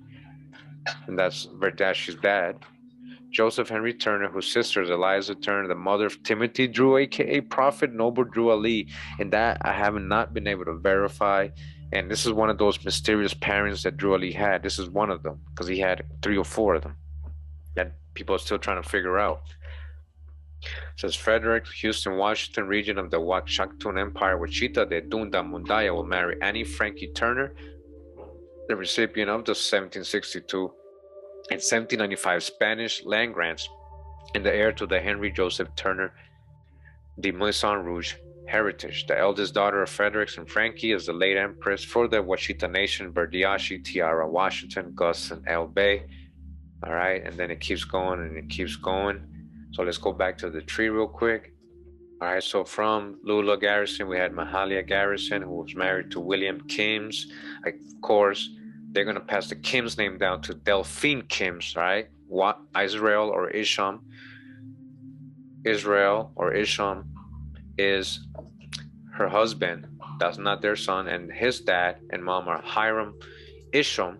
and that's Verdiacee's dad. Joseph Henry Turner, whose sister is Eliza Turner, the mother of Timothy Drew, aka Prophet Noble Drew Ali, and that I have not been able to verify. And this is one of those mysterious parents that Drew Ali had. This is one of them because he had 3 or 4 of them that people are still trying to figure out. It says Frederick Houston Washington, regent of the Wakshaktoon Empire, Washita de Dunda Mundaya, will marry Annie Frankie Turner, the recipient of the 1762 and 1795 Spanish land grants, and the heir to the Henry Joseph Turner de Maison Rouge heritage. The eldest daughter of Frederick and Frankie is the late Empress for the Washitaw Nation, Verdiacee, Tiara Washington, Gus, and L. Bay. All right, and then it keeps going and it keeps going. So let's go back to the tree real quick. All right, so from Lula Garrison, we had Mahalia Garrison, who was married to William Kim's. Of course, they're going to pass the Kim's name down to Delphine Kim's, right? Israel or Isham is her husband. That's not their son. And his dad and mom are Hiram Isham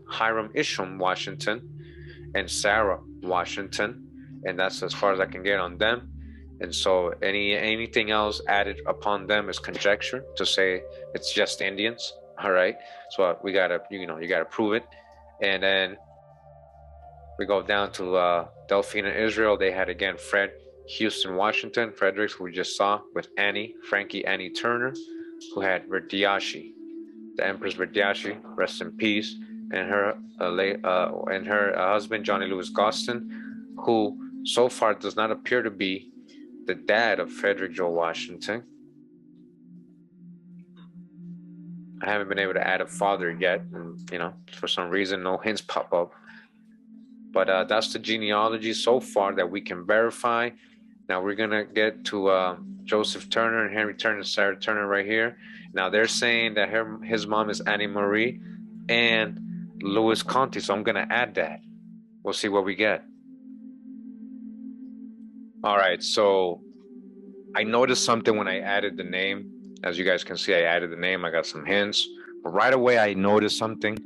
Washington and Sarah Washington. And that's as far as I can get on them. And so anything else added upon them is conjecture to say it's just Indians. All right. So we gotta, you gotta prove it. And then we go down to Delphine and Israel. They had again Fred Houston Washington, Fredericks, who we just saw, with Frankie Annie Turner, who had Verdiacee, the Empress Verdiacee, rest in peace, and her husband Johnny Louis Gostin, who so far does not appear to be the dad of Frederick Joe Washington. I haven't been able to add a father yet, and for some reason no hints pop up. But that's the genealogy so far that we can verify. Now we're gonna get to Joseph Turner and Henry Turner and Sarah Turner right here. Now they're saying that his mom is Annie Marie and Louis Conti, so I'm gonna add that. We'll see what we get. All right, so I noticed something when I added the name. As you guys can see, I added the name. I got some hints. But right away, I noticed something.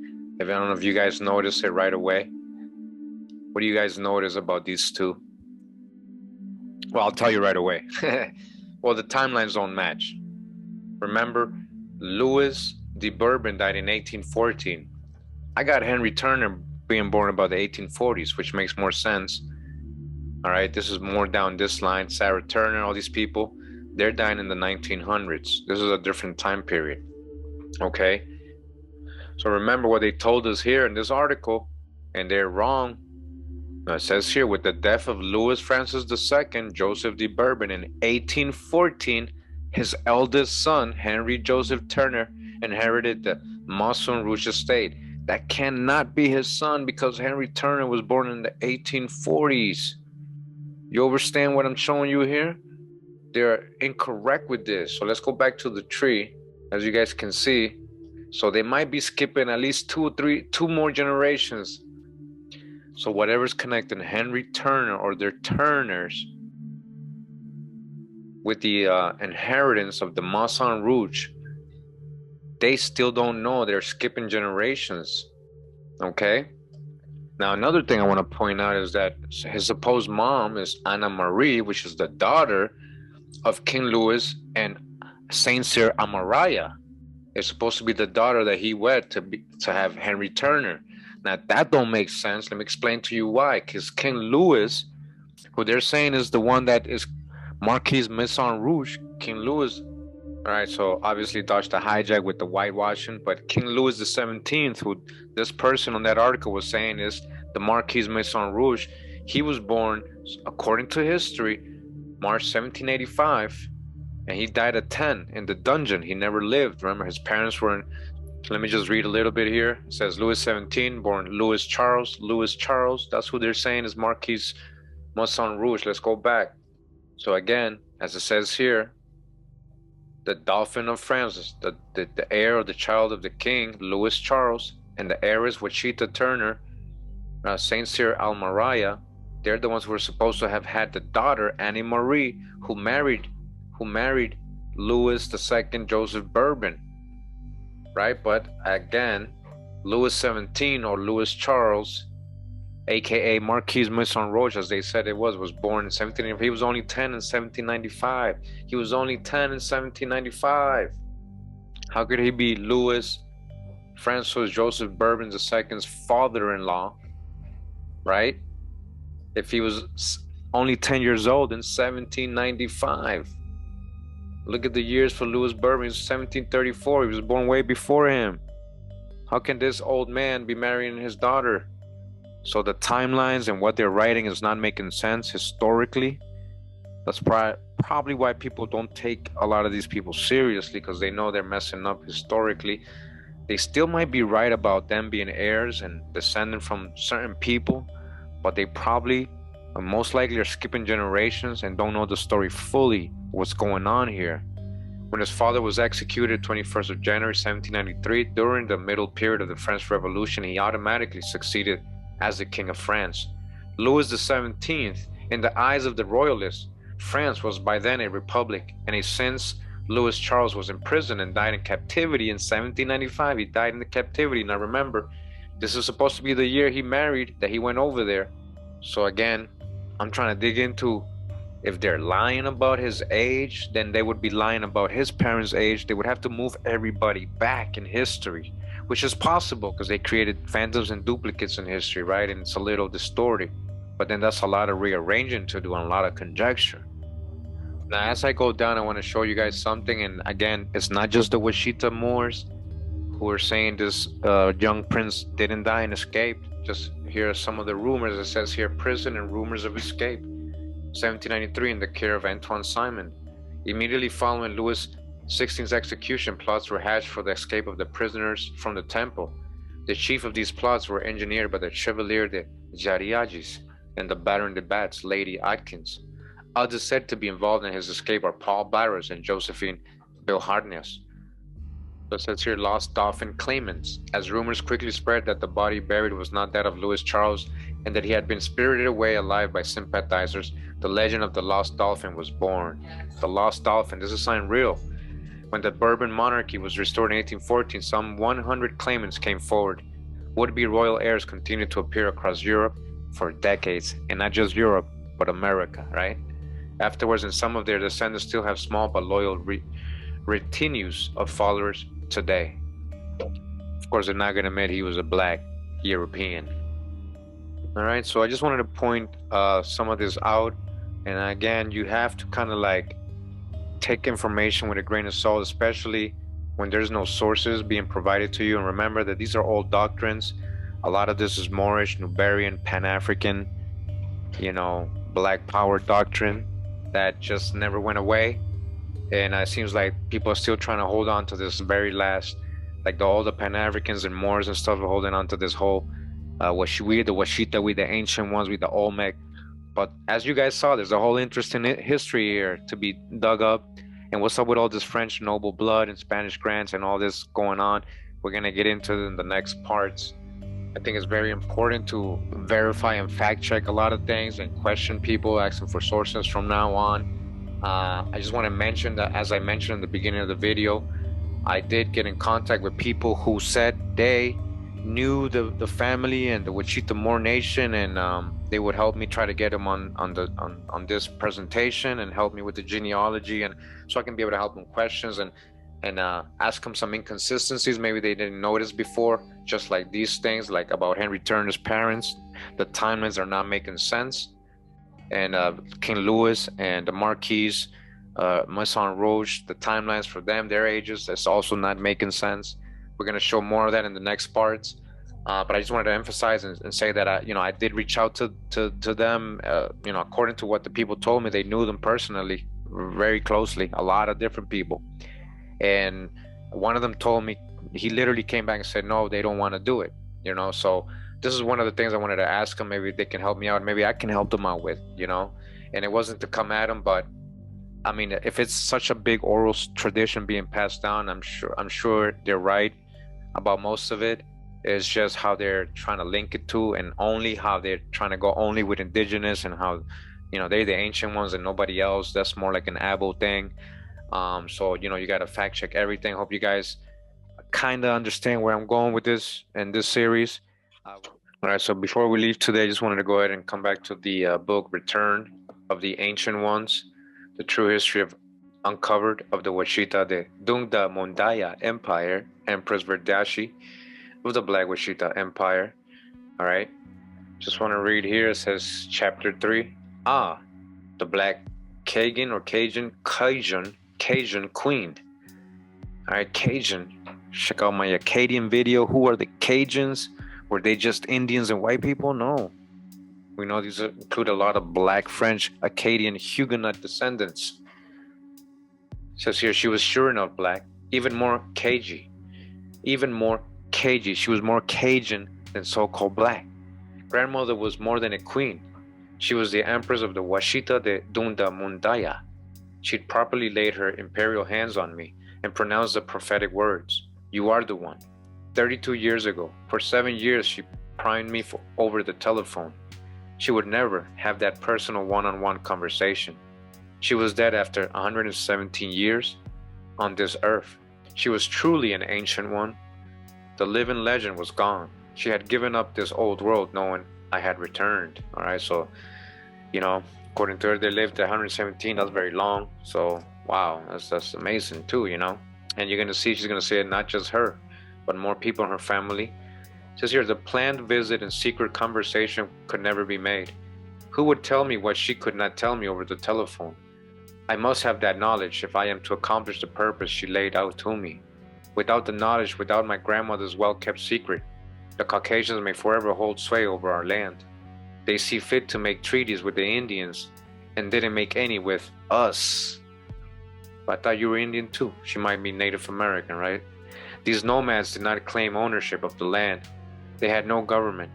I don't know if you guys noticed it right away. What do you guys notice about these two? Well, I'll tell you right away. Well, the timelines don't match. Remember, Louis de Bourbon died in 1814. I got Henry Turner being born about the 1840s, which makes more sense. All right, this is more down this line. Sarah Turner, all these people, they're dying in the 1900s. This is a different time period. Okay? So remember what they told us here in this article, and they're wrong. It says here, with the death of Louis Francis II, Joseph de Bourbon in 1814, his eldest son, Henry Joseph Turner, inherited the Maison Rouge estate. That cannot be his son because Henry Turner was born in the 1840s. You understand what I'm showing you here? They're incorrect with this. So let's go back to the tree, as you guys can see. So they might be skipping at least two more generations. So whatever's connecting Henry Turner or their Turners with the inheritance of the Maison Rouge, they still don't know. They're skipping generations. Okay? Now, another thing I want to point out is that his supposed mom is Anna Marie, which is the daughter of King Louis and Saint Cyr Amaraya. It's supposed to be the daughter that he wed to have Henry Turner. Now, that don't make sense. Let me explain to you why. Because King Louis, who they're saying is the one that is Marquis Maison Rouge, King Louis. All right, so obviously dodged the hijack with the whitewashing, but King Louis XVII, who this person on that article was saying is the Marquis Maison Rouge, he was born, according to history, March 1785, and he died at 10 in the dungeon. He never lived. Remember, his parents were in. Let me just read a little bit here. It says Louis XVII, born Louis Charles. Louis Charles, that's who they're saying is Marquis Maison Rouge. Let's go back. So again, as it says here, the Dauphin of France, the heir or the child of the king, Louis Charles, and the heiress Washita Turner, Saint Cyr Almaraya, they're the ones who were supposed to have had the daughter Annie Marie, who married Louis II Joseph Bourbon, right? But again, Louis XVII or Louis Charles, aka Marquis Maison Rouge, as they said it was born in 17. He was only 10 in 1795. He was only 10 in 1795. How could he be Louis Francois Joseph Bourbon II's father-in-law, right? If he was only 10 years old in 1795. Look at the years for Louis Bourbon. 1734. He was born way before him. How can this old man be marrying his daughter? So the timelines and what they're writing is not making sense historically. That's probably why people don't take a lot of these people seriously, because they know they're messing up historically. They still might be right about them being heirs and descending from certain people, but they probably most likely are skipping generations and don't know the story fully, what's going on here. When his father was executed 21st of January 1793, during the middle period of the French Revolution, he automatically succeeded as the King of France. Louis XVII, in the eyes of the royalists, France was by then a republic, and since Louis Charles was imprisoned and died in captivity in 1795, he died in the captivity. Now remember, this is supposed to be the year he married, that he went over there. So again, I'm trying to dig into, if they're lying about his age, then they would be lying about his parents' age. They would have to move everybody back in history, which is possible because they created phantoms and duplicates in history, right? And it's a little distorted. But then that's a lot of rearranging to do and a lot of conjecture. Now, as I go down, I want to show you guys something. And again, it's not just the Washitaw Muurs who are saying this young prince didn't die and escaped. Just here are some of the rumors. It says here, prison and rumors of escape. 1793, in the care of Antoine Simon. Immediately following Louis XVI's execution, plots were hatched for the escape of the prisoners from the temple. The chief of these plots were engineered by the Chevalier de Jariagis and the Baron de Batz, Lady Atkins. Others said to be involved in his escape are Paul Barros and Josephine Beauharnais. So it says here, lost dolphin claimants. As rumors quickly spread that the body buried was not that of Louis Charles and that he had been spirited away alive by sympathizers, the legend of the lost dolphin was born. The lost dolphin, this is something real. When the Bourbon monarchy was restored in 1814, some 100 claimants came forward. Would-be royal heirs continued to appear across Europe for decades, and not just Europe, but America, right? Afterwards, and some of their descendants still have small but loyal retinues of followers today. Of course, they're not going to admit he was a black European. All right, so I just wanted to point some of this out. And again, you have to kind of like take information with a grain of salt, especially when there's no sources being provided to you. And remember that these are old doctrines. A lot of this is Moorish, Nubarian, Pan-African, Black Power doctrine that just never went away. And it seems like people are still trying to hold on to this very last, like all the Pan-Africans and Moors and stuff are holding on to this whole the Washita, we the ancient ones, we the Olmec. But as you guys saw, there's a whole interesting history here to be dug up. And what's up with all this French noble blood and Spanish grants and all this going on? We're going to get into in the next parts. I think it's very important to verify and fact check a lot of things and question people, asking for sources from now on. I just want to mention that, as I mentioned in the beginning of the video, I did get in contact with people who said they knew the family and the Washitaw Muurs Nation, and they would help me try to get them on this presentation and help me with the genealogy, and so I can be able to help them questions and ask them some inconsistencies maybe they didn't notice before, just like these things, like about Henry Turner's parents. The timelines are not making sense, and King Louis and the Marquis, Maison, Rouge, the timelines for them, their ages, that's also not making sense. We're going to show more of that in the next parts. But I just wanted to emphasize and say that I did reach out to them. According to what the people told me, they knew them personally, very closely, a lot of different people. And one of them told me, he literally came back and said, no, they don't want to do it. So this is one of the things I wanted to ask them. Maybe they can help me out. Maybe I can help them out with, and it wasn't to come at them, but I mean, if it's such a big oral tradition being passed down, I'm sure they're right about most of it. It's just how they're trying to link it to, and only how they're trying to go only with Indigenous, and how, they're the ancient ones and nobody else. That's more like an abo thing. So, you got to fact check everything. Hope you guys kind of understand where I'm going with this in this series. All right, so before we leave today, I just wanted to go ahead and come back to the book Return of the Ancient Ones, the true history of uncovered of the Washita, the Dungda Mondaya Empire, Empress Verdiacee of the Black Washita Empire. All right, just want to read here. It says chapter 3. The Black Cajun or Cajun Queen. All right, Cajun. Check out my Acadian video. Who are the Cajuns? Were they just Indians and white people? No. We know these include a lot of Black, French, Acadian, Huguenot descendants. It says here, she was sure enough Black, even more Cajun. She was more Cajun than so-called Black. Grandmother was more than a queen. She was the Empress of the Washita de Dunda Mundaya. She'd properly laid her imperial hands on me and pronounced the prophetic words. You are the one. 32 years ago, for 7 years, she primed me over the telephone. She would never have that personal one-on-one conversation. She was dead after 117 years on this earth. She was truly an ancient one. The living legend was gone. She had given up this old world knowing I had returned. All right, so, according to her, they lived 117. That's very long. So, wow, that's amazing too, And you're going to see, she's going to say it, not just her, but more people in her family. It says here, the planned visit and secret conversation could never be made. Who would tell me what she could not tell me over the telephone? I must have that knowledge if I am to accomplish the purpose she laid out to me. Without the knowledge, without my grandmother's well-kept secret, the Caucasians may forever hold sway over our land. They see fit to make treaties with the Indians and didn't make any with us. But I thought you were Indian too. She might be Native American, right? These nomads did not claim ownership of the land. They had no government.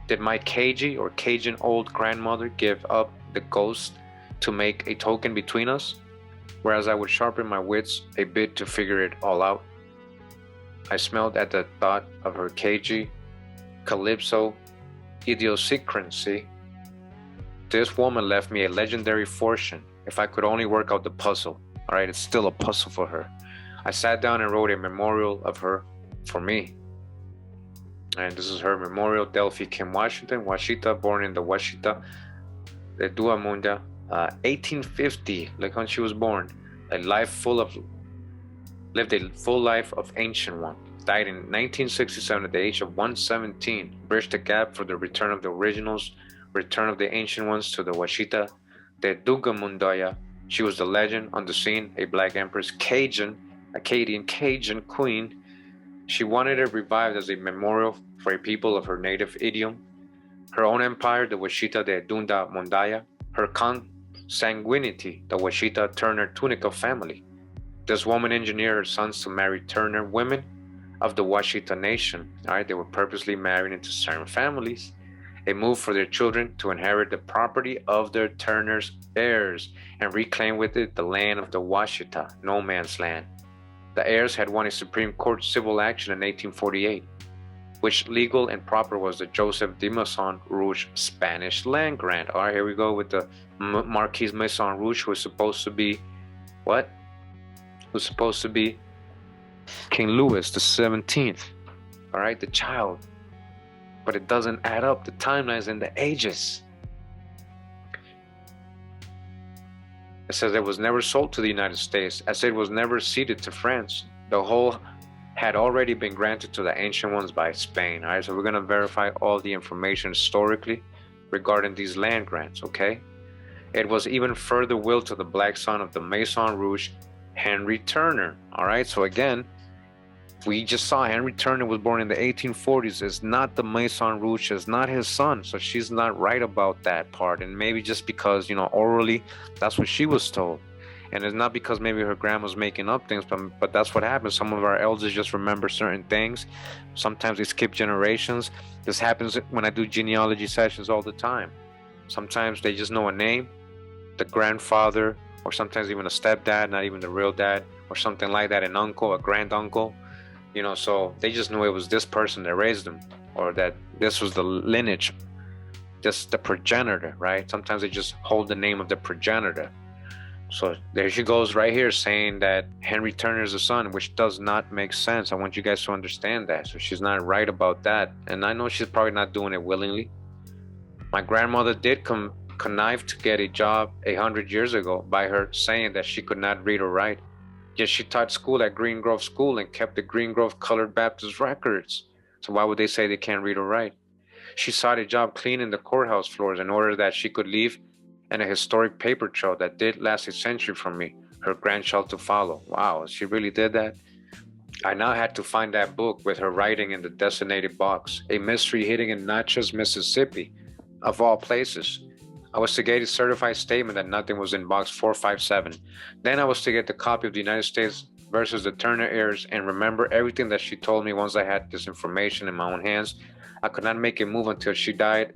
Did my Cajun or Cajun old grandmother give up the ghost to make a token between us? Whereas I would sharpen my wits a bit to figure it all out. I smelled at the thought of her Cajun, Calypso, idiosyncrasy. This woman left me a legendary fortune if I could only work out the puzzle. All right, it's still a puzzle for her. I sat down and wrote a memorial of her for me. And this is her memorial. Delphi Kim Washington, Washita, born in the Washita de Duamunda, 1850, like when she was born. Lived a full life of ancient one. Died in 1967 at the age of 117. Bridged the gap for the return of the originals, return of the ancient ones to the Washita de Dugamundaya. She was the legend on the scene, a Black Empress, Acadian Cajun queen. She wanted it revived as a memorial for a people of her native idiom. Her own empire, the Washita de Dunda Mondaya. Her consanguinity, the Washita Turner Tunica family. This woman engineered her sons to marry Turner women of the Washitaw Nation. All right, they were purposely married into certain families. A move for their children to inherit the property of their Turner's heirs and reclaim with it the land of the Washita, no man's land. The heirs had won a Supreme Court civil action in 1848. which legal and proper was the Joseph de Maison Rouge Spanish land grant. All right, here we go with the Marquis Maison Rouge, who was supposed to be what? Who's supposed to be King Louis the 17th. All right, the child. But it doesn't add up, the timelines and the ages. It says it was never sold to the United States, as it was never ceded to France. The whole had already been granted to the ancient ones by Spain. All right, so we're going to verify all the information historically regarding these land grants, okay? It was even further willed to the black son of the Maison Rouge, Henry Turner. All right, so again, we just saw Henry Turner was born in the 1840s. It's not the Maison Rouge, it's not his son. So she's not right about that part. And maybe just because, you know, orally, that's what she was told. And it's not because maybe her grandma's making up things, but that's what happens. Some of our elders just remember certain things. Sometimes they skip generations. This happens when I do genealogy sessions all the time. Sometimes they just know a name, the grandfather, or sometimes even a stepdad, not even the real dad, or something like that, an uncle, a granduncle. You know, so they just knew it was this person that raised them, or that this was the lineage, just the progenitor, right? Sometimes they just hold the name of the progenitor. So there she goes right here saying that Henry Turner is the son, which does not make sense. I want you guys to understand that. So she's not right about that. And I know she's probably not doing it willingly. My grandmother did connive to get a job 100 years ago by her saying that she could not read or write. Yet she taught school at Green Grove School and kept the Green Grove Colored Baptist records. So why would they say they can't read or write? She sought a job cleaning the courthouse floors in order that she could leave and a historic paper trail that did last a century from me, her grandchild to follow. Wow, she really did that? I now had to find that book with her writing in the designated box, a mystery hidden in Natchez, Mississippi, of all places. I was to get a certified statement that nothing was in box 457. Then I was to get the copy of the United States versus the Turner heirs and remember everything that she told me once I had this information in my own hands. I could not make a move until she died.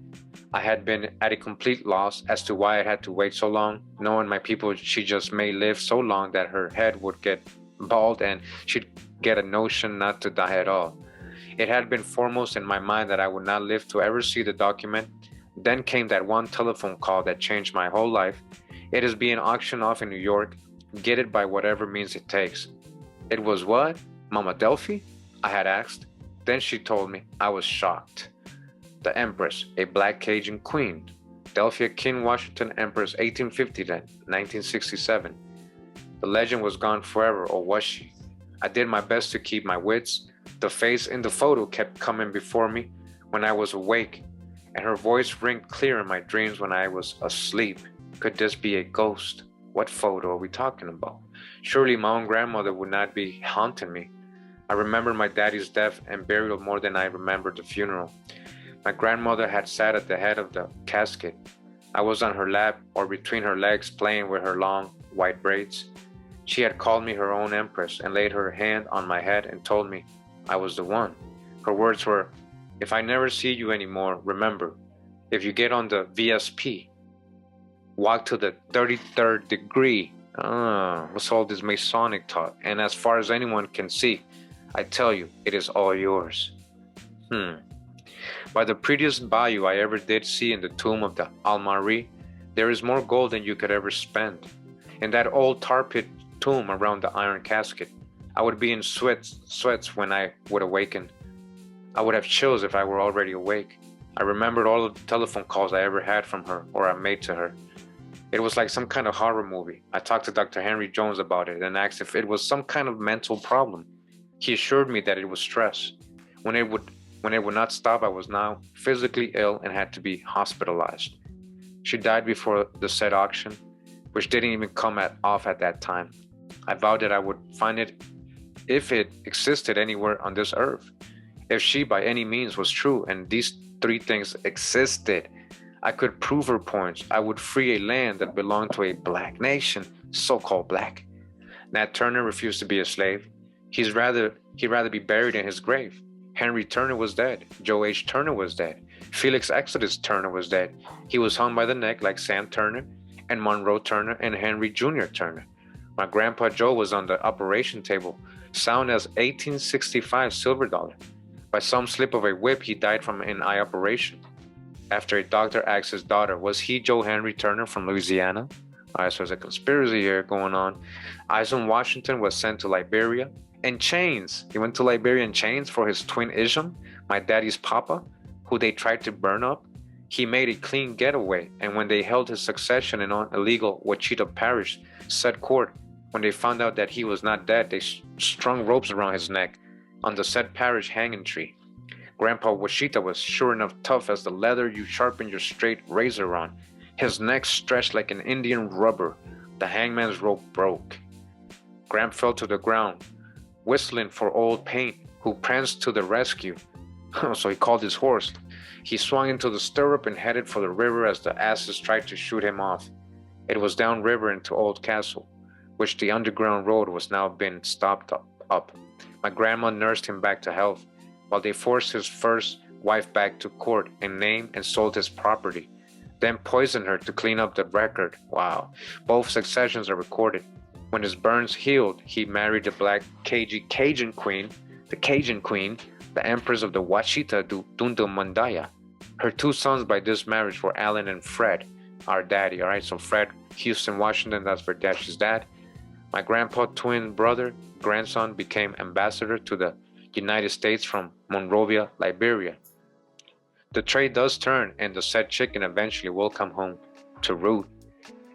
I had been at a complete loss as to why I had to wait so long, knowing my people she just may live so long that her head would get bald and she'd get a notion not to die at all. It had been foremost in my mind that I would not live to ever see the document. Then came that one telephone call that changed my whole life. It is being auctioned off in New York. Get it by whatever means it takes. It was what? Mama Delphi? I had asked. Then she told me. I was shocked. The Empress, a black Cajun queen. Delphia King Washington Empress, 1850 to 1967. The legend was gone forever, or was she? I did my best to keep my wits. The face in the photo kept coming before me when I was awake, and her voice rang clear in my dreams when I was asleep. Could this be a ghost? What photo are we talking about? Surely my own grandmother would not be haunting me. I remember my daddy's death and burial more than I remembered the funeral. My grandmother had sat at the head of the casket. I was on her lap or between her legs playing with her long white braids. She had called me her own empress and laid her hand on my head and told me I was the one. Her words were, if I never see you anymore, remember, if you get on the VSP, walk to the 33rd degree. What's all this Masonic talk? And as far as anyone can see, I tell you, it is all yours. By the prettiest bayou I ever did see in the tomb of the Almari, there is more gold than you could ever spend. In that old tar pit tomb around the iron casket, I would be in sweats when I would awaken. I would have chills if I were already awake. I remembered all of the telephone calls I ever had from her or I made to her. It was like some kind of horror movie. I talked to Dr. Henry Jones about it and asked if it was some kind of mental problem. He assured me that it was stress. When it would not stop, I was now physically ill and had to be hospitalized. She died before the said auction, which didn't even come off at that time. I vowed that I would find it if it existed anywhere on this earth. If she by any means was true and these three things existed, I could prove her points. I would free a land that belonged to a black nation, so-called black. Nat Turner refused to be a slave. He'd rather be buried in his grave. Henry Turner was dead. Joe H. Turner was dead. Felix Exodus Turner was dead. He was hung by the neck like Sam Turner and Monroe Turner and Henry Jr. Turner. My grandpa Joe was on the operation table, sound as 1865 silver dollar. By some slip of a whip, he died from an eye operation. After a doctor asked his daughter, was he Joe Henry Turner from Louisiana? All right, so there's a conspiracy here going on. Maison Washington was sent to Liberia in chains. He went to Liberia in chains for his twin Isham, my daddy's papa, who they tried to burn up. He made a clean getaway, and when they held his succession in an illegal Washita parish, said court, when they found out that he was not dead, they strung ropes around his neck on the said parish hanging tree. Grandpa Washita was sure enough tough as the leather you sharpen your straight razor on. His neck stretched like an Indian rubber. The hangman's rope broke. Gramp fell to the ground, whistling for old Paint, who pranced to the rescue. So he called his horse. He swung into the stirrup and headed for the river as the asses tried to shoot him off. It was downriver into Old Castle, which the underground road was now being stopped up. My grandma nursed him back to health, while they forced his first wife back to court and named and sold his property, then poisoned her to clean up the record. Wow. Both successions are recorded. When his burns healed, he married the black Cajun queen, the Empress of the Washita Dundumandaya. Her two sons by this marriage were Alan and Fred, our daddy. All right, so Fred Houston Washington, that's Verdiacee's dad. My grandpa, twin brother, grandson became ambassador to the United States from Monrovia, Liberia. The trade does turn, and the said chicken eventually will come home to root.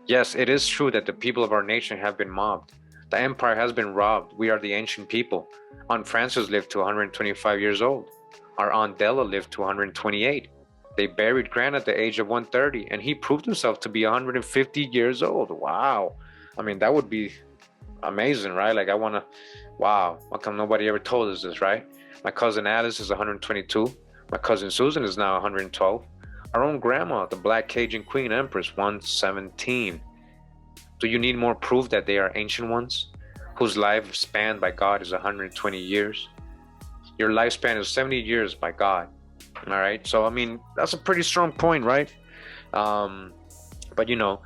Yes, it is true that the people of our nation have been mobbed. The empire has been robbed. We are the ancient people. Aunt Frances lived to 125 years old. Our Aunt Della lived to 128. They buried Grant at the age of 130, and he proved himself to be 150 years old. Wow. I mean, that would be amazing, right? Like, wow. How come nobody ever told us this, right? My cousin Alice is 122. My cousin Susan is now 112. Our own grandma, the Black Cajun Queen Empress, 117. Do you need more proof that they are ancient ones, whose lifespan by God is 120 years? Your lifespan is 70 years by God. All right. So, I mean, that's a pretty strong point, right? But, you know,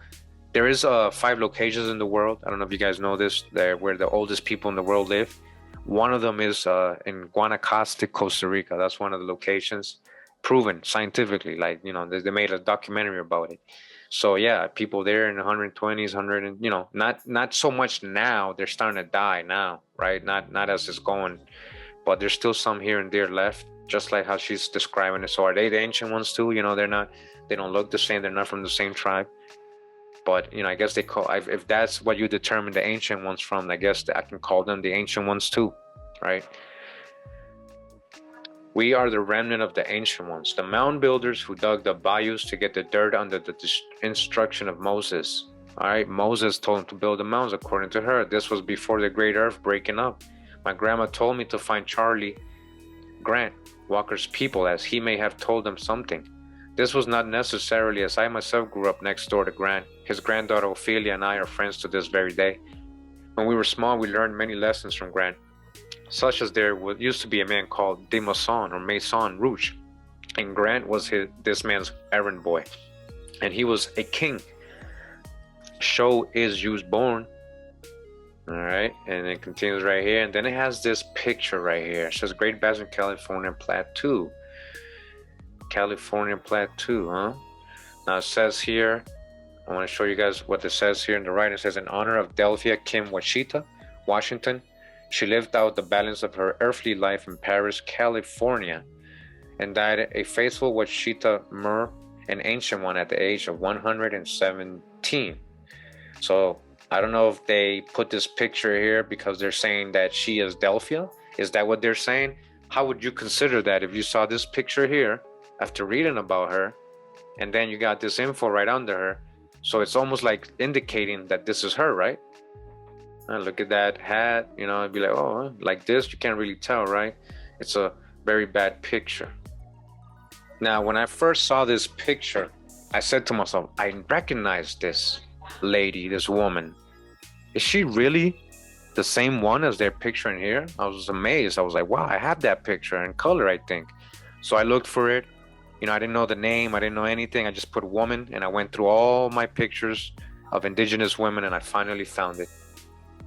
there is 5 locations in the world. I don't know if you guys know this, where the oldest people in the world live. One of them is in Guanacaste, Costa Rica. That's one of the locations, proven scientifically. Like, you know, they made a documentary about it. So yeah, people there in the 120s, you know, not so much now. They're starting to die now, right? Not as it's going, but there's still some here and there left, just like how she's describing it. So are they the ancient ones too? You know, they don't look the same. They're not from the same tribe. But, you know, I guess if that's what you determine the ancient ones from, I guess I can call them the ancient ones too, right? We are the remnant of the ancient ones, the mound builders who dug the bayous to get the dirt under the instruction of Moses. All right, Moses told him to build the mounds according to her. This was before the great earth breaking up. My grandma told me to find Charlie Grant, Walker's people, as he may have told them something. This was not necessarily, as I myself grew up next door to Grant. His granddaughter Ophelia and I are friends to this very day. When we were small, we learned many lessons from Grant, such as there used to be a man called de Maison or Maison Rouge, and Grant was this man's errand boy, and he was a king. Show is used born. All right, and it continues right here, and then it has this picture right here. It says Great Basin, California Plateau. California Plateau, huh? Now it says here, I want to show you guys what it says here in the right. It says, in honor of Delphia Kim Washita, Washington, she lived out the balance of her earthly life in Paris, California, and died a faithful Washita Muur, an ancient one, at the age of 117. So I don't know if they put this picture here because they're saying that she is Delphia. Is that what they're saying? How would you consider that if you saw this picture here after reading about her, and then you got this info right under her? So it's almost like indicating that this is her, right? Look at that hat, you know, I'd be like, oh, like this, you can't really tell, right? It's a very bad picture. Now, when I first saw this picture, I said to myself, I recognize this lady, this woman. Is she really the same one as they're picturing here? I was amazed. I was like, wow, I have that picture in color, I think. So I looked for it. You know, I didn't know the name. I didn't know anything. I just put woman, and I went through all my pictures of indigenous women, and I finally found it.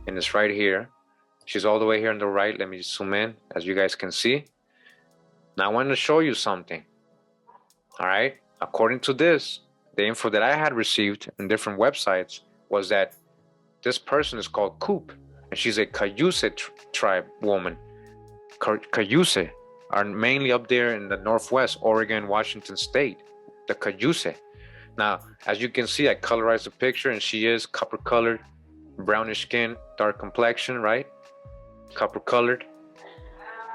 And it's right here. She's all the way here on the right. Let me zoom in, as you guys can see. Now I want to show you something. All right. According to this, the info that I had received in different websites was that this person is called Coop, and she's a Cayuse tribe woman. Cayuse are mainly up there in the Northwest, Oregon, Washington State. The Cayuse. Now, as you can see, I colorized the picture, and she is copper colored, brownish skin, dark complexion, right? Copper colored.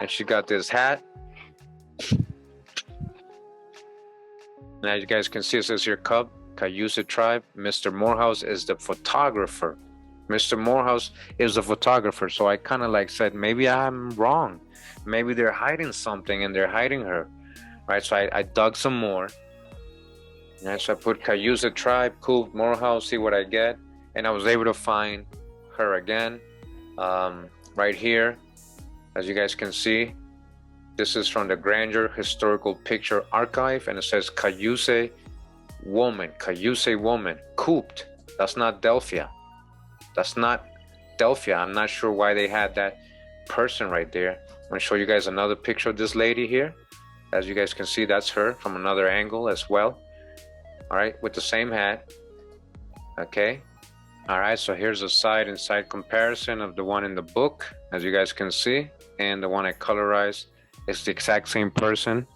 And she got this hat. And as you guys can see, it says here, Cub, Cayuse tribe. Mr. Morehouse is the photographer. Mr. Morehouse is the photographer. So I kind of like said, maybe I'm wrong. Maybe they're hiding something and they're hiding her. Right, so I dug some more. Right, so I put Cayuse tribe, Cool, Morehouse, see what I get. And I was able to find her again. Right here, as you guys can see. This is from the Grandeur Historical Picture Archive, and it says Cayuse woman, cooped. That's not Delphia. That's not Delphia. I'm not sure why they had that person right there. I'm gonna show you guys another picture of this lady here. As you guys can see, that's her from another angle as well. All right, with the same hat. Okay. All right, so here's a side and side comparison of the one in the book, as you guys can see, and the one I colorized. It's the exact same person.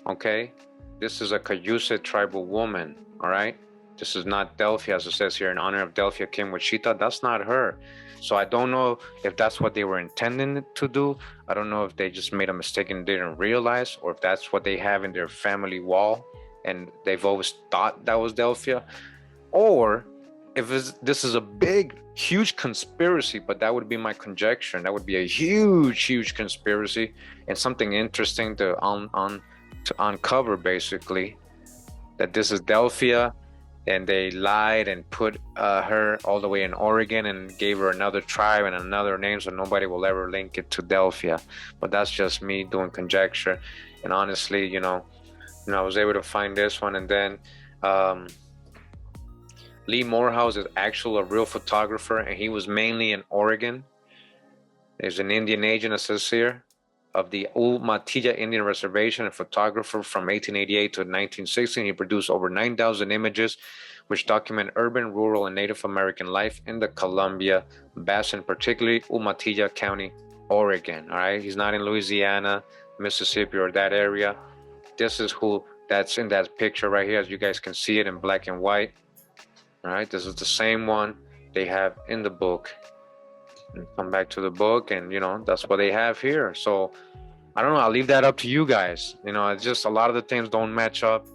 Okay, this is a Cayuse tribal woman. All right, this is not Delphia, as it says here, in honor of Delphia Kim Washita. That's not her. So I don't know if that's what they were intending to do. I don't know if they just made a mistake and didn't realize, or if that's what they have in their family wall and they've always thought that was Delphia, or if this is a big, huge conspiracy. But that would be my conjecture. That would be a huge conspiracy and something interesting to uncover, basically, that this is Delphia and they lied and put her all the way in Oregon and gave her another tribe and another name, so nobody will ever link it to Delphia. But that's just me doing conjecture. And honestly, you know, I was able to find this one. And then Lee Morehouse is actually a real photographer, and he was mainly in Oregon. He's an Indian agent, it says here, of the Umatilla Indian Reservation, a photographer from 1888 to 1916. He produced over 9,000 images, which document urban, rural, and Native American life in the Columbia Basin, particularly Umatilla County, Oregon. All right, he's not in Louisiana, Mississippi, or that area. This is who that's in that picture right here, as you guys can see it in black and white. All right, this is the same one they have in the book. And come back to the book, and you know, that's what they have here. So I don't know, I'll leave that up to you guys. You know, it's just a lot of the things don't match up.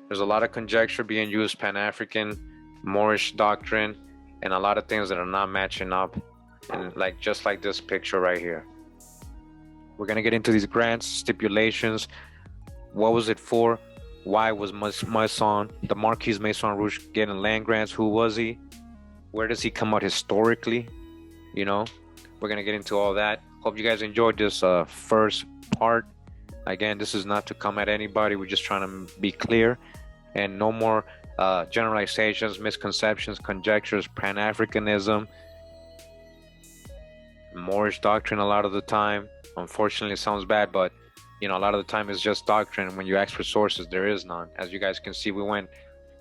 There's a lot of conjecture being used, Pan-African, Moorish doctrine, and a lot of things that are not matching up. And like just like this picture right here. We're gonna get into these grants, stipulations. What was it for? Why was Maison, the Marquis Maison Rouge, getting land grants? Who was he? Where does he come out historically? You know, we're going to get into all that. Hope you guys enjoyed this first part. Again, this is not to come at anybody. We're just trying to be clear. And no more generalizations, misconceptions, conjectures, Pan-Africanism, Moorish doctrine a lot of the time. Unfortunately, it sounds bad, but you know, a lot of the time it's just doctrine. When you ask for sources, there is none. As you guys can see, we went,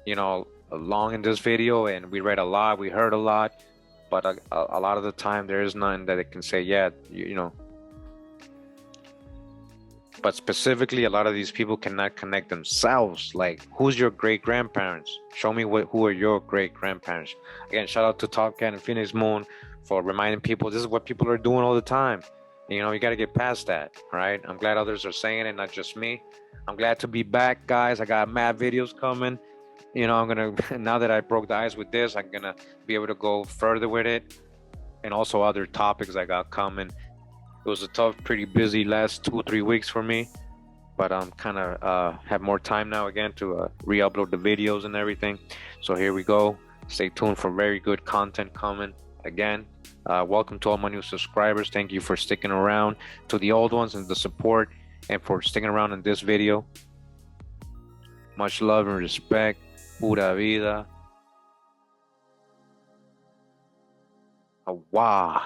you know, long in this video, and we read a lot, we heard a lot, but a lot of the time there is none that it can say, yeah, you know. But specifically, a lot of these people cannot connect themselves. Like, who's your great-grandparents? Show me who are your great-grandparents. Again, shout out to Top Cat and Phoenix Moon for reminding people this is what people are doing all the time. You know, you got to get past that, right? I'm glad others are saying it, not just me. I'm glad to be back, guys. I got mad videos coming. You know, I'm going to, now that I broke the ice with this, I'm going to be able to go further with it. And also other topics I got coming. It was a tough, pretty busy last 2-3 weeks for me. But I'm kind of have more time now again to re-upload the videos and everything. So here we go. Stay tuned for very good content coming again. Welcome to all my new subscribers. Thank you for sticking around, to the old ones and the support, and for sticking around in this video. Much love and respect. Pura vida. Awa.